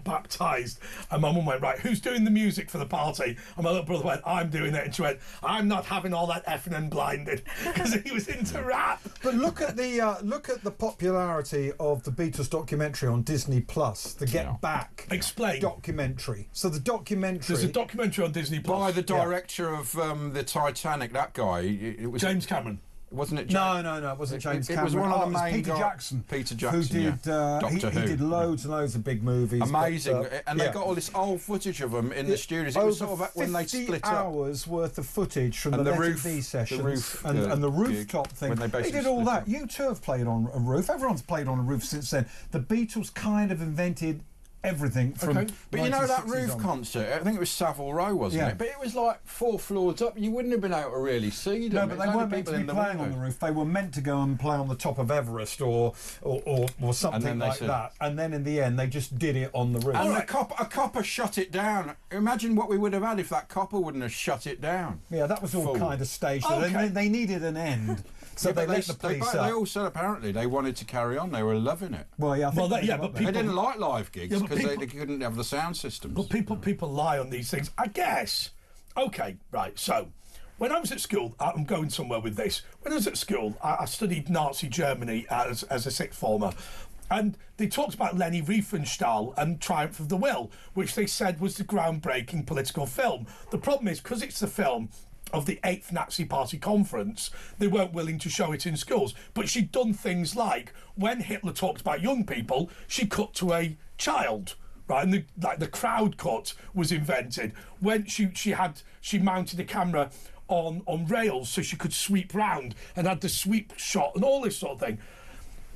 Speaker 2: baptised, and my mum went, right, who's doing the music for the party? And my little brother went, I'm doing it, and she went, I'm not having all that effing and blinded, because he was into rap.
Speaker 4: But look at the popularity of the Beatles documentary on Disney Plus, the Get
Speaker 3: Yeah.
Speaker 4: Back
Speaker 2: Explain.
Speaker 4: documentary. So the documentary.
Speaker 2: There's a documentary on Disney Plus.
Speaker 3: By the director of the Titanic, that guy. It was
Speaker 2: James Cameron.
Speaker 3: Wasn't it?
Speaker 4: No, it wasn't James
Speaker 3: It
Speaker 4: Cameron.
Speaker 3: was one of the
Speaker 4: it was
Speaker 3: main
Speaker 4: Peter
Speaker 3: guy-
Speaker 4: Jackson.
Speaker 3: Peter Jackson,
Speaker 4: who did
Speaker 3: yeah. Doctor
Speaker 4: he
Speaker 3: Who.
Speaker 4: did loads and loads of big movies. but,
Speaker 3: Amazing, and they
Speaker 4: yeah.
Speaker 3: got all this old footage of them in the studios. It was
Speaker 4: Over
Speaker 3: sort of when they
Speaker 4: 50
Speaker 3: split up.
Speaker 4: hours worth of footage from
Speaker 3: And
Speaker 4: the
Speaker 3: the
Speaker 4: Let It
Speaker 3: roof-
Speaker 4: Be
Speaker 3: the
Speaker 4: sessions
Speaker 3: roof,
Speaker 4: and the
Speaker 3: gig,
Speaker 4: rooftop thing.
Speaker 3: when they basically
Speaker 4: did all
Speaker 3: split
Speaker 4: that.
Speaker 3: up.
Speaker 4: You too have played on a roof. Everyone's played on a roof since then. The Beatles kind of invented everything from.
Speaker 2: Okay.
Speaker 3: But you know that
Speaker 4: 1960s
Speaker 3: roof
Speaker 4: on.
Speaker 3: concert? I think it was Savile Row, wasn't
Speaker 4: Yeah.
Speaker 3: it? But it was like 4 floors up. You wouldn't have been able to really see them.
Speaker 4: No,
Speaker 3: It
Speaker 4: but
Speaker 3: was
Speaker 4: they
Speaker 3: only
Speaker 4: weren't meant to
Speaker 3: people
Speaker 4: be
Speaker 3: in the
Speaker 4: playing on
Speaker 3: window.
Speaker 4: the roof. They were meant to go and play on the top of Everest or something
Speaker 3: then they
Speaker 4: like
Speaker 3: said-
Speaker 4: that. And then in the end, they just did it on the roof.
Speaker 3: And a copper shut it down. Imagine what we would have had if that copper wouldn't have shut it down.
Speaker 4: Yeah, that was all
Speaker 3: Full.
Speaker 4: kind of staged.
Speaker 2: Okay.
Speaker 4: They needed an end, so
Speaker 3: Yeah,
Speaker 4: they
Speaker 3: but
Speaker 4: let the police up.
Speaker 3: they all said apparently they wanted to carry on. They were loving it.
Speaker 4: Well, yeah, I think
Speaker 2: Well,
Speaker 4: they
Speaker 2: yeah,
Speaker 4: got
Speaker 2: but
Speaker 4: there.
Speaker 3: They didn't like live gigs
Speaker 2: Yeah, but
Speaker 3: because
Speaker 2: people-
Speaker 3: they couldn't have the sound systems.
Speaker 2: But people lie on these things. I guess. Okay, right. So, when I was at school, I'm going somewhere with this. When I was at school, I studied Nazi Germany as a sixth former. And they talked about Leni Riefenstahl and Triumph of the Will, which they said was the groundbreaking political film. The problem is, because it's the film of the 8th Nazi Party conference, they weren't willing to show it in schools. But she'd done things like, when Hitler talked about young people, she cut to a child. Right, and the crowd cut was invented when she mounted a camera on rails so she could sweep round and had the sweep shot and all this sort of thing.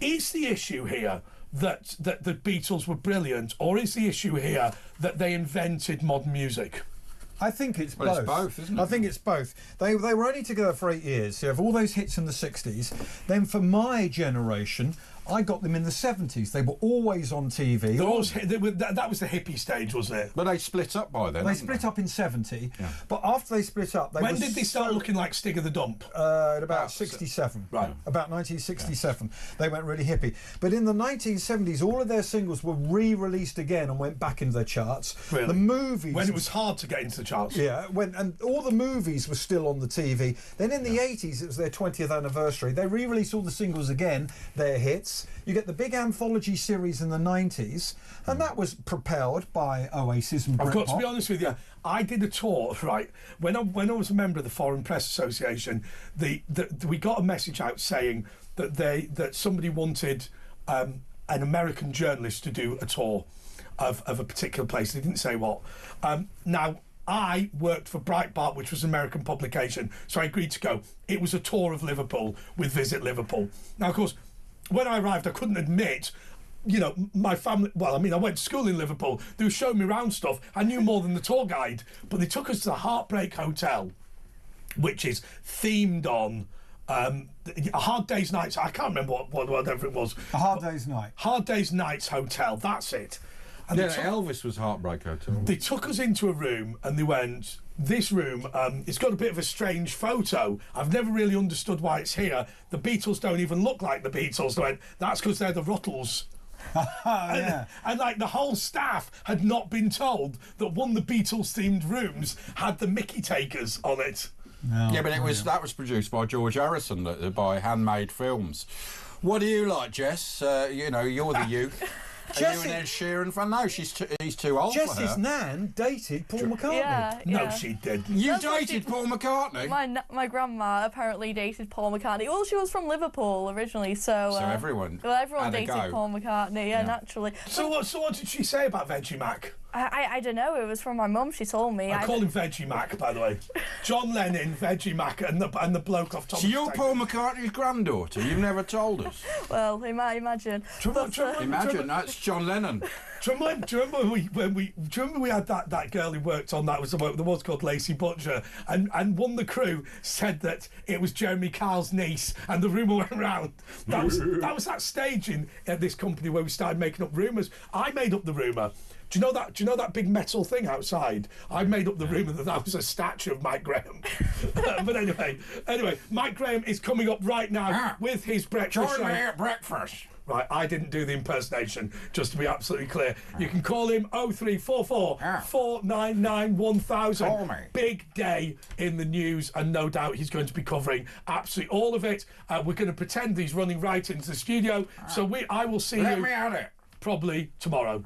Speaker 2: Is the issue here that the Beatles were brilliant, or is the issue here that they invented modern music?
Speaker 4: I think it's
Speaker 3: Well,
Speaker 4: both.
Speaker 3: it's both, isn't it?
Speaker 4: I think it's both. They were only together for 8 years. So you have all those hits in the 60s. Then for my generation, I got them in the 70s. They were always on TV.
Speaker 2: That was the hippie stage, wasn't it?
Speaker 3: But they split up by then.
Speaker 4: They
Speaker 3: hadn't
Speaker 4: split up in 70.
Speaker 3: Yeah.
Speaker 4: But after they split up,
Speaker 2: When did they start looking like Stig of the Dump?
Speaker 4: At about 67.
Speaker 2: Right.
Speaker 4: About 1967. They went really hippie. But in the 1970s, all of their singles were re-released again and went back into the charts.
Speaker 2: Really?
Speaker 4: The movies...
Speaker 2: When it was hard to get into the charts.
Speaker 4: Yeah, and all the movies were still on the TV. Then in the 80s, it was their 20th anniversary. They re-released all the singles again, their hits. You get the big anthology series in the 90s, and that was propelled by Oasis and Britpop.
Speaker 2: I've got to be honest with you. I did a tour, right? When I was a member of the Foreign Press Association, we got a message out saying that somebody wanted an American journalist to do a tour of a particular place. They didn't say what. Now, I worked for Breitbart, which was an American publication, so I agreed to go. It was a tour of Liverpool with Visit Liverpool. Now, of course, when I arrived, I couldn't admit, you know, my family... Well, I mean, I went to school in Liverpool. They were showing me around stuff. I knew more than the tour guide. But they took us to the Heartbreak Hotel, which is themed on a Hard Days Nights... I can't remember whatever it was.
Speaker 4: A Hard Day's Night.
Speaker 2: Hard Days Nights Hotel, that's it. And
Speaker 3: Yeah, Elvis was Heartbreak Hotel.
Speaker 2: they took us into a room and they went, this room, it's got a bit of a strange photo. I've never really understood why it's here. The Beatles don't even look like the Beatles. They went, that's because they're the Rutles. And like the whole staff had not been told that one of the Beatles themed rooms had the Mickey Takers on it.
Speaker 4: No,
Speaker 3: Yeah, but that was produced by George Harrison by Handmade Films. What do you like, Jess? You know, you're the youth. Are you
Speaker 4: Jessie-
Speaker 3: an Ed Sheeran fan? No, he's too old for
Speaker 4: Jessie's
Speaker 3: her.
Speaker 4: nan dated Paul McCartney.
Speaker 5: Yeah,
Speaker 2: No,
Speaker 5: yeah.
Speaker 2: she didn't.
Speaker 3: You
Speaker 5: That's what
Speaker 3: dated
Speaker 5: she-
Speaker 3: Paul McCartney?
Speaker 5: My grandma apparently dated Paul McCartney. Well, she was from Liverpool originally, so
Speaker 3: everyone
Speaker 5: everyone
Speaker 3: had a
Speaker 5: dated
Speaker 3: go.
Speaker 5: Paul McCartney, yeah, naturally.
Speaker 2: So what did she say about Veggie Mac?
Speaker 5: I don't know. It was from my mum. She told me.
Speaker 2: I call him Veggie Mac, by the way. John Lennon, Veggie Mac, and the bloke off Thomas
Speaker 3: So you're
Speaker 2: Tank.
Speaker 3: Paul McCartney's granddaughter? You've never told us.
Speaker 5: Well, imagine.
Speaker 3: Imagine, that's John Lennon.
Speaker 2: Do you remember we had that girl who worked on that was called Lacey Butcher, and one of the crew said that it was Jeremy Kyle's niece, and the rumour went round. That was that stage in this company where we started making up rumours. I made up the rumour. Do you know that big metal thing outside? I made up the rumour that was a statue of Mike Graham. But anyway, Mike Graham is coming up right now with his breakfast
Speaker 3: Join me
Speaker 2: show.
Speaker 3: at breakfast.
Speaker 2: Right, I didn't do the impersonation, just to be absolutely clear. You can call him 0344 499 1000.
Speaker 3: Call me.
Speaker 2: Big day in the news, and no doubt he's going to be covering absolutely all of it. We're going to pretend he's running right into the studio, so I will see
Speaker 3: Let
Speaker 2: you
Speaker 3: me at it.
Speaker 2: probably tomorrow.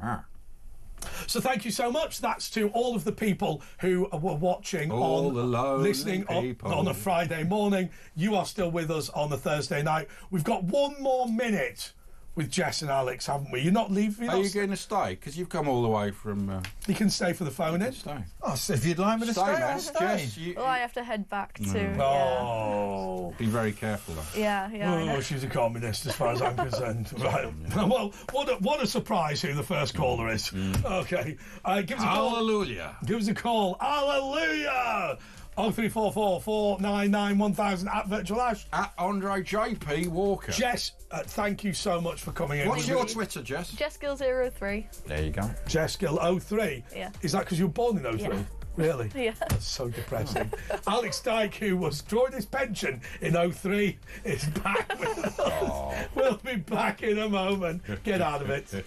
Speaker 2: So thank you so much. That's to all of the people who were watching
Speaker 3: All the lonely
Speaker 2: listening
Speaker 3: people.
Speaker 2: on a Friday morning. You are still with us on a Thursday night. We've got one more minute with Jess and Alex, haven't we? You're not leaving.
Speaker 3: Are you going to stay? Because you've come all the way from...
Speaker 2: You can stay for the phone in.
Speaker 3: Stay.
Speaker 4: Oh, so if you'd like me to stay,
Speaker 3: man.
Speaker 4: I'll stay.
Speaker 3: Jess, you,
Speaker 5: Well, I have to head back to.
Speaker 2: Oh.
Speaker 3: be very careful, though.
Speaker 5: Yeah, I know.
Speaker 2: Oh, she's a communist as far as I'm concerned. Right. Well, what a surprise who the first caller is. Okay. Give us a call.
Speaker 3: Hallelujah.
Speaker 2: Give us a call. Hallelujah! 0344 499 1000 at Virtual Ash.
Speaker 3: At Andre JP Walker.
Speaker 2: Jess, thank you so much for coming in.
Speaker 3: What's your Twitter, Jess?
Speaker 5: JessGill03.
Speaker 3: There you go.
Speaker 2: Jess Gill 03.
Speaker 5: Yeah.
Speaker 2: Is that because you were born in 03?
Speaker 5: Yeah.
Speaker 2: Really?
Speaker 5: Yeah.
Speaker 2: That's so depressing. Alex Dyke, who was drawing his pension in 03, is back with us. We'll be back in a moment. Get out of it.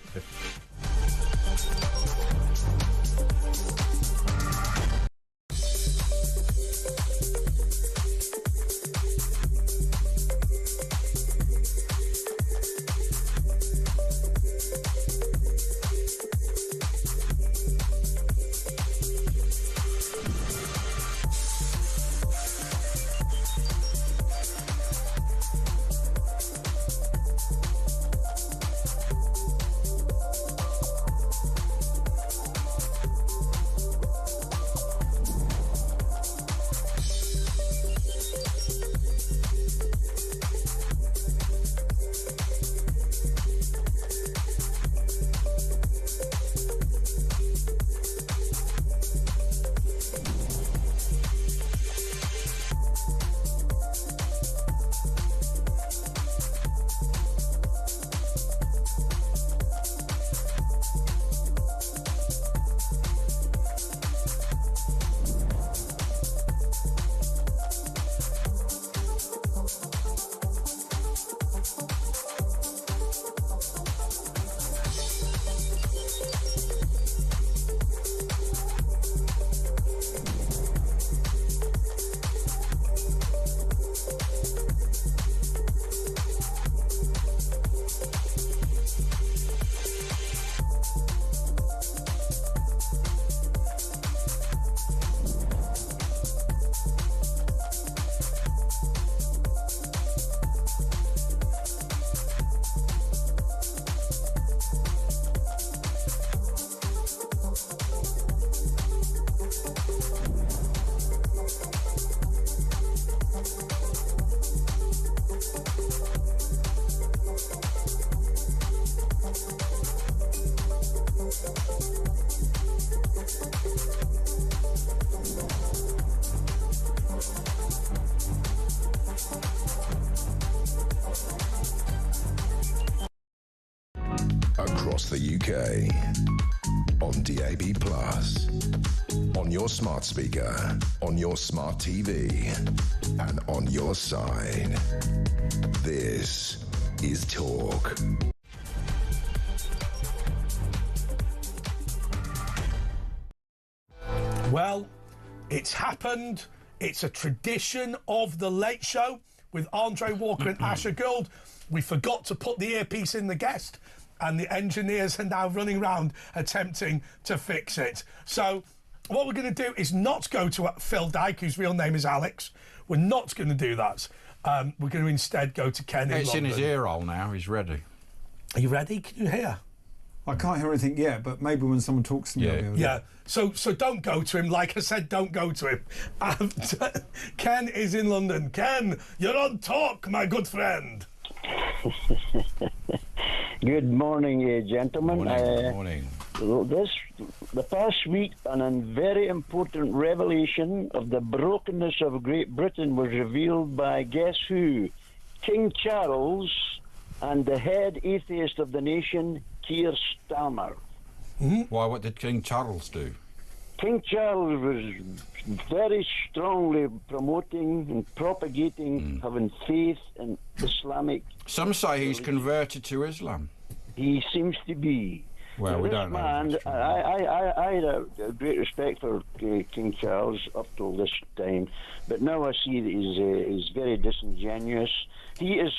Speaker 1: across the UK, on DAB+, on your smart speaker, on your smart TV, and on your side. This is Talk.
Speaker 2: Well, it's happened. It's a tradition of the Late Show with Andre Walker and Asher Gould. We forgot to put the earpiece in the guest, and the engineers are now running around attempting to fix it. So what we're going to do is not go to Phil Dyke, whose real name is Alex. We're not going to do that. We're going to instead go to Ken in
Speaker 3: It's
Speaker 2: London.
Speaker 3: in his ear hole now. He's ready.
Speaker 2: Are you ready? Can you hear?
Speaker 4: I can't hear anything yet, but maybe when someone talks to me, I'll be able to.
Speaker 2: Yeah, so don't go to him. Like I said, don't go to him. Ken is in London. Ken, you're on Talk, my good friend.
Speaker 6: Good morning, gentlemen.
Speaker 3: Good morning.
Speaker 6: The past week, an very important revelation of the brokenness of Great Britain was revealed by guess who? King Charles and the head atheist of the nation, Keir Starmer.
Speaker 3: Why, what did King Charles do?
Speaker 6: King Charles was very strongly promoting and propagating having faith in Islamic.
Speaker 3: Some say he's converted to Islam.
Speaker 6: He seems to be.
Speaker 3: Well, we don't know.
Speaker 6: Man, I had a great respect for King Charles up till this time, but now I see that he's very disingenuous. He is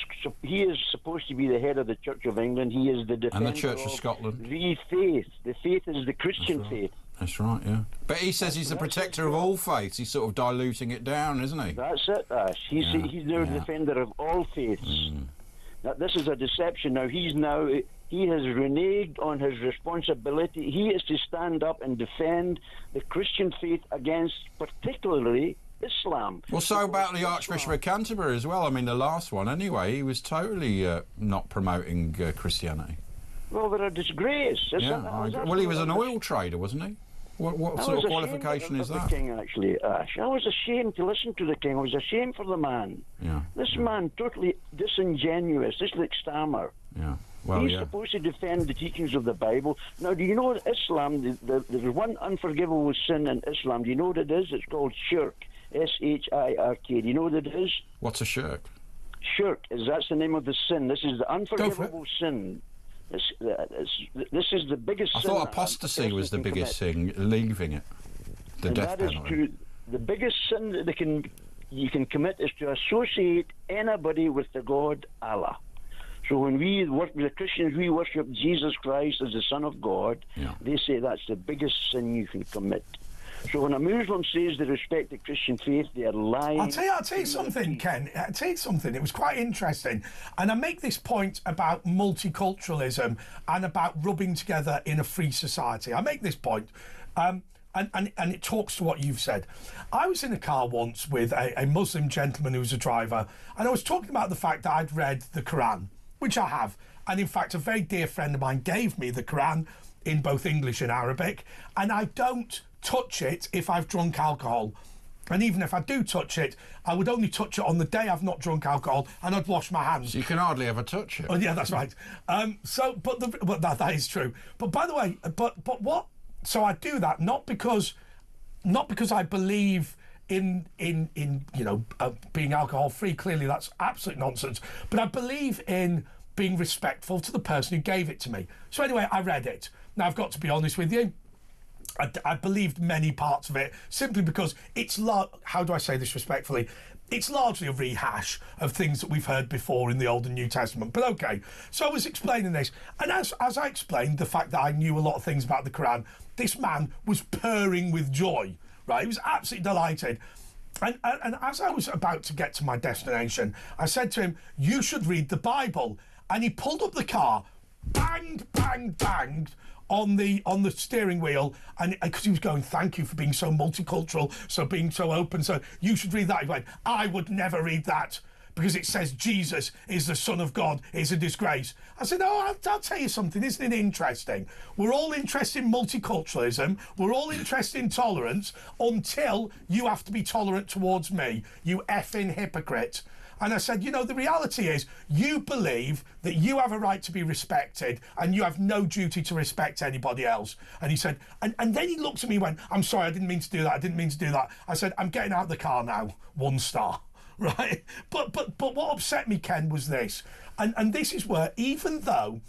Speaker 6: supposed to be the head of the Church of England. He is the defender
Speaker 3: And the Church of Scotland.
Speaker 6: The faith. The faith is the Christian faith.
Speaker 3: That's right, yeah. But he says he's the protector of all faiths. He's sort of diluting it down, isn't he?
Speaker 6: That's it, Ash. He's now the defender of all faiths. This is a deception. Now he has reneged on his responsibility. He is to stand up and defend the Christian faith against particularly Islam.
Speaker 3: Well, so about the Archbishop of Canterbury as well. I mean, the last one anyway, he was totally not promoting Christianity.
Speaker 6: Well, they're a disgrace.
Speaker 3: Well, he was an oil trader, wasn't he? What sort of qualification is that?
Speaker 6: The King, actually, Ash. I was ashamed to listen to the King. I was ashamed for the man.
Speaker 3: Yeah.
Speaker 6: This man, totally disingenuous. This is like Starmer.
Speaker 3: Yeah. Well,
Speaker 6: He's supposed to defend the teachings of the Bible. Now, do you know that Islam, there's one unforgivable sin in Islam. Do you know what it is? It's called shirk. S-H-I-R-K. Do you know what it is?
Speaker 3: What's a shirk?
Speaker 6: Shirk, that's the name of the sin. This is the unforgivable sin. This is the biggest
Speaker 3: I
Speaker 6: sin.
Speaker 3: thought apostasy was the biggest sin, leaving it. The death penalty.
Speaker 6: That is true. The biggest sin that you can commit is to associate anybody with the God Allah. So when the Christians, we worship Jesus Christ as the Son of God, they say that's the biggest sin you can commit. So when a Muslim says they respect the Christian faith, they are lying.
Speaker 2: I'll tell you something, Ken. I'll tell you something. It was quite interesting. And I make this point about multiculturalism and about rubbing together in a free society. I make this point. And it talks to what you've said. I was in a car once with a Muslim gentleman who was a driver, and I was talking about the fact that I'd read the Quran, which I have. And in fact, a very dear friend of mine gave me the Quran in both English and Arabic, and I don't touch it if I've drunk alcohol. And even if I do touch it, I would only touch it on the day I've not drunk alcohol, and I'd wash my hands.
Speaker 3: So you can hardly ever touch it.
Speaker 2: Oh, yeah, that's right. But that is true. But by the way, but what? So I do that not because I believe in being alcohol free. Clearly, that's absolute nonsense. But I believe in being respectful to the person who gave it to me. So anyway, I read it. Now I've got to be honest with you. I believed many parts of it simply because it's how do I say this respectfully? It's largely a rehash of things that we've heard before in the Old and New Testament. But okay, so I was explaining this, and as I explained the fact that I knew a lot of things about the Quran, this man was purring with joy, right? He was absolutely delighted. And as I was about to get to my destination, I said to him, "You should read the Bible." And he pulled up the car, banged on the steering wheel, and because he was going, "Thank you for being so multicultural, so being so open, so you should read that." He went, "I would never read that because it says Jesus is the Son of God. It's a disgrace." I said, "Oh, I'll tell you something, isn't it interesting? We're all interested in multiculturalism, we're all interested in tolerance until you have to be tolerant towards me, you effing hypocrite." And I said, you know, the reality is you believe that you have a right to be respected and you have no duty to respect anybody else. And he said, and then he looked at me and went, I'm sorry, I didn't mean to do that. I didn't mean to do that. I said, I'm getting out of the car now. 1 star. Right? But what upset me, Ken, was this. And this is where, even though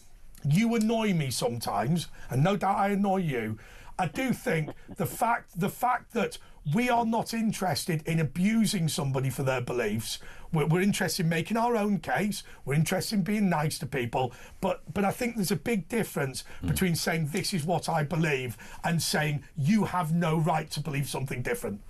Speaker 2: you annoy me sometimes, and no doubt I annoy you, I do think the fact that we are not interested in abusing somebody for their beliefs. We're interested in making our own case. We're interested in being nice to people. But I think there's a big difference between saying this is what I believe and saying you have no right to believe something different.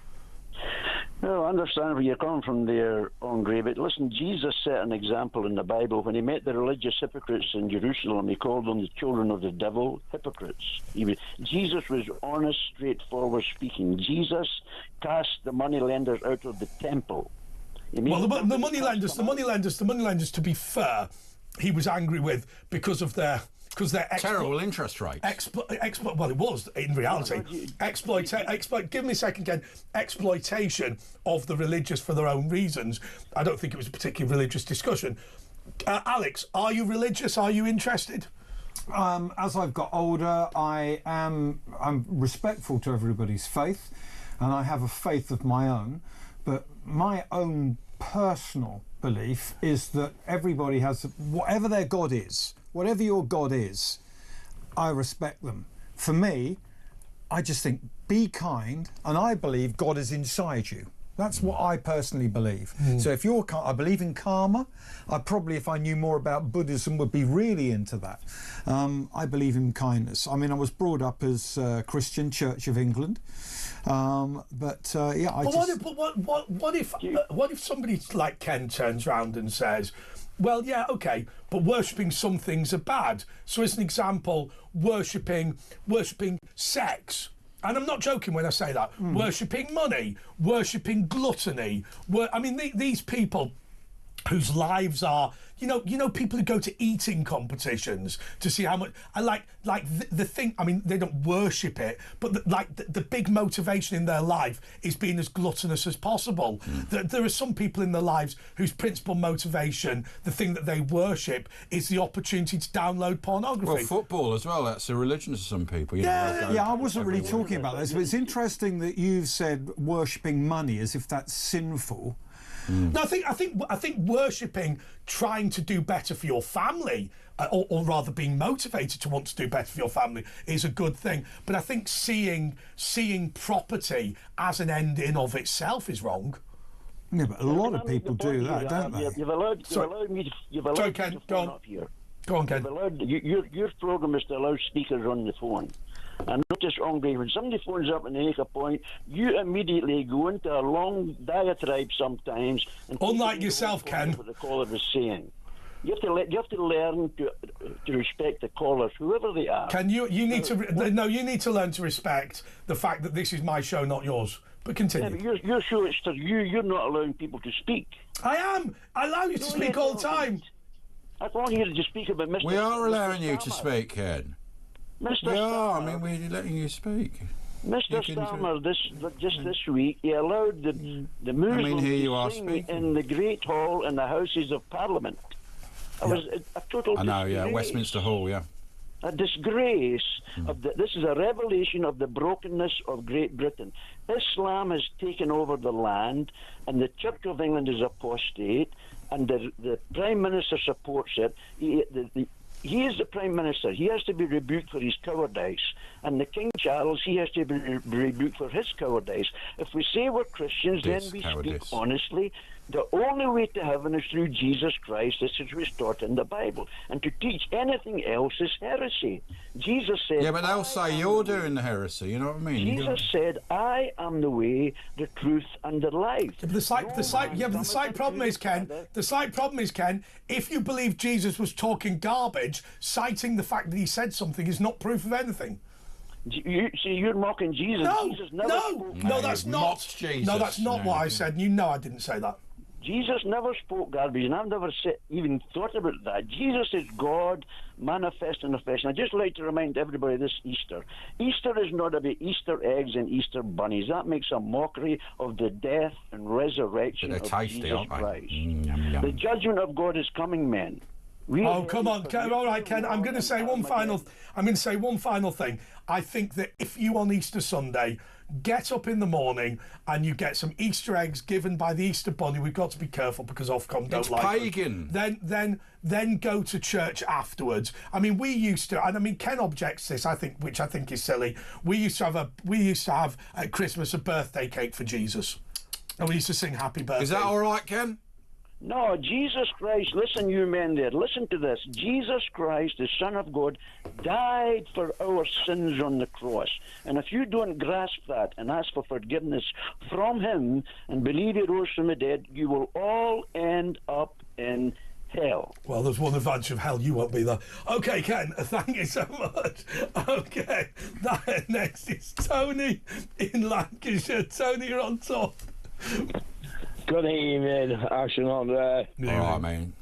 Speaker 6: No, I understand where you're coming from there, Andre, but listen, Jesus set an example in the Bible. When he met the religious hypocrites in Jerusalem, he called them the children of the devil, hypocrites. Jesus was honest, straightforward speaking. Jesus cast the moneylenders out of the temple.
Speaker 2: Well, the moneylenders, to be fair, he was angry with because their
Speaker 3: terrible interest rates.
Speaker 2: Well, it was in reality. Give me a second, Ken. Exploitation of the religious for their own reasons. I don't think it was a particularly religious discussion. Alex, are you religious? Are you interested?
Speaker 4: As I've got older, I'm respectful to everybody's faith, and I have a faith of my own. But my own personal belief is that everybody has whatever their God is. Whatever your God is, I respect them. For me, I just think be kind, and I believe God is inside you. That's what I personally believe. So if you're, I believe in karma. I probably, if I knew more about Buddhism, would be really into that. I believe in kindness. I mean, I was brought up as Christian, Church of England, but
Speaker 2: what if somebody like Ken turns around and says, well, yeah, okay, but worshipping some things are bad. So as an example, worshipping sex. And I'm not joking when I say that. Worshipping money, worshipping gluttony. These people whose lives are, you know, people who go to eating competitions to see how much. I like the thing. I mean, they don't worship it, but the big motivation in their life is being as gluttonous as possible. There are some people in their lives whose principal motivation, the thing that they worship, is the opportunity to download pornography.
Speaker 3: Well, football as well. That's a religion to some people.
Speaker 4: I wasn't really talking about this, but it's interesting that you've said worshipping money as if that's sinful.
Speaker 2: No, I think worshipping, trying to do better for your family, or rather being motivated to want to do better for your family, is a good thing. But I think seeing property as an end in of itself is wrong.
Speaker 4: Yeah, but a lot of people do that, don't they?
Speaker 6: You've allowed me to phone up here.
Speaker 2: Go on, Ken.
Speaker 6: Your program is to allow speakers on the phone. And notice, Andre, when somebody phones up and they make a point, you immediately go into a long diatribe sometimes. And
Speaker 2: unlike yourself, Ken.
Speaker 6: What the caller is saying. You have to learn to respect the callers, whoever they are.
Speaker 2: Ken, you need to learn to respect the fact that this is my show, not yours. But continue.
Speaker 6: Yeah, but your show is to you. You're not allowing people to speak.
Speaker 2: I am. I allow you to speak all the time.
Speaker 6: I want you to speak about Mr.
Speaker 3: We are allowing you to speak, Ken.
Speaker 6: Mr. Starmer,
Speaker 3: I mean, we're letting you speak.
Speaker 6: Mr. Starmer, this week, he allowed the Muslims to sing in the Great Hall in the Houses of Parliament. It was a total disgrace.
Speaker 3: Westminster Hall,
Speaker 6: A disgrace. This is a revelation of the brokenness of Great Britain. Islam has taken over the land, and the Church of England is apostate, and the Prime Minister supports it. He is the Prime Minister. He has to be rebuked for his cowardice. And the King Charles, he has to be rebuked for his cowardice. If we say we're Christians, then we speak honestly. The only way to heaven is through Jesus Christ. This is what's taught in the Bible. And to teach anything else is heresy. Jesus said...
Speaker 3: Yeah, but they'll say you're doing the heresy, you know what I mean?
Speaker 6: Jesus said, I am the way, the truth, and the life.
Speaker 2: But the slight problem is, Ken, if you believe Jesus was talking garbage, citing the fact that he said something is not proof of anything.
Speaker 6: You're mocking Jesus.
Speaker 2: No, that's not.
Speaker 3: Jesus.
Speaker 2: No, that's not what I said. You know I didn't say that.
Speaker 6: Jesus never spoke garbage, and I've never even thought about that. Jesus is God manifest in the flesh. And I'd just like to remind everybody this Easter. Easter is not about Easter eggs and Easter bunnies. That makes a mockery of the death and resurrection of
Speaker 3: tasty,
Speaker 6: Jesus Christ.
Speaker 3: Yum, yum.
Speaker 6: The judgment of God is coming, men.
Speaker 2: Come on, Ken. All right, Ken. I'm going to say one final thing. I think that if you on Easter Sunday get up in the morning and you get some Easter eggs given by the Easter Bunny, we've got to be careful because Ofcom don't like
Speaker 3: pagan.
Speaker 2: Then go to church afterwards. I mean, we used to, and I mean, Ken objects to this, which I think is silly. We used to have at Christmas a birthday cake for Jesus, and we used to sing Happy Birthday.
Speaker 3: Is that all right, Ken?
Speaker 6: No, Jesus Christ, listen, you men there, listen to this. Jesus Christ, the Son of God, died for our sins on the cross. And if you don't grasp that and ask for forgiveness from him and believe he rose from the dead, you will all end up in hell.
Speaker 2: Well, there's one advantage of hell, you won't be there. Okay, Ken, thank you so much. Okay, next is Tony in Lancashire. Tony, you're on top.
Speaker 7: Good evening, Ash and Andre.
Speaker 3: All right, man.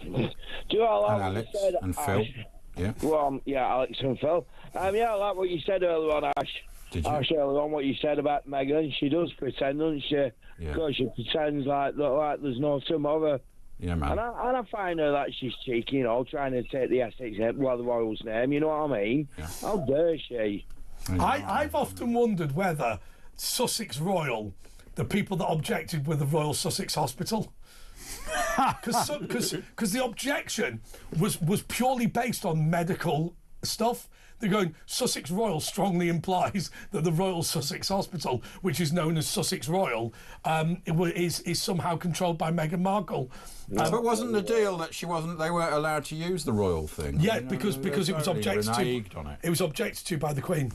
Speaker 7: Do you all like
Speaker 3: And Alex
Speaker 7: what you said,
Speaker 3: and Phil.
Speaker 7: Ash?
Speaker 3: Yeah.
Speaker 7: Well, yeah, Alex and Phil. Yeah, I like what you said earlier on, Ash.
Speaker 3: Did you?
Speaker 7: Ash, earlier on, what you said about Meghan. She does pretend, doesn't she?
Speaker 3: Yeah.
Speaker 7: Because she pretends like there's no tomorrow.
Speaker 3: Yeah, man.
Speaker 7: And I find her that she's cheeky, you know, trying to take the Essex name, well, the Royals name, you know what I mean?
Speaker 3: Yeah.
Speaker 7: How dare she?
Speaker 2: I've often wondered whether Sussex Royal, the people that objected were the Royal Sussex Hospital. Because the objection was purely based on medical stuff. They're going, Sussex Royal strongly implies that the Royal Sussex Hospital, which is known as Sussex Royal, is somehow controlled by Meghan Markle.
Speaker 3: But wasn't the deal that they weren't allowed to use the royal thing?
Speaker 2: Yeah,
Speaker 3: You know,
Speaker 2: because it was objected to. It was objected to by the Queen.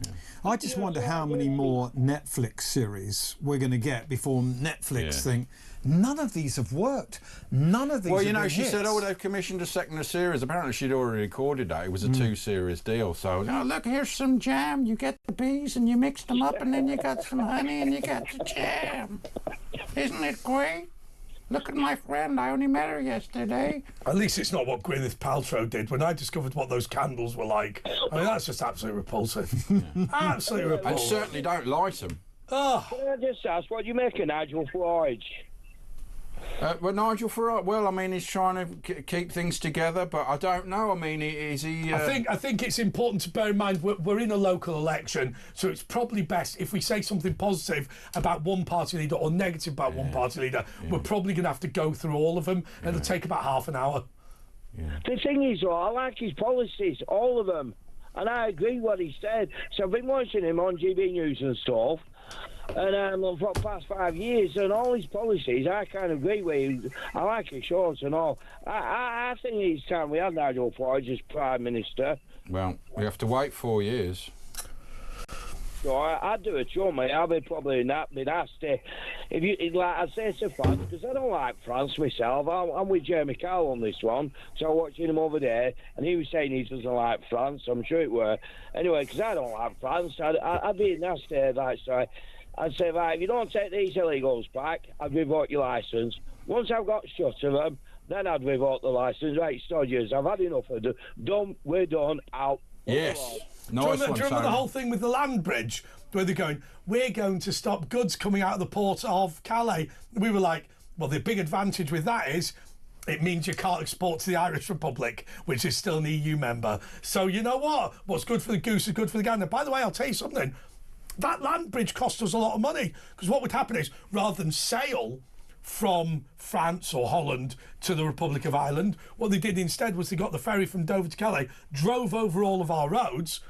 Speaker 3: Yeah.
Speaker 4: I just wonder how many more Netflix series we're going to get before Netflix think none of these have worked. None of these.
Speaker 3: Well,
Speaker 4: have been
Speaker 3: she
Speaker 4: hits.
Speaker 3: said, they've commissioned a second series. Apparently, she'd already recorded that. It was a 2-series deal. So, look, here's some jam. You get the peas and you mix them up, and then you got some honey and you got the jam. Isn't it great? Look at my friend. I only met her yesterday.
Speaker 2: At least it's not what Gwyneth Paltrow did when I discovered what those candles were like. I mean, that's just absolutely repulsive. Absolutely repulsive.
Speaker 3: And certainly don't light them.
Speaker 2: Oh.
Speaker 7: Can I just ask, what do you make of Nigel Farage?
Speaker 3: Well, Nigel Farage, well, I mean, he's trying to keep things together, but I don't know. I mean, is he...
Speaker 2: I think it's important to bear in mind we're in a local election, so it's probably best if we say something positive about one party leader or negative about one party leader, we're probably going to have to go through all of them, and it'll take about half an hour.
Speaker 3: Yeah.
Speaker 7: The thing is, though, I like his policies, all of them, and I agree what he said. So I've been watching him on GB News and stuff, and for the past 5 years, and all his policies, I kind of agree with. I like his shorts and all. I think it's time we had Nigel Farage as Prime Minister.
Speaker 3: Well, we have to wait 4 years.
Speaker 7: So I'd do it, sure, mate. I'd be probably not be nasty. If you like, I'd say to France, because I don't like France myself. I'm with Jeremy Kyle on this one. So I'm watching him over there, and he was saying he doesn't like France. I'm sure it were. Anyway, because I don't like France, I'd be nasty, like, so I'd say, right, if you don't take these illegals back, I'd revoke your licence. Once I've got shut of them, then I'd revoke the licence. Right, Stodgers, I've had enough of them. We're done, out.
Speaker 3: Yes.
Speaker 2: Do you remember the whole thing with the land bridge, where they're going, we're going to stop goods coming out of the port of Calais? We were like, well, the big advantage with that is it means you can't export to the Irish Republic, which is still an EU member. So you know what? What's good for the goose is good for the gander. By the way, I'll tell you something. That land bridge cost us a lot of money, because what would happen is, rather than sail from France or Holland to the Republic of Ireland, what they did instead was they got the ferry from Dover to Calais, drove over all of our roads,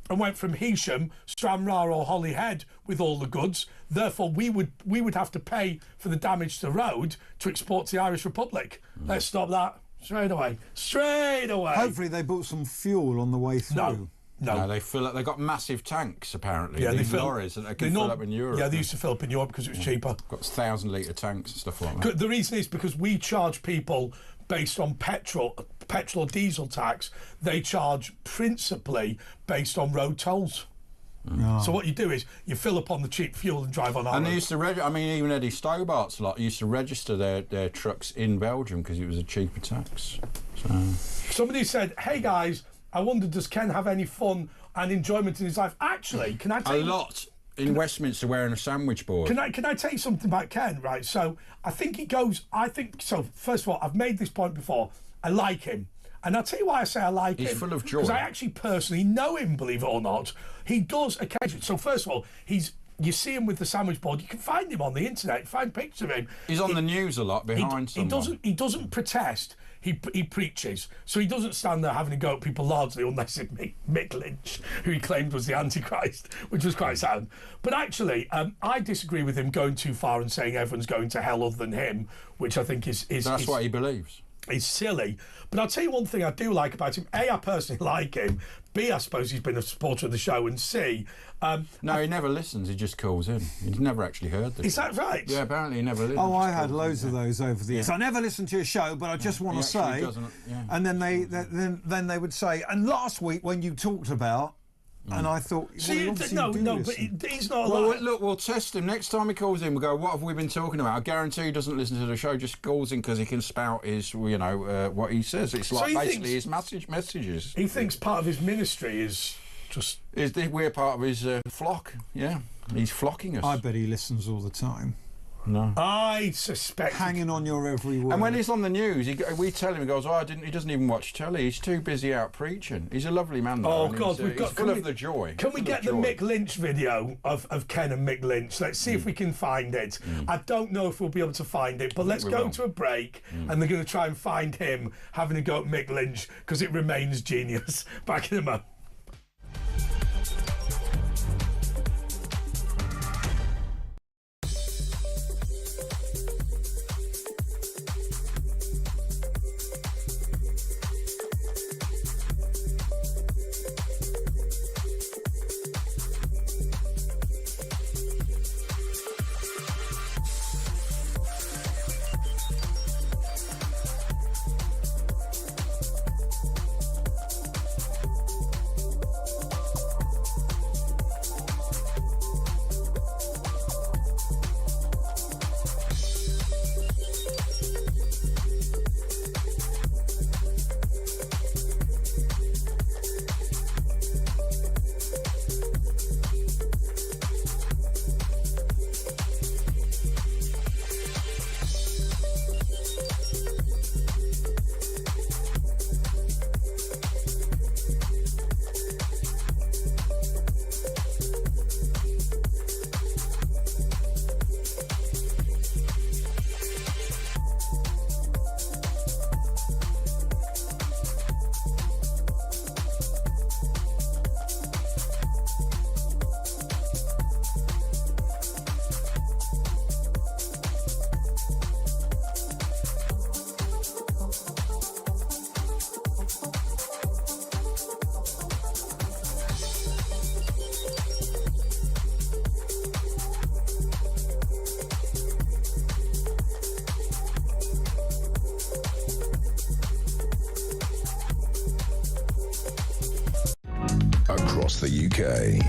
Speaker 2: and went from Heysham, Stranraer or Holyhead with all the goods. Therefore, we would have to pay for the damage to the road to export to the Irish Republic. Let's stop that straight away. Straight away.
Speaker 4: Hopefully they bought some fuel on the way through.
Speaker 2: No,
Speaker 3: they fill up. They got massive tanks apparently.
Speaker 2: Yeah,
Speaker 3: These lorries that they can fill up in Europe.
Speaker 2: Yeah, they used to fill up in Europe because it was cheaper.
Speaker 3: Got 1,000-litre tanks and stuff like that.
Speaker 2: The reason is because we charge people based on petrol or diesel tax. They charge principally based on road tolls. So what you do is you fill up on the cheap fuel and drive on.
Speaker 3: And they used to even Eddie Stobart's lot used to register their trucks in Belgium because it was a cheaper tax. So.
Speaker 2: Somebody said, "Hey guys, I wonder, does Ken have any fun and enjoyment in his life?" Actually, can I tell you?
Speaker 3: A lot. In Westminster wearing a sandwich board.
Speaker 2: Can I tell you something about Ken, right? So I think he goes, first of all, I've made this point before, I like him. And I'll tell you why I say I like him.
Speaker 3: He's full of joy.
Speaker 2: Because I actually personally know him, believe it or not. He does occasionally. So first of all, you see him with the sandwich board. You can find him on the internet. Find pictures of him.
Speaker 3: He's on the news a lot behind someone.
Speaker 2: He doesn't protest. He preaches. So he doesn't stand there having a go at people largely, unless it's Mick Lynch, who he claimed was the Antichrist, which was quite sad. But actually, I disagree with him going too far and saying everyone's going to hell other than him, which I think is
Speaker 3: That's what he believes.
Speaker 2: He's silly. But I'll tell you one thing I do like about him. A, I personally like him. B, I suppose he's been a supporter of the show. And C...
Speaker 3: no, he never listens. He just calls in. He's never actually heard this.
Speaker 2: Is that right?
Speaker 3: Yeah, apparently he never listens.
Speaker 4: Oh, I had loads of those over the years. I never listened to your show, but I just want to say... And then they would say, and last week when you talked about... And I thought, but he's not
Speaker 3: allowed. Look, we'll test him. Next time he calls in, we'll go, what have we been talking about? I guarantee he doesn't listen to the show, just calls in because he can spout his, what he says. It's like basically his messages.
Speaker 2: He thinks part of his ministry is just...
Speaker 3: We're part of his flock, yeah. He's flocking us.
Speaker 4: I bet he listens all the time.
Speaker 3: No.
Speaker 2: I suspect...
Speaker 4: Hanging on your every word.
Speaker 3: And when he's on the news, we tell him, he goes, he doesn't even watch telly. He's too busy out preaching. He's a lovely man, though.
Speaker 2: Oh, God,
Speaker 3: he's full of the joy.
Speaker 2: Can we get the Mick Lynch video of Ken and Mick Lynch? Let's see if we can find it. I don't know if we'll be able to find it, but let's go to a break, and they're going to try and find him having a go at Mick Lynch, because it remains genius. Back in a moment.
Speaker 1: Across the UK,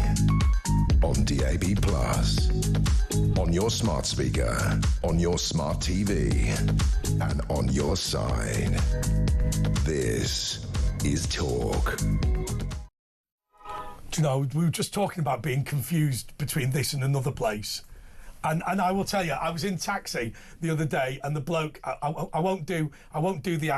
Speaker 1: on DAB+, on your smart speaker, on your smart TV, and on your side. This is Talk.
Speaker 2: Do you know, we were just talking about being confused between this and another place. And I will tell you, I was in taxi the other day, and the bloke, I won't do the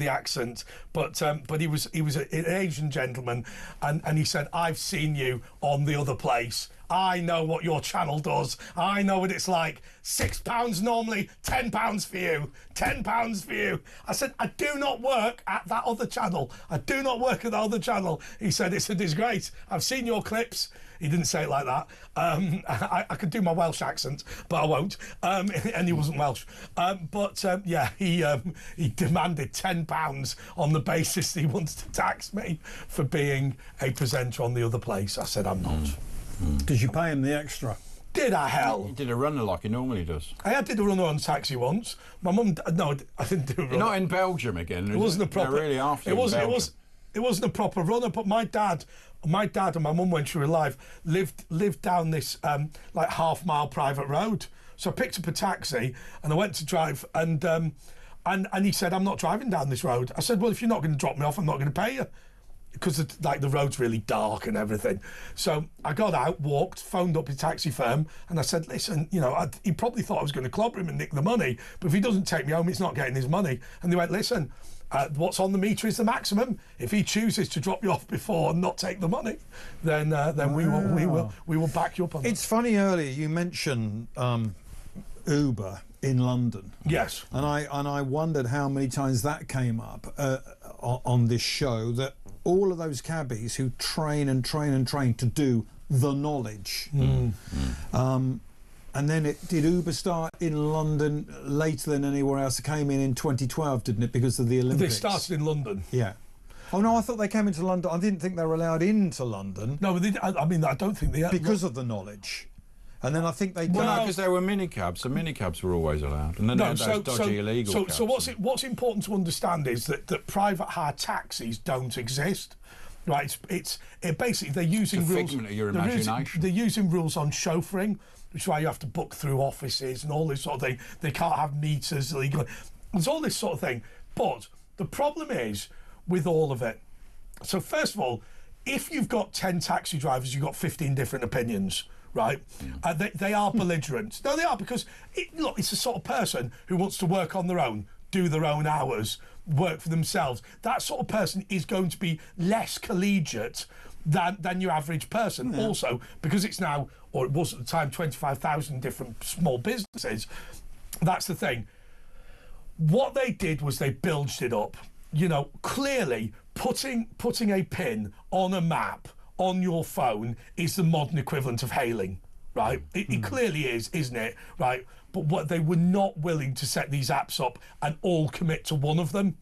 Speaker 2: accent, but he was an Asian gentleman, and he said, "I've seen you on the other place. I know what your channel does. I know what it's like. £6 normally, £10 for you. £10 for you." I said, "I do not work at that other channel. I do not work at that other channel." He said, "It's a disgrace. I've seen your clips." He didn't say it like that. I could do my Welsh accent, but I won't. And he wasn't Welsh. He demanded £10 on the basis that he wants to tax me for being a presenter on the other place. I said, "I'm not."
Speaker 4: Did you pay him the extra?
Speaker 2: Did I hell?
Speaker 3: He did a runner like he normally does.
Speaker 2: I did a runner on taxi once. My mum, no, I didn't do a runner.
Speaker 3: You're not in Belgium again.
Speaker 2: It wasn't a proper.
Speaker 3: They're really after
Speaker 2: it wasn't. It wasn't a proper runner, but my dad and my mum, when she were alive, lived down this like half-mile private road. So I picked up a taxi and I went to drive, and he said, "I'm not driving down this road." I said, "Well, if you're not going to drop me off, I'm not going to pay you." Because the road's really dark and everything. So I got out, walked, phoned up his taxi firm, and I said, "Listen, you know, he probably thought I was going to clobber him and nick the money, but if he doesn't take me home, he's not getting his money." And they went, "Listen, what's on the meter is the maximum. If he chooses to drop you off before and not take the money, then we will back you up on that."
Speaker 4: It's funny, earlier you mentioned Uber in London.
Speaker 2: Yes.
Speaker 4: And I wondered how many times that came up on this show, that all of those cabbies who train to do the knowledge. And then did Uber start in London later than anywhere else? It came in 2012, didn't it, because of the Olympics?
Speaker 2: They started in London.
Speaker 4: Yeah. Oh no, I thought they came into London. I didn't think they were allowed into London.
Speaker 2: No, but I mean, I don't think they...
Speaker 4: Because of the knowledge. And then I think they...
Speaker 3: Well, no, because there were minicabs. The minicabs were always allowed. And then they had those dodgy illegal cabs.
Speaker 2: So what's important to understand is that private hire taxis don't exist. Right? It's basically they're using
Speaker 3: it's a
Speaker 2: rules...
Speaker 3: figment of your imagination.
Speaker 2: They're using rules on chauffeuring, which is why you have to book through offices and all this sort of thing. They can't have meters legally. There's all this sort of thing. But the problem is with all of it. So first of all, if you've got 10 taxi drivers, you've got 15 different opinions. Right, they are belligerent. No, they are, because it's the sort of person who wants to work on their own, do their own hours, work for themselves. That sort of person is going to be less collegiate than your average person. Yeah. Also, because it's now, or it was at the time, 25,000 different small businesses. That's the thing. What they did was they bilged it up. You know, clearly putting a pin on a map on your phone is the modern equivalent of hailing, right? It clearly is, isn't it? Right? But what they were not willing to set these apps up and all commit to one of them.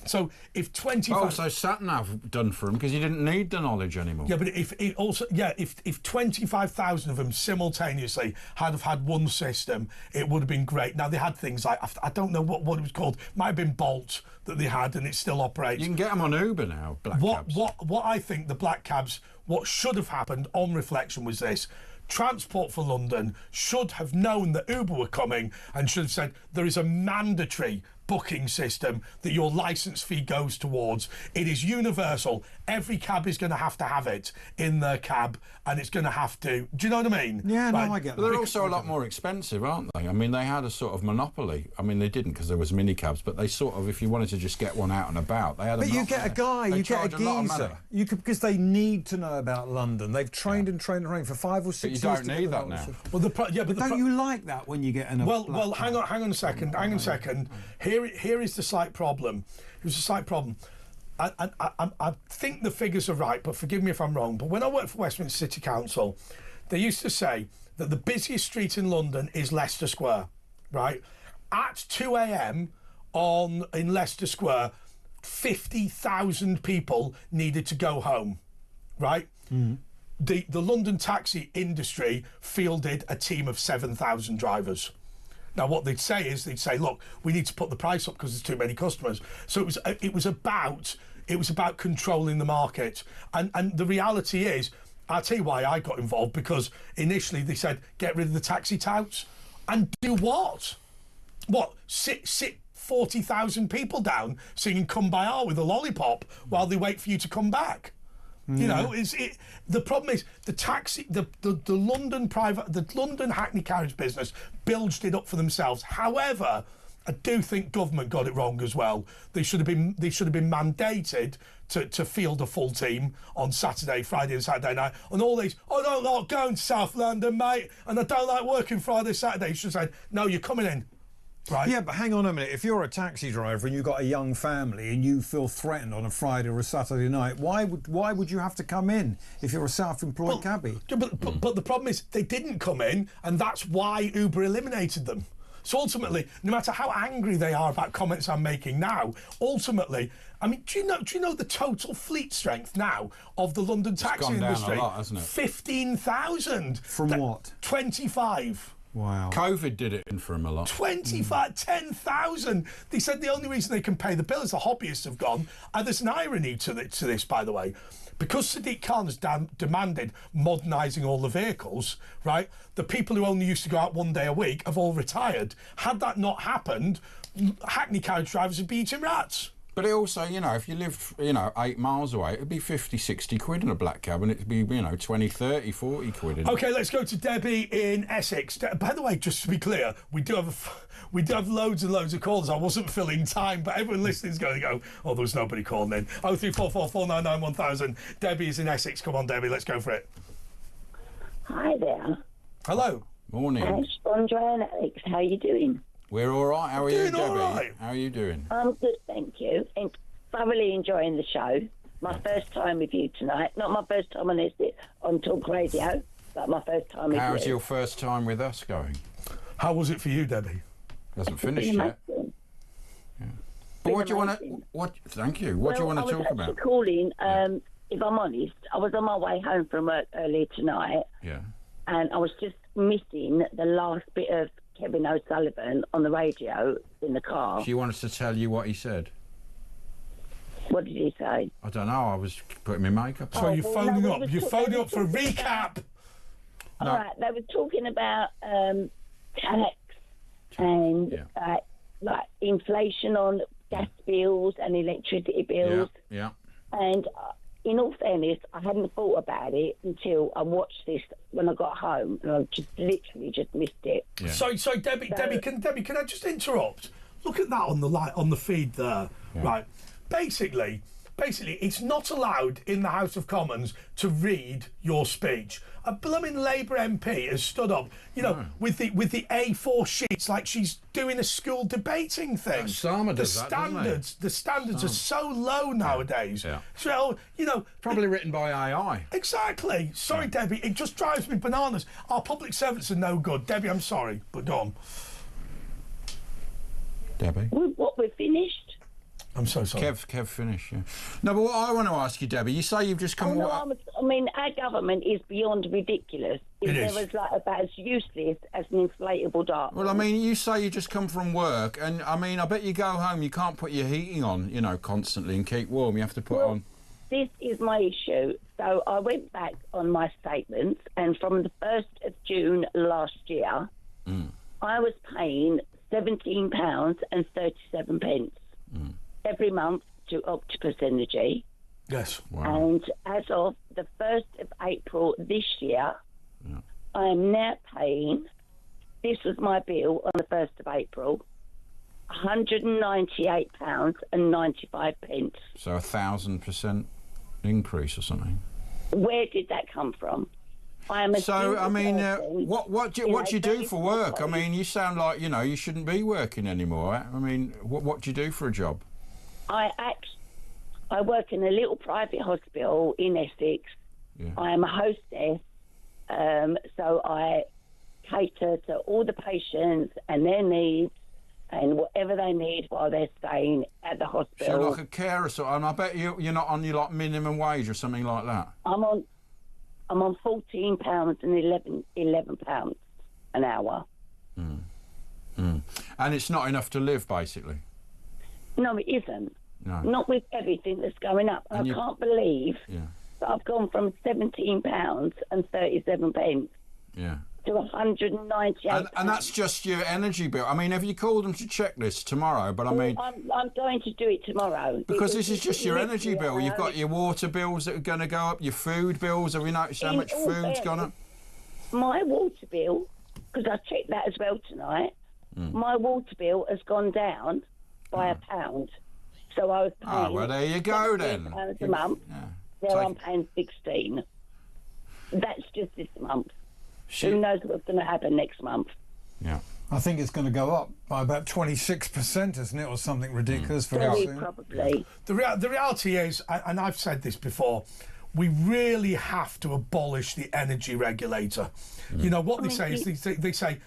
Speaker 2: So if 25...
Speaker 3: Oh, so sat-nav done for them because you didn't need the knowledge anymore.
Speaker 2: Yeah, but if 25,000 of them simultaneously had one system, it would have been great. Now, they had things like, I don't know what it was called, might have been Bolt that they had, and it still operates.
Speaker 3: You can get them on Uber now, black cabs.
Speaker 2: What I think the black cabs, what should have happened on reflection was this. Transport for London should have known that Uber were coming and should have said there is a mandatory booking system that your licence fee goes towards. It is universal. Every cab is going to have it in their cab, and it's going to have to... Do you know what I mean?
Speaker 4: Yeah, no, I get that.
Speaker 3: They're also a lot more expensive, aren't they? I mean, they had a sort of monopoly. I mean, they didn't because there was minicabs, but they sort of, if you wanted to just get one out and about, they had a monopoly.
Speaker 4: But you get a guy, you get a geezer. Because they need to know about London. They've trained and trained for 5 or 6 years.
Speaker 3: But you don't need that now.
Speaker 2: Well, but
Speaker 4: don't you like that when you get in a...
Speaker 2: Well, hang on a second. Here is the slight problem. Here's a slight problem. I think the figures are right, but forgive me if I'm wrong. But when I worked for Westminster City Council, they used to say that the busiest street in London is Leicester Square, right? At 2 a.m. in Leicester Square, 50,000 people needed to go home, right? The London taxi industry fielded a team of 7,000 drivers. Now, what they'd say is, look, we need to put the price up because there's too many customers. So it was about controlling the market. And the reality is, I'll tell you why I got involved, because initially they said, get rid of the taxi touts. And do what? What? Sit 40,000 people down singing Come By Our with a lollipop while they wait for you to come back. You know, the problem is the London Hackney carriage business bilged it up for themselves. However, I do think government got it wrong as well. They should have been mandated to field a full team on Saturday, Friday and Saturday night. And all these, I don't like going to South London, mate, and I don't like working Friday, Saturday. You should say, no, you're coming in. Right.
Speaker 4: Yeah, but hang on a minute. If you're a taxi driver and you've got a young family and you feel threatened on a Friday or a Saturday night, why would you have to come in if you're a self-employed cabbie?
Speaker 2: But the problem is they didn't come in, and that's why Uber eliminated them. So ultimately, no matter how angry they are about comments I'm making now, ultimately, I mean, do you know the total fleet strength now of the London taxi industry?
Speaker 3: It's gone down a lot, hasn't it?
Speaker 2: 15,000.
Speaker 4: From what?
Speaker 2: 25.
Speaker 4: Wow.
Speaker 3: COVID did it in for him a lot.
Speaker 2: 10,000. They said the only reason they can pay the bill is the hobbyists have gone. And there's an irony to this, by the way. Because Sadiq Khan has demanded modernising all the vehicles, right, the people who only used to go out one day a week have all retired. Had that not happened, hackney carriage drivers would be eating rats.
Speaker 3: But it also, if you lived, 8 miles away, it'd be 50, 60 quid in a black cab, and it'd be, 20, 30, 40 quid in
Speaker 2: OK, let's go to Debbie in Essex. By the way, just to be clear, we do have loads and loads of calls. I wasn't filling time, but everyone listening is going to go, oh, there was nobody calling in. 0344 499 1000. Debbie is in Essex. Come on, Debbie, let's go for it.
Speaker 8: Hi there.
Speaker 2: Hello.
Speaker 3: Morning.
Speaker 8: It's Andre and Alex. How are you doing?
Speaker 3: We're all right. How are you,
Speaker 2: Doing
Speaker 3: Debbie?
Speaker 2: all right.
Speaker 3: How are you doing?
Speaker 8: I'm good, thank you. And thoroughly enjoying the show. My first time with you tonight. Not my first time on Talk Radio, but my first time with you.
Speaker 3: How's your first time with us going?
Speaker 2: How was it for you, Debbie?
Speaker 3: Hasn't finished yet. But what do you want to... Thank you. What do you want to talk about?
Speaker 8: I was calling, if I'm honest, I was on my way home from work earlier tonight.
Speaker 3: Yeah.
Speaker 8: And I was just missing the last bit of Kevin O'Sullivan on the radio in the car.
Speaker 3: She wanted to tell you what he said.
Speaker 8: What did he say?
Speaker 3: I don't know. I was putting my makeup on.
Speaker 2: So you're phoning up. You're phoning up for a recap.
Speaker 8: All right, they were talking about tax and like inflation on gas bills and electricity bills.
Speaker 3: Yeah.
Speaker 8: And in all fairness, I hadn't thought about it until I watched this when I got home, and I just literally just missed it.
Speaker 2: Yeah. So Debbie, can I just interrupt? Look at that on the feed there, right? Basically, it's not allowed in the House of Commons to read your speech. A blooming Labour MP has stood up, with the A4 sheets like she's doing a school debating thing.
Speaker 3: Sama does
Speaker 2: The standards are so low nowadays.
Speaker 3: Yeah.
Speaker 2: So
Speaker 3: probably written by AI.
Speaker 2: Exactly. Sorry, Debbie. It just drives me bananas. Our public servants are no good. Debbie, I'm sorry, but go on.
Speaker 3: Debbie.
Speaker 8: We're finished.
Speaker 2: I'm so sorry.
Speaker 3: Kev, finish. Yeah. No, but what I want to ask you, Debbie, you say you've just come.
Speaker 8: I mean, our government is beyond ridiculous.
Speaker 2: It
Speaker 8: there
Speaker 2: is.
Speaker 8: was about as useless as an inflatable dart.
Speaker 3: Well, I mean, you say you just come from work, and I mean, I bet you go home, you can't put your heating on, constantly and keep warm. You have to put on.
Speaker 8: This is my issue. So I went back on my statements, and from the 1st of June last year, I was paying £17.37 every month to Octopus Energy.
Speaker 2: Yes.
Speaker 3: Wow.
Speaker 8: And as of the 1st of April this year, I am now paying, this was my bill on the 1st of April, £198.95.
Speaker 3: So 1,000% increase or something.
Speaker 8: Where did that come from? I am a
Speaker 3: So, I mean,
Speaker 8: person
Speaker 3: what do you do for work? I mean, you sound like, you shouldn't be working anymore. I mean, what do you do for a job?
Speaker 8: I work in a little private hospital in Essex.
Speaker 3: Yeah.
Speaker 8: I am a hostess, so I cater to all the patients and their needs and whatever they need while they're staying at the hospital.
Speaker 3: So like a carer, and I bet you're not on your minimum wage or something like that.
Speaker 8: I'm on £14 and £11 an hour.
Speaker 3: And it's not enough to live, basically.
Speaker 8: No, it isn't.
Speaker 3: No.
Speaker 8: Not with everything that's going up. I can't believe that I've gone from £17.37 to £198.
Speaker 3: And that's just your energy bill. I mean, have you called them to check this tomorrow? But I mean,
Speaker 8: I'm going to do it tomorrow
Speaker 3: because this is just your energy bill. You've got your water bills that are going to go up, your food bills. Have you noticed how much food's gone up?
Speaker 8: My water bill, because I checked that as well tonight. My water bill has gone down by £1. So I was paying.
Speaker 3: Well, there you go then.
Speaker 8: £17 a month. Now I'm paying 16. That's just this month. Who knows what's going to happen next month?
Speaker 3: Yeah.
Speaker 4: I think it's going to go up by about 26%, isn't it, or something ridiculous very soon.
Speaker 8: Probably.
Speaker 2: The reality is, and I've said this before, we really have to abolish the energy regulator. You know what they say is they say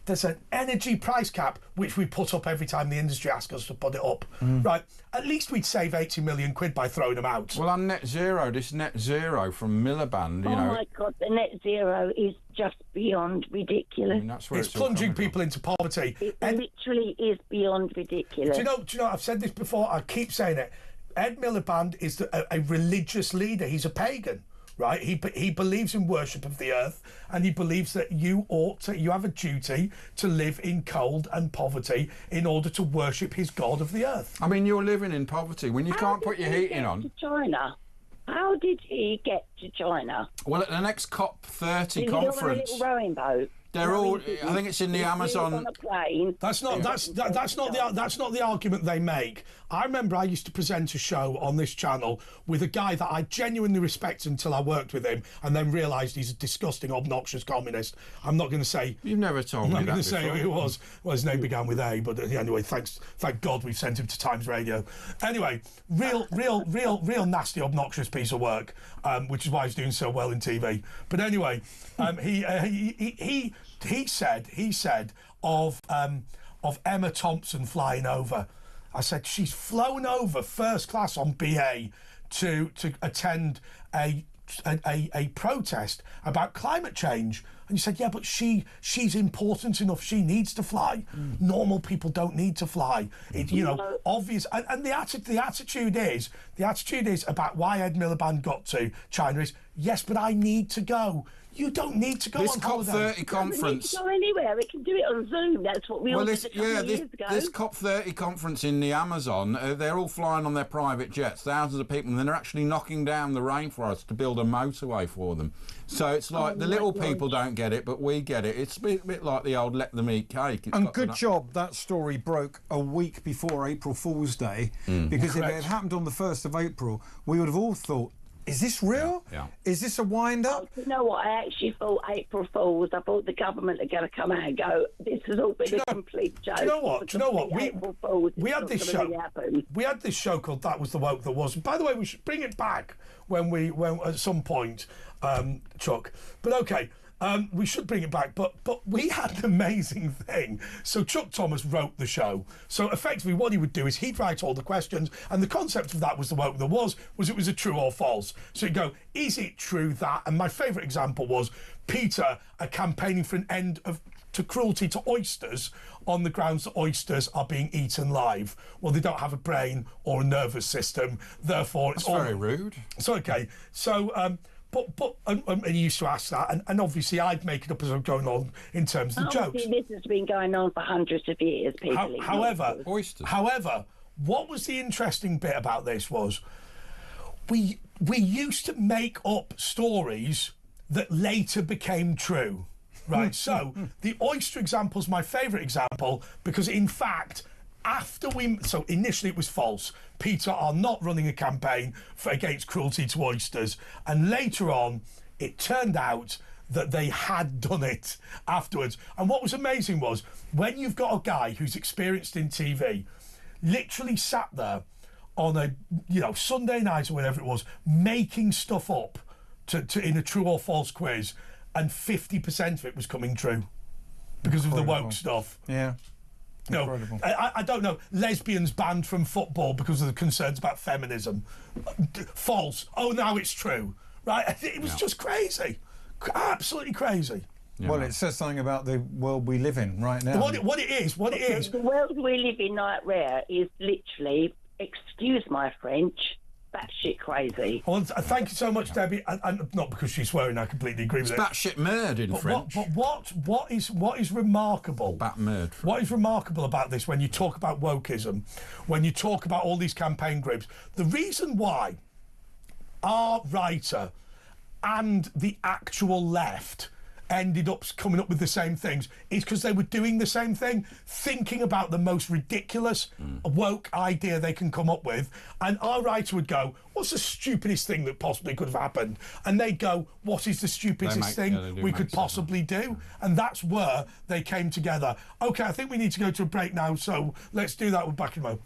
Speaker 2: there's an energy price cap which we put up every time the industry asks us to put it up. Right? At least we'd save 80 million quid by throwing them out.
Speaker 3: Well, on net zero, this net zero from Miliband, you
Speaker 8: Oh
Speaker 3: know.
Speaker 8: my God, the net zero is just beyond ridiculous.
Speaker 3: I mean, that's where
Speaker 2: It's
Speaker 3: all
Speaker 2: plunging
Speaker 3: coming
Speaker 2: people into poverty.
Speaker 8: It literally is beyond ridiculous.
Speaker 2: Do you know? I've said this before. I keep saying it. Ed Miliband is a religious leader. He's a pagan, right? He believes in worship of the earth, and he believes that you have a duty to live in cold and poverty in order to worship his god of the earth.
Speaker 3: from. I mean, you're living in poverty when you can't put your heating on.
Speaker 8: To China. How did he get to China?
Speaker 3: Well, at the next COP30
Speaker 8: Did he go on a
Speaker 3: conference,
Speaker 8: little rowing boat?
Speaker 3: they're all. I think it's in the Amazon.
Speaker 8: On a plane.
Speaker 2: That's not the argument they make. I remember I used to present a show on this channel with a guy that I genuinely respect until I worked with him, and then realised he's a disgusting, obnoxious communist. I'm not going to say.
Speaker 3: You've never told me that.
Speaker 2: I'm not going to say
Speaker 3: before.
Speaker 2: who he was. Well, his name began with A, but anyway, thank God we've sent him to Times Radio. Anyway, real nasty, obnoxious piece of work, which is why he's doing so well in TV. But anyway, he said of Emma Thompson flying over. I said she's flown over first class on BA to attend a protest about climate change. And you said, yeah, but she's important enough. She needs to fly. Normal people don't need to fly. Obvious. And the attitude is about why Ed Miliband got to China is, yes, but I need to go. You don't need to go
Speaker 3: This
Speaker 2: on holiday.
Speaker 3: COP30 conference.
Speaker 8: We don't need to go anywhere. We can do it on Zoom. That's what we all did a couple of years ago.
Speaker 3: This COP30 conference in the Amazon, they're all flying on their private jets, thousands of people, and then they're actually knocking down the rainforest to build a motorway for them. So it's like the little people don't get it, but we get it. It's a bit like the old let them eat cake.
Speaker 4: And good job that story broke a week before April Fool's Day, because if it had happened on the 1st of April, we would have all thought, is this real?
Speaker 3: Yeah.
Speaker 4: Is this a wind-up?
Speaker 8: You know what? I actually thought April Fools. I thought the government are going to come out and go, this has all been a complete joke.
Speaker 2: Do you know what?
Speaker 8: April Fools.
Speaker 2: We had this show.
Speaker 8: Really
Speaker 2: We had this show called That Was the Woke That Was. By the way, we should bring it back when at some point, Chuck. But okay. We should bring it back, but we had an amazing thing. So Chuck Thomas wrote the show. So effectively what he would do is he'd write all the questions, and the concept of That Was the Woke There Was it was a true or false. So he'd go, is it true that? And my favourite example was Peter campaigning for an end to cruelty to oysters on the grounds that oysters are being eaten live. Well, they don't have a brain or a nervous system, therefore it's
Speaker 3: That's very rude.
Speaker 2: So okay, so and he used to ask that, and obviously I'd make it up as I'm going on in terms of the jokes.
Speaker 8: This has been going on for hundreds of years, people.
Speaker 2: However,
Speaker 3: Oysters.
Speaker 2: What was the interesting bit about this was we used to make up stories that later became true, right? So the oyster example is my favourite example because, in fact, so initially it was false. Peter are not running a campaign against cruelty to oysters, and later on it turned out that they had done it afterwards. And what was amazing was when you've got a guy who's experienced in TV, literally sat there on a Sunday night or whatever it was, making stuff up to in a true or false quiz, and 50% of it was coming true because of the woke stuff.
Speaker 4: Yeah.
Speaker 2: No, I don't know. Lesbians banned from football because of the concerns about feminism. False. Oh, now it's true. Right? It was just crazy. Absolutely crazy.
Speaker 3: Yeah.
Speaker 4: Well, it says something about the world we live in right now.
Speaker 2: What it is.
Speaker 8: The world we live in right there is literally, excuse my French, batshit crazy.
Speaker 2: Well, thank you so much, Debbie. And not because she's swearing, I completely agree with it.
Speaker 3: Batshit murd in French.
Speaker 2: But what is remarkable?
Speaker 3: Bat murd.
Speaker 2: What is remarkable about this when you talk about wokeism, when you talk about all these campaign groups, the reason why our writer and the actual left ended up coming up with the same things is because they were doing the same thing, thinking about the most ridiculous woke idea they can come up with, and our writer would go, what's the stupidest thing that possibly could have happened? And they'd go, what is the stupidest thing we could possibly do? And that's where they came together. Okay, I think we need to go to a break now, so let's do that. We're back in a moment.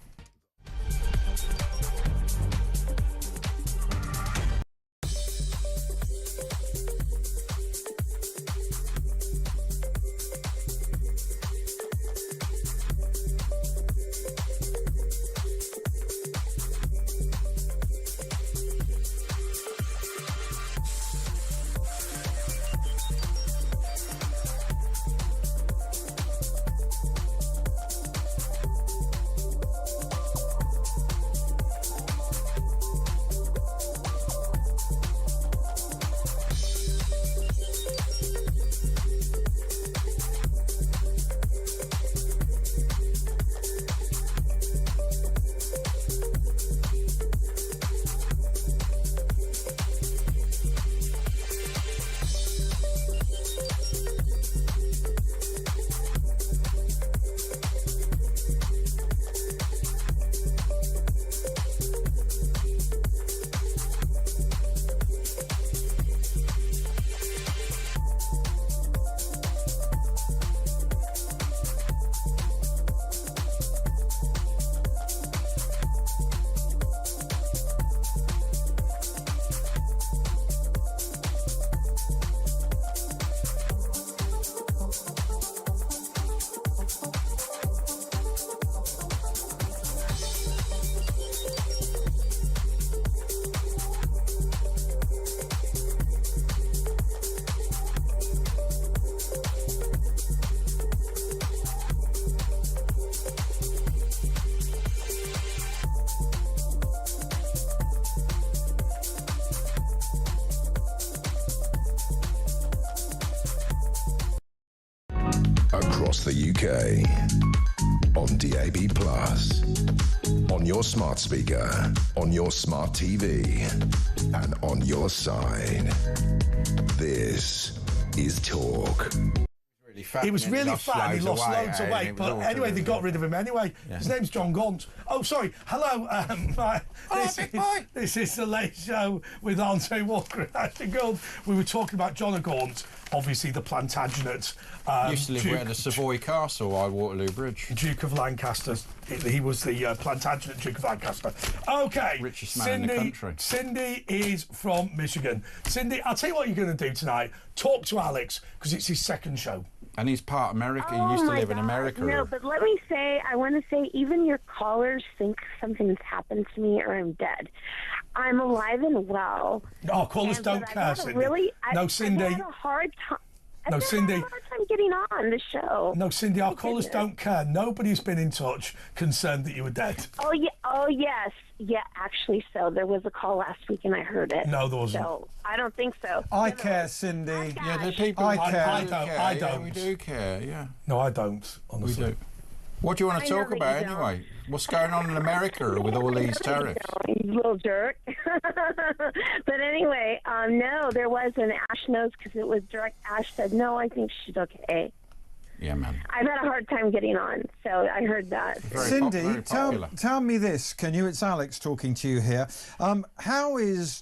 Speaker 1: across the UK. On DAB+, on your smart speaker, on your smart TV, and on your side. This is Talk.
Speaker 2: He was really fat and he lost loads of weight, but anyway, they got rid of him anyway. Yeah. His name's John Gaunt. Oh, sorry. Hello. This is the Late Show with Andre Walker and Ashley Gould. We were talking about John Gaunt, obviously the Plantagenet.
Speaker 3: Used to live where the Savoy Castle, by Waterloo Bridge.
Speaker 2: Duke of Lancaster. He was the Plantagenet Duke of Lancaster. Okay.
Speaker 3: Richest man in the country.
Speaker 2: Cindy is from Michigan. Cindy, I'll tell you what you're going to do tonight. Talk to Alex, because it's his second show.
Speaker 3: And he's part America. He used to live in America.
Speaker 9: No, but let me say, I want to say, even your callers think something's happened to me or I'm dead. I'm alive and well.
Speaker 2: Oh, callers don't care, Cindy. Cindy.
Speaker 9: I've had a hard time.
Speaker 2: No, Cindy.
Speaker 9: I had a hard time getting on the show.
Speaker 2: No, Cindy, our callers don't care. Nobody's been in touch concerned that you were dead.
Speaker 9: Oh, yeah. Oh, yes. Yeah, actually, so. There was a call last week and I heard it.
Speaker 2: No, there wasn't.
Speaker 9: So, I don't think so.
Speaker 4: I care, Cindy.
Speaker 3: Yeah, the people
Speaker 4: I care.
Speaker 2: I don't.
Speaker 3: Yeah, we do care, yeah.
Speaker 2: No, I don't, honestly.
Speaker 3: We do. What do you want to talk about anyway? What's going on in America with all these tariffs?
Speaker 9: You little jerk. But anyway, no, there was an Ash knows because it was direct. Ash said, no, I think she's okay.
Speaker 3: Yeah, man.
Speaker 9: I've had a hard time getting on, so I heard that.
Speaker 4: Cindy, tell me this, can you? It's Alex talking to you here. How is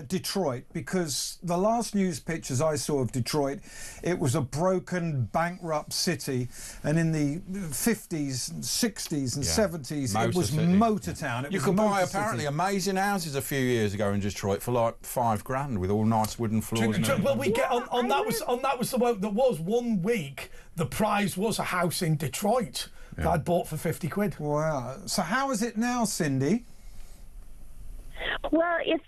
Speaker 4: Detroit? Because the last news pictures I saw of Detroit, it was a broken, bankrupt city, and in the 50s, 60s and 70s, it was motor town.
Speaker 3: You could buy apparently amazing houses a few years ago in Detroit for like $5,000 with all nice wooden floors.
Speaker 2: Well, we get on that was the one that was 1 week. The prize was a house in Detroit that I'd bought for £50.
Speaker 4: Wow. So how is it now, Cindy?
Speaker 9: Well, it's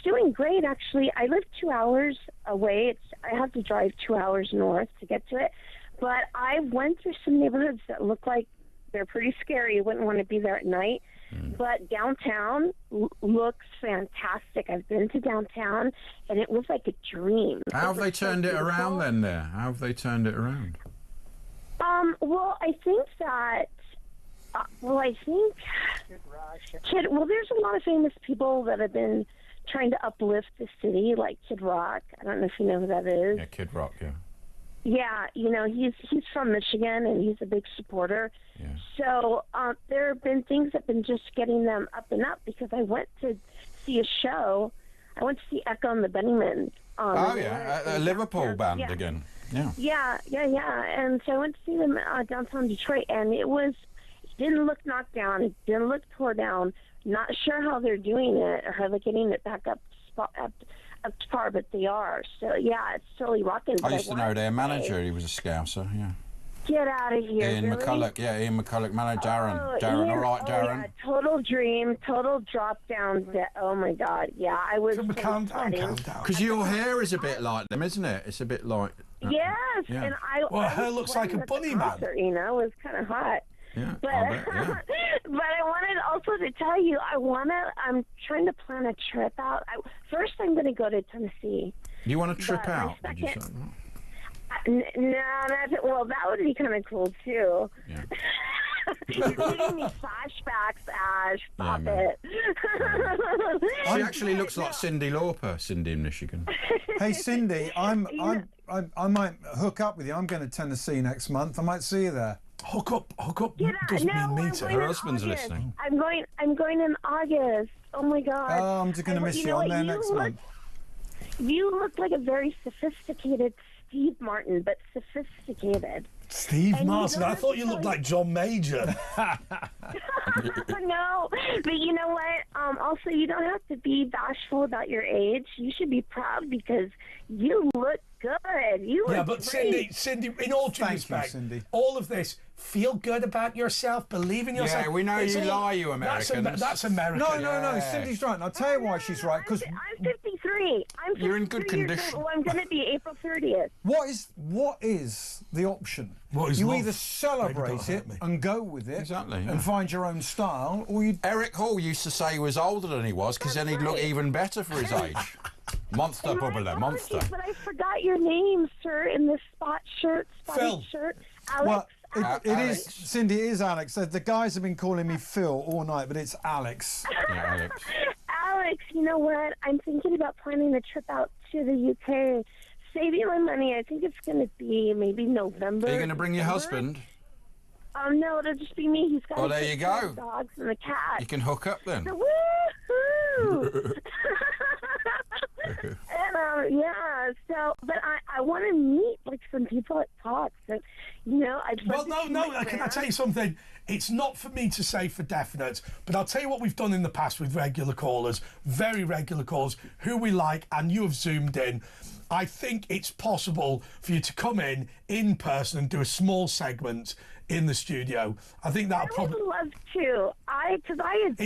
Speaker 9: doing great, actually. I live 2 hours away. I have to drive 2 hours north to get to it. But I went through some neighborhoods that look like they're pretty scary. You wouldn't want to be there at night. But downtown looks fantastic. I've been to downtown, and it was like a dream.
Speaker 3: How have they turned it around then there? How have they turned it around?
Speaker 9: Well, I think that... there's a lot of famous people that have been trying to uplift the city, like Kid Rock. I don't know if you know who that is.
Speaker 3: Yeah, Kid Rock, yeah.
Speaker 9: Yeah, you know, he's from Michigan, and he's a big supporter.
Speaker 3: Yeah.
Speaker 9: So there have been things that have been just getting them up and up, because I went to see a show. I went to see Echo and the Bunnymen.
Speaker 3: A Liverpool band again. Yeah.
Speaker 9: Yeah. And so I went to see them downtown Detroit, and it didn't look knocked down. It didn't look tore down. Not sure how they're doing it or how they're getting it back up to par, but they are. So, yeah, it's totally rocking.
Speaker 3: I used to know their manager. He was a Scouser, yeah.
Speaker 9: Get out of here.
Speaker 3: Ian McCulloch, Ian McCulloch, manager Darren. Darren, all right, Darren?
Speaker 9: Yeah, total dream, total drop down. Oh, my God. Yeah, I was...
Speaker 2: Calm down.
Speaker 3: Because your hair is a bit like them, isn't it? It's a bit like...
Speaker 9: Yes, and
Speaker 2: Well, her looks like a bunny man.
Speaker 9: You know, it was kind of hot.
Speaker 3: Yeah,
Speaker 9: but I wanted also to tell you, I'm trying to plan a trip out. First, I'm going to go to Tennessee.
Speaker 3: You want to trip out? Did you say?
Speaker 9: No, well, that would be kind of cool too.
Speaker 3: Yeah.
Speaker 9: You're giving me flashbacks, Ash. Stop it.
Speaker 3: She actually looks like Cyndi Lauper, Cindy in Michigan.
Speaker 4: Hey, Cindy, I might hook up with you. I'm going to Tennessee next month. I might see you there.
Speaker 2: Hook up doesn't mean meet her.
Speaker 3: Her husband's listening.
Speaker 9: I'm going in August. Oh my God.
Speaker 4: Oh, I'm just going to miss you on there next month.
Speaker 9: You look like a very sophisticated Steve Martin, but sophisticated.
Speaker 2: Steve Martin? I thought you looked like John Major.
Speaker 9: No, but you know what? Also, you don't have to be bashful about your age. You should be proud because you look good. You look
Speaker 2: but
Speaker 9: great.
Speaker 2: Cindy, in all due respect, all of this, feel good about yourself, believe in yourself.
Speaker 3: Yeah, we know you lie, you Americans.
Speaker 2: That's American.
Speaker 4: No, Cindy's right. And I'll tell you why she's right. Because
Speaker 9: I'm 53.
Speaker 3: You're in good condition.
Speaker 9: Well, I'm going to be April 30th.
Speaker 4: What is the option? You either celebrate it and go with it and find your own style, or you...
Speaker 3: Eric Hall used to say he was older than he was because then he'd look even better for his age. Monster, Monster.
Speaker 9: But I forgot your name, sir, in this spotted shirt. Alex.
Speaker 4: Well, it is, Cindy, it is Alex. The guys have been calling me Phil all night, but it's Alex.
Speaker 3: Yeah, Alex.
Speaker 9: Alex, you know what? I'm thinking about planning a trip out to the UK. Saving my money. I think it's going to be maybe November.
Speaker 3: Are you going to bring your husband?
Speaker 9: No, it'll just be me. He's got
Speaker 3: Well, there you go.
Speaker 9: Dogs and a cat.
Speaker 3: You can hook up then.
Speaker 9: Woohoo! And yeah, so but I want to meet like some people at talks. So, you know,
Speaker 2: Well, no. Can I tell you something? It's not for me to say for definite, but I'll tell you what we've done in the past with regular callers, very regular callers, who we like, and you have zoomed in. I think it's possible for you to come in person and do a small segment in the studio. I think that'll probably.
Speaker 9: I would love to. Because I adore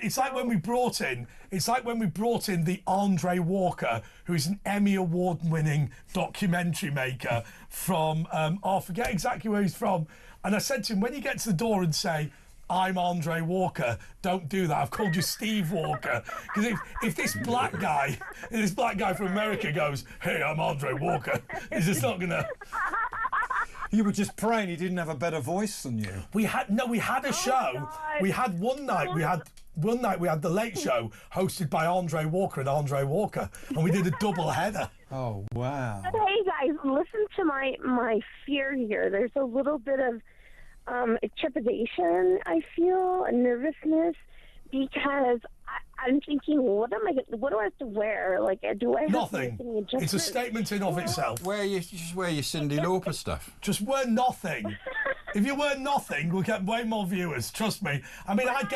Speaker 2: It's like when we brought in the Andre Walker, who is an Emmy Award-winning documentary maker from I forget exactly where he's from, and I said to him, when you get to the door and say, "I'm Andre Walker," don't do that. I've called you Steve Walker. Because if this black guy from America goes, "Hey, I'm Andre Walker," he's just not gonna.
Speaker 4: You were just praying he didn't have a better voice than you.
Speaker 2: We had a show. We had one night. We had the Late Show hosted by Andre Walker and Andre Walker, and we did a double header.
Speaker 4: Oh wow!
Speaker 9: Hey guys, listen to my fear here. There's a little bit of trepidation, I feel, and nervousness, because I'm thinking, what do I have to wear? Like, do I have
Speaker 2: nothing?
Speaker 9: To make any adjustments?
Speaker 2: It's a statement in of itself.
Speaker 3: Just wear your Cyndi Lauper stuff.
Speaker 2: Just wear nothing. If you wear nothing, we'll get way more viewers. Trust me. I mean, I'd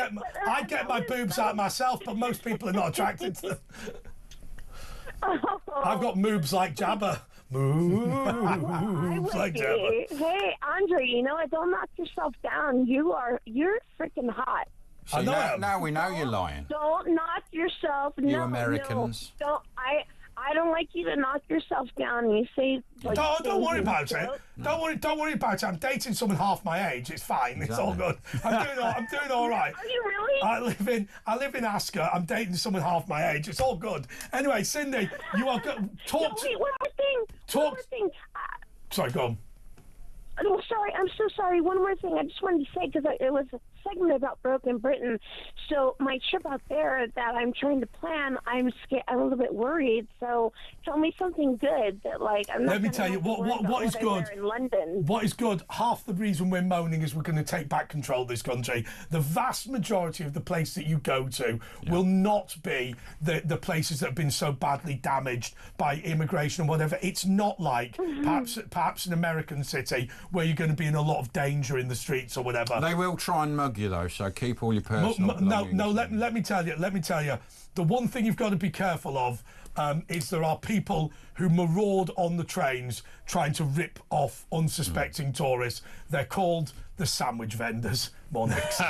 Speaker 2: get my boobs out myself, but most people are not attracted to them. I've got moobs like Jabba. Moobs like Jabba.
Speaker 9: Hey, Andre, you know, don't knock yourself down. You're freaking hot.
Speaker 3: See, now we know you're lying.
Speaker 9: Don't knock yourself.
Speaker 3: You Americans.
Speaker 9: No, I don't like you to knock yourself down. You say like,
Speaker 2: don't worry about it. Don't worry about it. I'm dating someone half my age. It's fine. Exactly. It's all good. I'm doing all right.
Speaker 9: Are you really?
Speaker 2: I live in Ascot. I'm dating someone half my age. It's all good. Anyway, Cindy, you are good.
Speaker 9: Wait, one more thing.
Speaker 2: Sorry, go on.
Speaker 9: Oh, sorry. I'm so sorry. One more thing. I just wanted to say, because it was a segment about Broken Britain. So my trip out there that I'm trying to plan, I'm scared. I'm a little bit worried. So tell me something good that, like, I'm not.
Speaker 2: Let me tell you what is good.
Speaker 9: In London.
Speaker 2: What is good? Half the reason we're moaning is we're going to take back control of this country. The vast majority of the place that you go to will not be the places that have been so badly damaged by immigration and whatever. It's not like perhaps an American city where you're going to be in a lot of danger in the streets or whatever.
Speaker 3: They will try and mug you though, so keep all your personal belongings.
Speaker 2: No. Let me tell you. The one thing you've got to be careful of is there are people who maraud on the trains trying to rip off unsuspecting tourists. They're called the sandwich vendors. Monarchs.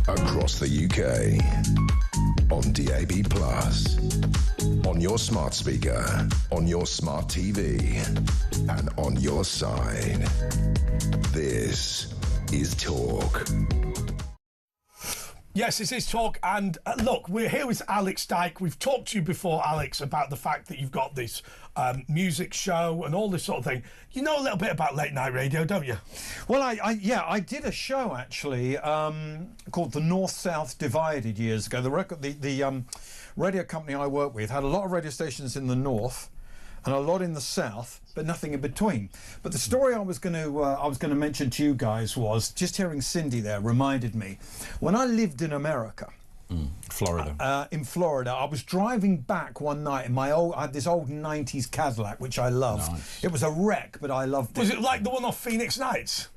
Speaker 1: Across the UK, on DAB+, on your smart speaker, on your smart TV, and on your side. This is Talk.
Speaker 2: Yes, this is Talk, and look, we're here with Alex Dyke. We've talked to you before, Alex, about the fact that you've got this music show and all this sort of thing. You know a little bit about late night radio, don't you?
Speaker 4: Well, I did a show actually called The North South Divided years ago. The radio company I worked with had a lot of radio stations in the north and a lot in the south, but nothing in between. But the story I was going to mention to you guys was, just hearing Cindy there reminded me, when I lived in America,
Speaker 3: Florida.
Speaker 4: in Florida, I was driving back one night in I had this old 90s Cadillac, which I loved.
Speaker 3: Nice.
Speaker 4: It was a wreck, but I loved it.
Speaker 2: Was it like the one off Phoenix Nights?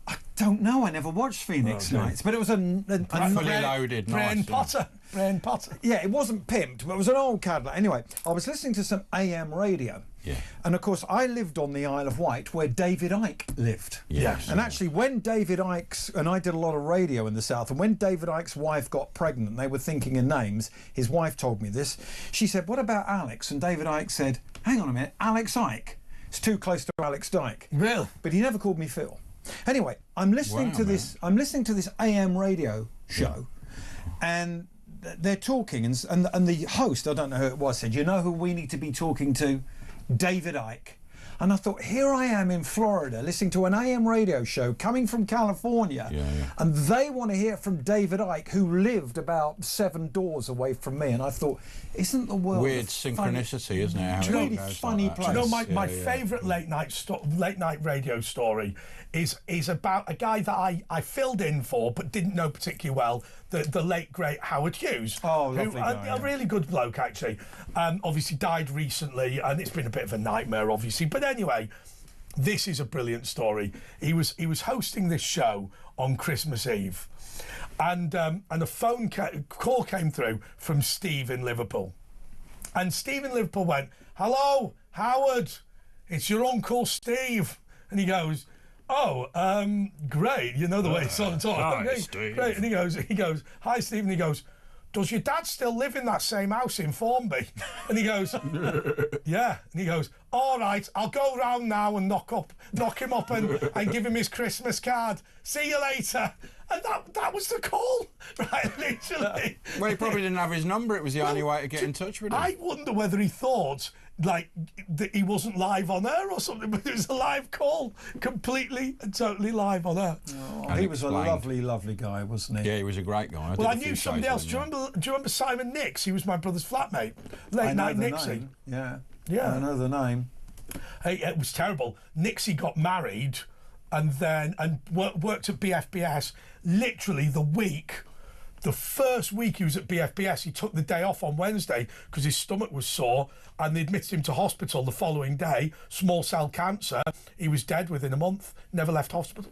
Speaker 4: I don't know. I never watched Phoenix Nights, but it was a
Speaker 3: Fully loaded.
Speaker 2: Brian
Speaker 3: Nice.
Speaker 2: Potter.
Speaker 4: Yeah, it wasn't pimped, but it was an old Cadillac. Anyway, I was listening to some AM radio.
Speaker 3: Yeah.
Speaker 4: And of course, I lived on the Isle of Wight where David Icke lived.
Speaker 3: Yes.
Speaker 4: And actually, when David Icke's, and I did a lot of radio in the South, and when David Icke's wife got pregnant, they were thinking of names. His wife told me this. She said, "What about Alex?" And David Icke said, "Hang on a minute, Alex Icke. It's too close to Alex Dyke."
Speaker 2: Really?
Speaker 4: But he never called me Phil. Anyway, I'm listening to this. I'm listening to this AM radio show, and they're talking, and the host, I don't know who it was, said, "You know who we need to be talking to? David Icke." And I thought, here I am in Florida listening to an AM radio show coming from California, and they want to hear from David Icke, who lived about 7 doors away from me. And I thought, isn't the world
Speaker 3: weird synchronicity, isn't it? How
Speaker 4: really
Speaker 3: it goes
Speaker 4: funny
Speaker 3: like that.
Speaker 4: place.
Speaker 2: You know, my favourite late night radio story is about a guy that I filled in for but didn't know particularly well, the late great Howard Hughes.
Speaker 4: Oh, lovely guy,
Speaker 2: a really good bloke actually. Obviously died recently, and it's been a bit of a nightmare, obviously. But anyway, this is a brilliant story. He was hosting this show on Christmas Eve, and a phone call came through from Steve in Liverpool, and Steve in Liverpool went, "Hello, Howard, it's your Uncle Steve," and he goes, "Oh, great." You know the way it's on top.
Speaker 3: Hi, Steve.
Speaker 2: Great. And he goes, "Hi, Steve." And he goes, "Does your dad still live in that same house in Formby?" And he goes, "Yeah." And he goes, "All right, I'll go round now and knock him up and give him his Christmas card. See you later." And that was the call, right, literally.
Speaker 3: Well, he probably didn't have his number. It was the only way to get in touch with him.
Speaker 2: I wonder whether he thought, like, that he wasn't live on air or something, but it was a live call, completely and totally live on air.
Speaker 4: Oh, he was a lovely, lovely guy, wasn't he?
Speaker 3: Yeah, he was a great guy.
Speaker 2: Well, I knew somebody else. Do you remember Simon Nix? He was my brother's flatmate. Late night Nixie.
Speaker 4: Yeah.
Speaker 2: Yeah.
Speaker 4: I know the name.
Speaker 2: Hey, it was terrible. Nixie got married and worked at BFBS. Literally the first week he was at BFBS, he took the day off on Wednesday because his stomach was sore, and they admitted him to hospital the following day. Small cell cancer. He was dead within a month. Never left hospital.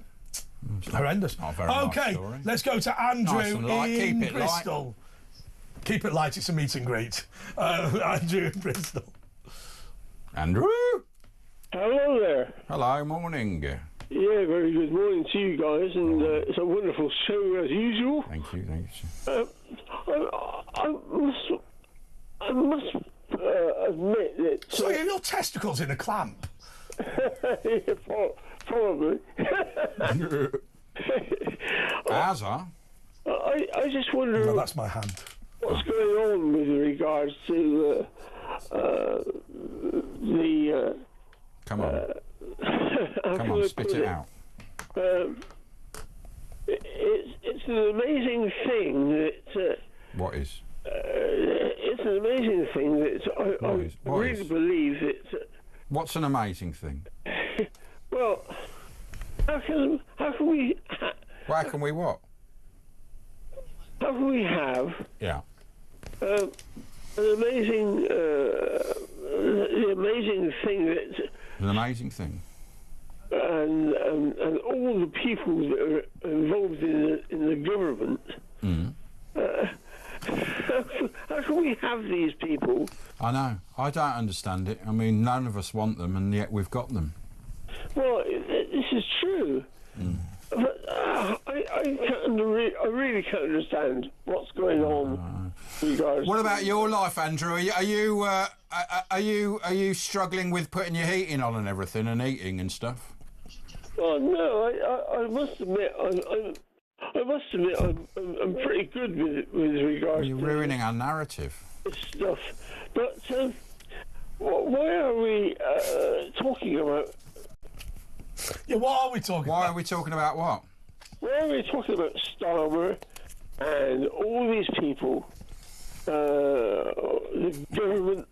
Speaker 2: Horrendous.
Speaker 3: Okay,
Speaker 2: nice, let's go to Andrew in
Speaker 3: Keep it
Speaker 2: Bristol. Keep it light. It's a meet and greet. Andrew in Bristol.
Speaker 3: Andrew.
Speaker 10: Hello there.
Speaker 3: Hello, morning.
Speaker 10: Yeah, very good morning to you guys, and it's a wonderful show as usual.
Speaker 3: Thank you.
Speaker 10: I must admit that.
Speaker 2: So are your testicles in a clamp?
Speaker 10: Yeah, probably.
Speaker 3: Ours are.
Speaker 10: I just wonder.
Speaker 2: No, that's my hand.
Speaker 10: What's going on with regards to the.
Speaker 3: Come on. Come on, spit it out.
Speaker 10: It's an amazing thing that.
Speaker 3: What is?
Speaker 10: It's an amazing thing that I really believe that.
Speaker 3: What's an amazing thing?
Speaker 10: Well, how can we?
Speaker 3: Well, how can we what?
Speaker 10: How can we have?
Speaker 3: Yeah.
Speaker 10: An amazing, the amazing thing that.
Speaker 3: An amazing thing.
Speaker 10: And all the people that are involved in the government. How can we have these people?
Speaker 3: I know. I don't understand it. I mean, none of us want them, and yet we've got them.
Speaker 10: Well, this is true. But I really can't understand what's going on.
Speaker 3: What about your life, Andrew? Are you struggling with putting your heating on and everything, and eating and stuff?
Speaker 10: Oh no, I must admit I must admit, I'm pretty good with regards
Speaker 3: You're
Speaker 10: to
Speaker 3: ruining our narrative.
Speaker 10: this stuff. But why are we talking about?
Speaker 2: Yeah, what are we talking
Speaker 3: Why
Speaker 2: about?
Speaker 3: are we talking about what?
Speaker 10: Why are we talking about Starmer and all these people? The government.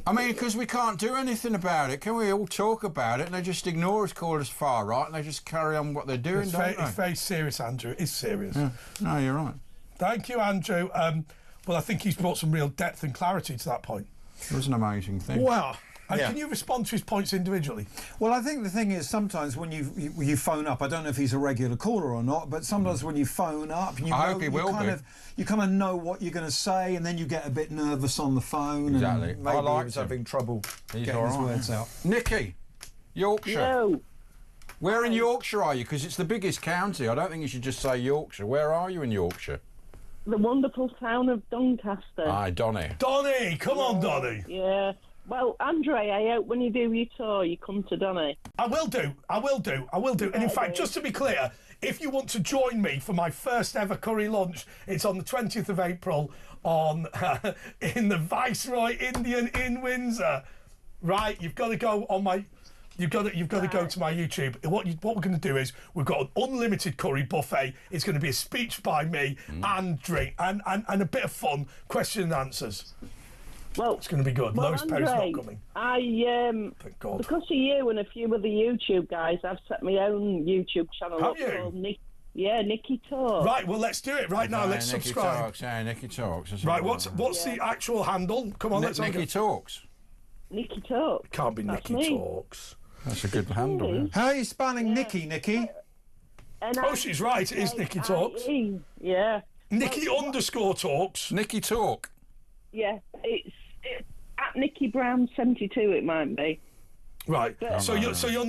Speaker 3: I mean, because we can't do anything about it. Can we all talk about it and they just ignore us, call us far right, and they just carry on what they're doing,
Speaker 2: It's
Speaker 3: don't they?
Speaker 2: very serious, Andrew. It's serious.
Speaker 3: Yeah. No, you're right.
Speaker 2: Thank you, Andrew. Well, I think he's brought some real depth and clarity to that point.
Speaker 3: It was an amazing thing.
Speaker 2: Well, and
Speaker 4: Yeah.
Speaker 2: can you respond to his points individually?
Speaker 4: Well, I think the thing is sometimes when you phone up, I don't know if he's a regular caller or not, but sometimes when you phone up, you
Speaker 3: I hope he will be.
Speaker 4: you kind of know what you're going to say, and then you get a bit nervous on the phone.
Speaker 3: Exactly.
Speaker 4: And maybe
Speaker 3: I liked
Speaker 4: he was
Speaker 3: him.
Speaker 4: having trouble
Speaker 3: He's
Speaker 4: getting
Speaker 3: all
Speaker 4: his
Speaker 3: right.
Speaker 4: words out.
Speaker 3: Nikki, Yorkshire.
Speaker 7: No.
Speaker 3: Where in Yorkshire are you? Because it's the biggest county. I don't think you should just say Yorkshire. Where are you in Yorkshire?
Speaker 11: The wonderful town of Doncaster.
Speaker 3: Aye, Donny.
Speaker 2: Donny, come on, Donny.
Speaker 11: Yeah. Well, Andre, I hope when you do your tour, you come to Donny.
Speaker 2: I will do. And in fact, just to be clear, if you want to join me for my first ever curry lunch, it's on the 20th of April on in the Viceroy Indian in Windsor. Right, you've got to go on my. You've got to go to my YouTube. What we're going to do is we've got an unlimited curry buffet. It's going to be a speech by me and drink and a bit of fun, question and answers.
Speaker 11: Well,
Speaker 2: it's going to be good.
Speaker 11: Well,
Speaker 2: Lois Perry's
Speaker 11: Andre,
Speaker 2: not coming.
Speaker 11: Thank
Speaker 2: God.
Speaker 11: Because of you and a few other YouTube guys, I've set my own YouTube channel
Speaker 2: Have
Speaker 11: up
Speaker 2: you?
Speaker 11: called Nikki Talks.
Speaker 2: Right, well, let's do it right now. Let's
Speaker 3: Nikki
Speaker 2: subscribe.
Speaker 3: Talks, Nikki Talks. That's
Speaker 2: Right,
Speaker 3: all
Speaker 2: what's the actual handle? Come on, let's have a
Speaker 3: Nikki
Speaker 2: go.
Speaker 3: Talks.
Speaker 11: Nikki Talks.
Speaker 2: Can't be
Speaker 11: That's
Speaker 2: Nikki
Speaker 11: me.
Speaker 2: Talks.
Speaker 3: That's a good handle. Yeah.
Speaker 4: How are you spelling Nikki?
Speaker 2: Oh, she's right. It is Nikki Talks.
Speaker 11: Yeah.
Speaker 2: Nikki underscore Talks.
Speaker 3: Nikki Talk.
Speaker 11: Yeah. It's at Nikki Brown 72. It might be.
Speaker 2: Right.
Speaker 11: But-
Speaker 2: So you're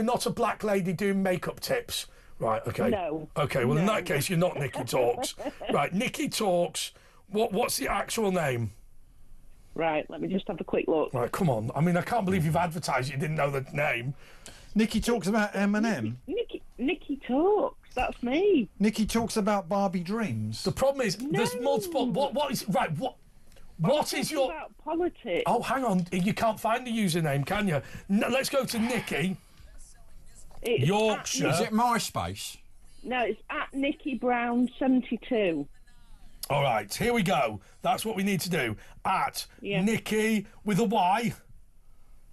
Speaker 2: not a black lady doing makeup tips. Right. Okay.
Speaker 11: No.
Speaker 2: Okay. Well, in
Speaker 11: No.
Speaker 2: that case, you're not Nikki Talks. Right. Nikki Talks. What's the actual name?
Speaker 11: Right. Let me just have a quick look.
Speaker 2: Right. Come on. I mean, I can't believe you've advertised. You didn't know the name.
Speaker 4: Nikki talks about M&M.
Speaker 11: Nikki Talks. That's me.
Speaker 4: Nikki talks about Barbie dreams.
Speaker 2: The problem is there's multiple. What is right? What is your?
Speaker 11: About politics.
Speaker 2: Oh, hang on. You can't find the username, can you? No, let's go to Nikki.
Speaker 11: It's
Speaker 2: Yorkshire.
Speaker 3: Is it MySpace?
Speaker 11: No, it's at Nikki Brown 72.
Speaker 2: All right, here we go. That's what we need to do. At Nikki with a Y.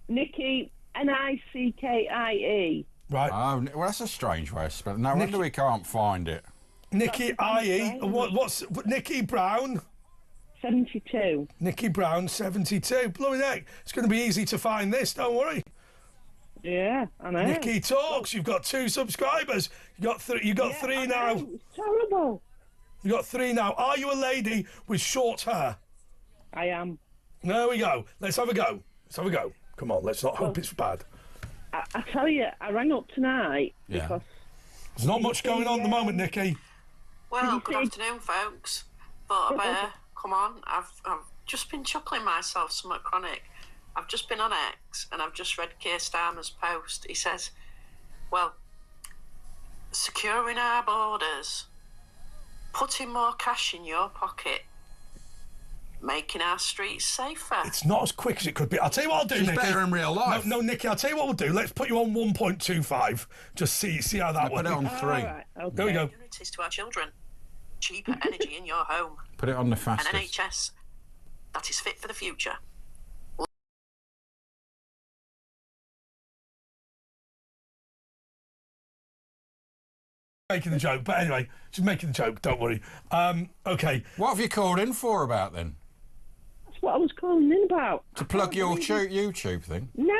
Speaker 11: Nikki Nickie.
Speaker 2: Right.
Speaker 3: Oh, well, that's a strange way of spelling. No wonder we can't find it.
Speaker 2: Nikki IE. What's Nikki Brown?
Speaker 11: 72.
Speaker 2: Nikki Brown 72. Bloody heck. It's going to be easy to find this. Don't worry.
Speaker 11: Yeah, I know.
Speaker 2: Nikki Talks. You've got 2 subscribers. You got 3. You got 3 now.
Speaker 11: It's terrible.
Speaker 2: You got 3 now. Are you a lady with short hair?
Speaker 11: I am.
Speaker 2: There we go. Let's have a go. Come on. Let's not hope it's bad.
Speaker 11: I tell you, I rang up tonight because
Speaker 2: There's not much going on at the moment, Nikki.
Speaker 12: Well, good afternoon, folks. Thought I better come on. I've just been chuckling myself somewhat chronic. I've just been on X and I've just read Keir Starmer's post. He says, well, securing our borders, putting more cash in your pocket, making our streets safer.
Speaker 2: It's not as quick as it could be. I'll tell you what I'll do,
Speaker 3: She's
Speaker 2: Nikki.
Speaker 3: better in real life.
Speaker 2: No, Nikki, I'll tell you what we'll do. Let's put you on 1.25. Just see how that
Speaker 3: Put
Speaker 2: works.
Speaker 3: it on 3.
Speaker 11: Right, okay.
Speaker 2: There we go.
Speaker 12: Opportunities to our children, cheaper energy in your home,
Speaker 3: Put it on the
Speaker 12: an
Speaker 3: fastest.
Speaker 12: NHS that is fit for the future.
Speaker 2: Making the joke, but anyway, she's making the joke. Don't worry. Okay.
Speaker 3: What have you called in for about then?
Speaker 11: That's what I was calling in about.
Speaker 3: To plug your YouTube thing?
Speaker 11: No.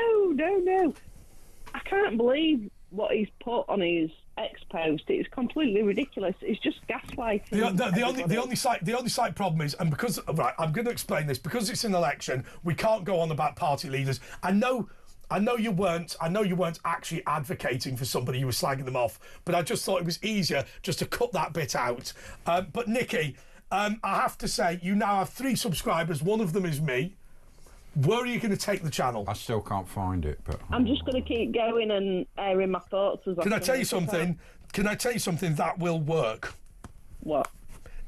Speaker 11: I can't believe what he's put on his X post. It's completely ridiculous. It's just gaslighting.
Speaker 2: The only slight problem is, and because I'm going to explain this because it's an election, we can't go on about party leaders. I know you weren't actually advocating for somebody. You were slagging them off, but I just thought it was easier just to cut that bit out. But Nikki, I have to say, you now have 3 subscribers. One of them is me. Where are you going to take the channel?
Speaker 3: I still can't find it, but
Speaker 11: I'm just going to keep going and airing my thoughts as
Speaker 2: Can I tell you something? Can I tell you something that will work?
Speaker 11: What?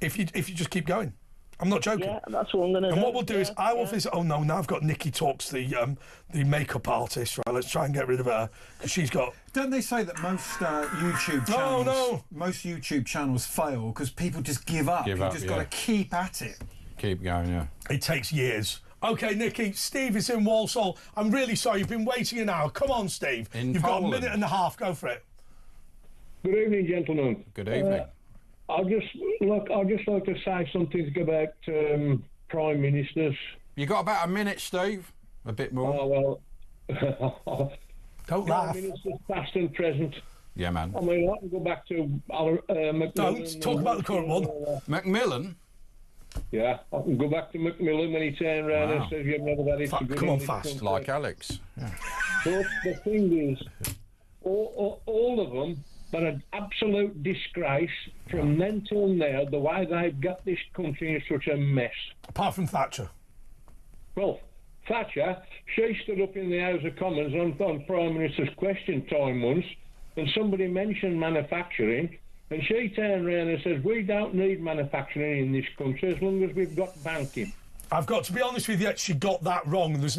Speaker 2: If you just keep going. I'm not joking.
Speaker 11: Yeah, that's what I'm going to do.
Speaker 2: And what we'll do is I will visit. Oh no! Now I've got Nikki Talks, the makeup artist. Right, let's try and get rid of her because she's got.
Speaker 4: Don't they say that most YouTube channels, most YouTube channels fail because people just give up? You just got to keep at it.
Speaker 3: Keep going, yeah.
Speaker 2: It takes years. Okay, Nikki. Steve is in Walsall. I'm really sorry. You've been waiting an hour. Come on, Steve. You've got a minute and a half. Go for it.
Speaker 13: Good evening, gentlemen.
Speaker 3: Good evening.
Speaker 13: I'd just like to say something about prime ministers.
Speaker 3: You got about a minute, Steve. A bit more.
Speaker 13: Oh well.
Speaker 2: Don't
Speaker 13: prime
Speaker 2: laugh.
Speaker 13: ministers, past and present.
Speaker 3: Yeah, man.
Speaker 13: I mean, I can go back to Macmillan.
Speaker 2: Don't talk about the current one.
Speaker 3: Macmillan.
Speaker 13: Yeah, I can go back to Macmillan when he turned around and said, "You've never had it."
Speaker 2: Come on, fast.
Speaker 3: Like Alex. Yeah.
Speaker 13: But the thing is, all of them. But an absolute disgrace from then till now, the way they've got this country in such a mess.
Speaker 2: Apart from Thatcher.
Speaker 13: Well, Thatcher, she stood up in the House of Commons on Prime Minister's question time once, and somebody mentioned manufacturing, and she turned around and says, we don't need manufacturing in this country as long as we've got banking.
Speaker 2: I've got to be honest with you, she got that wrong. There's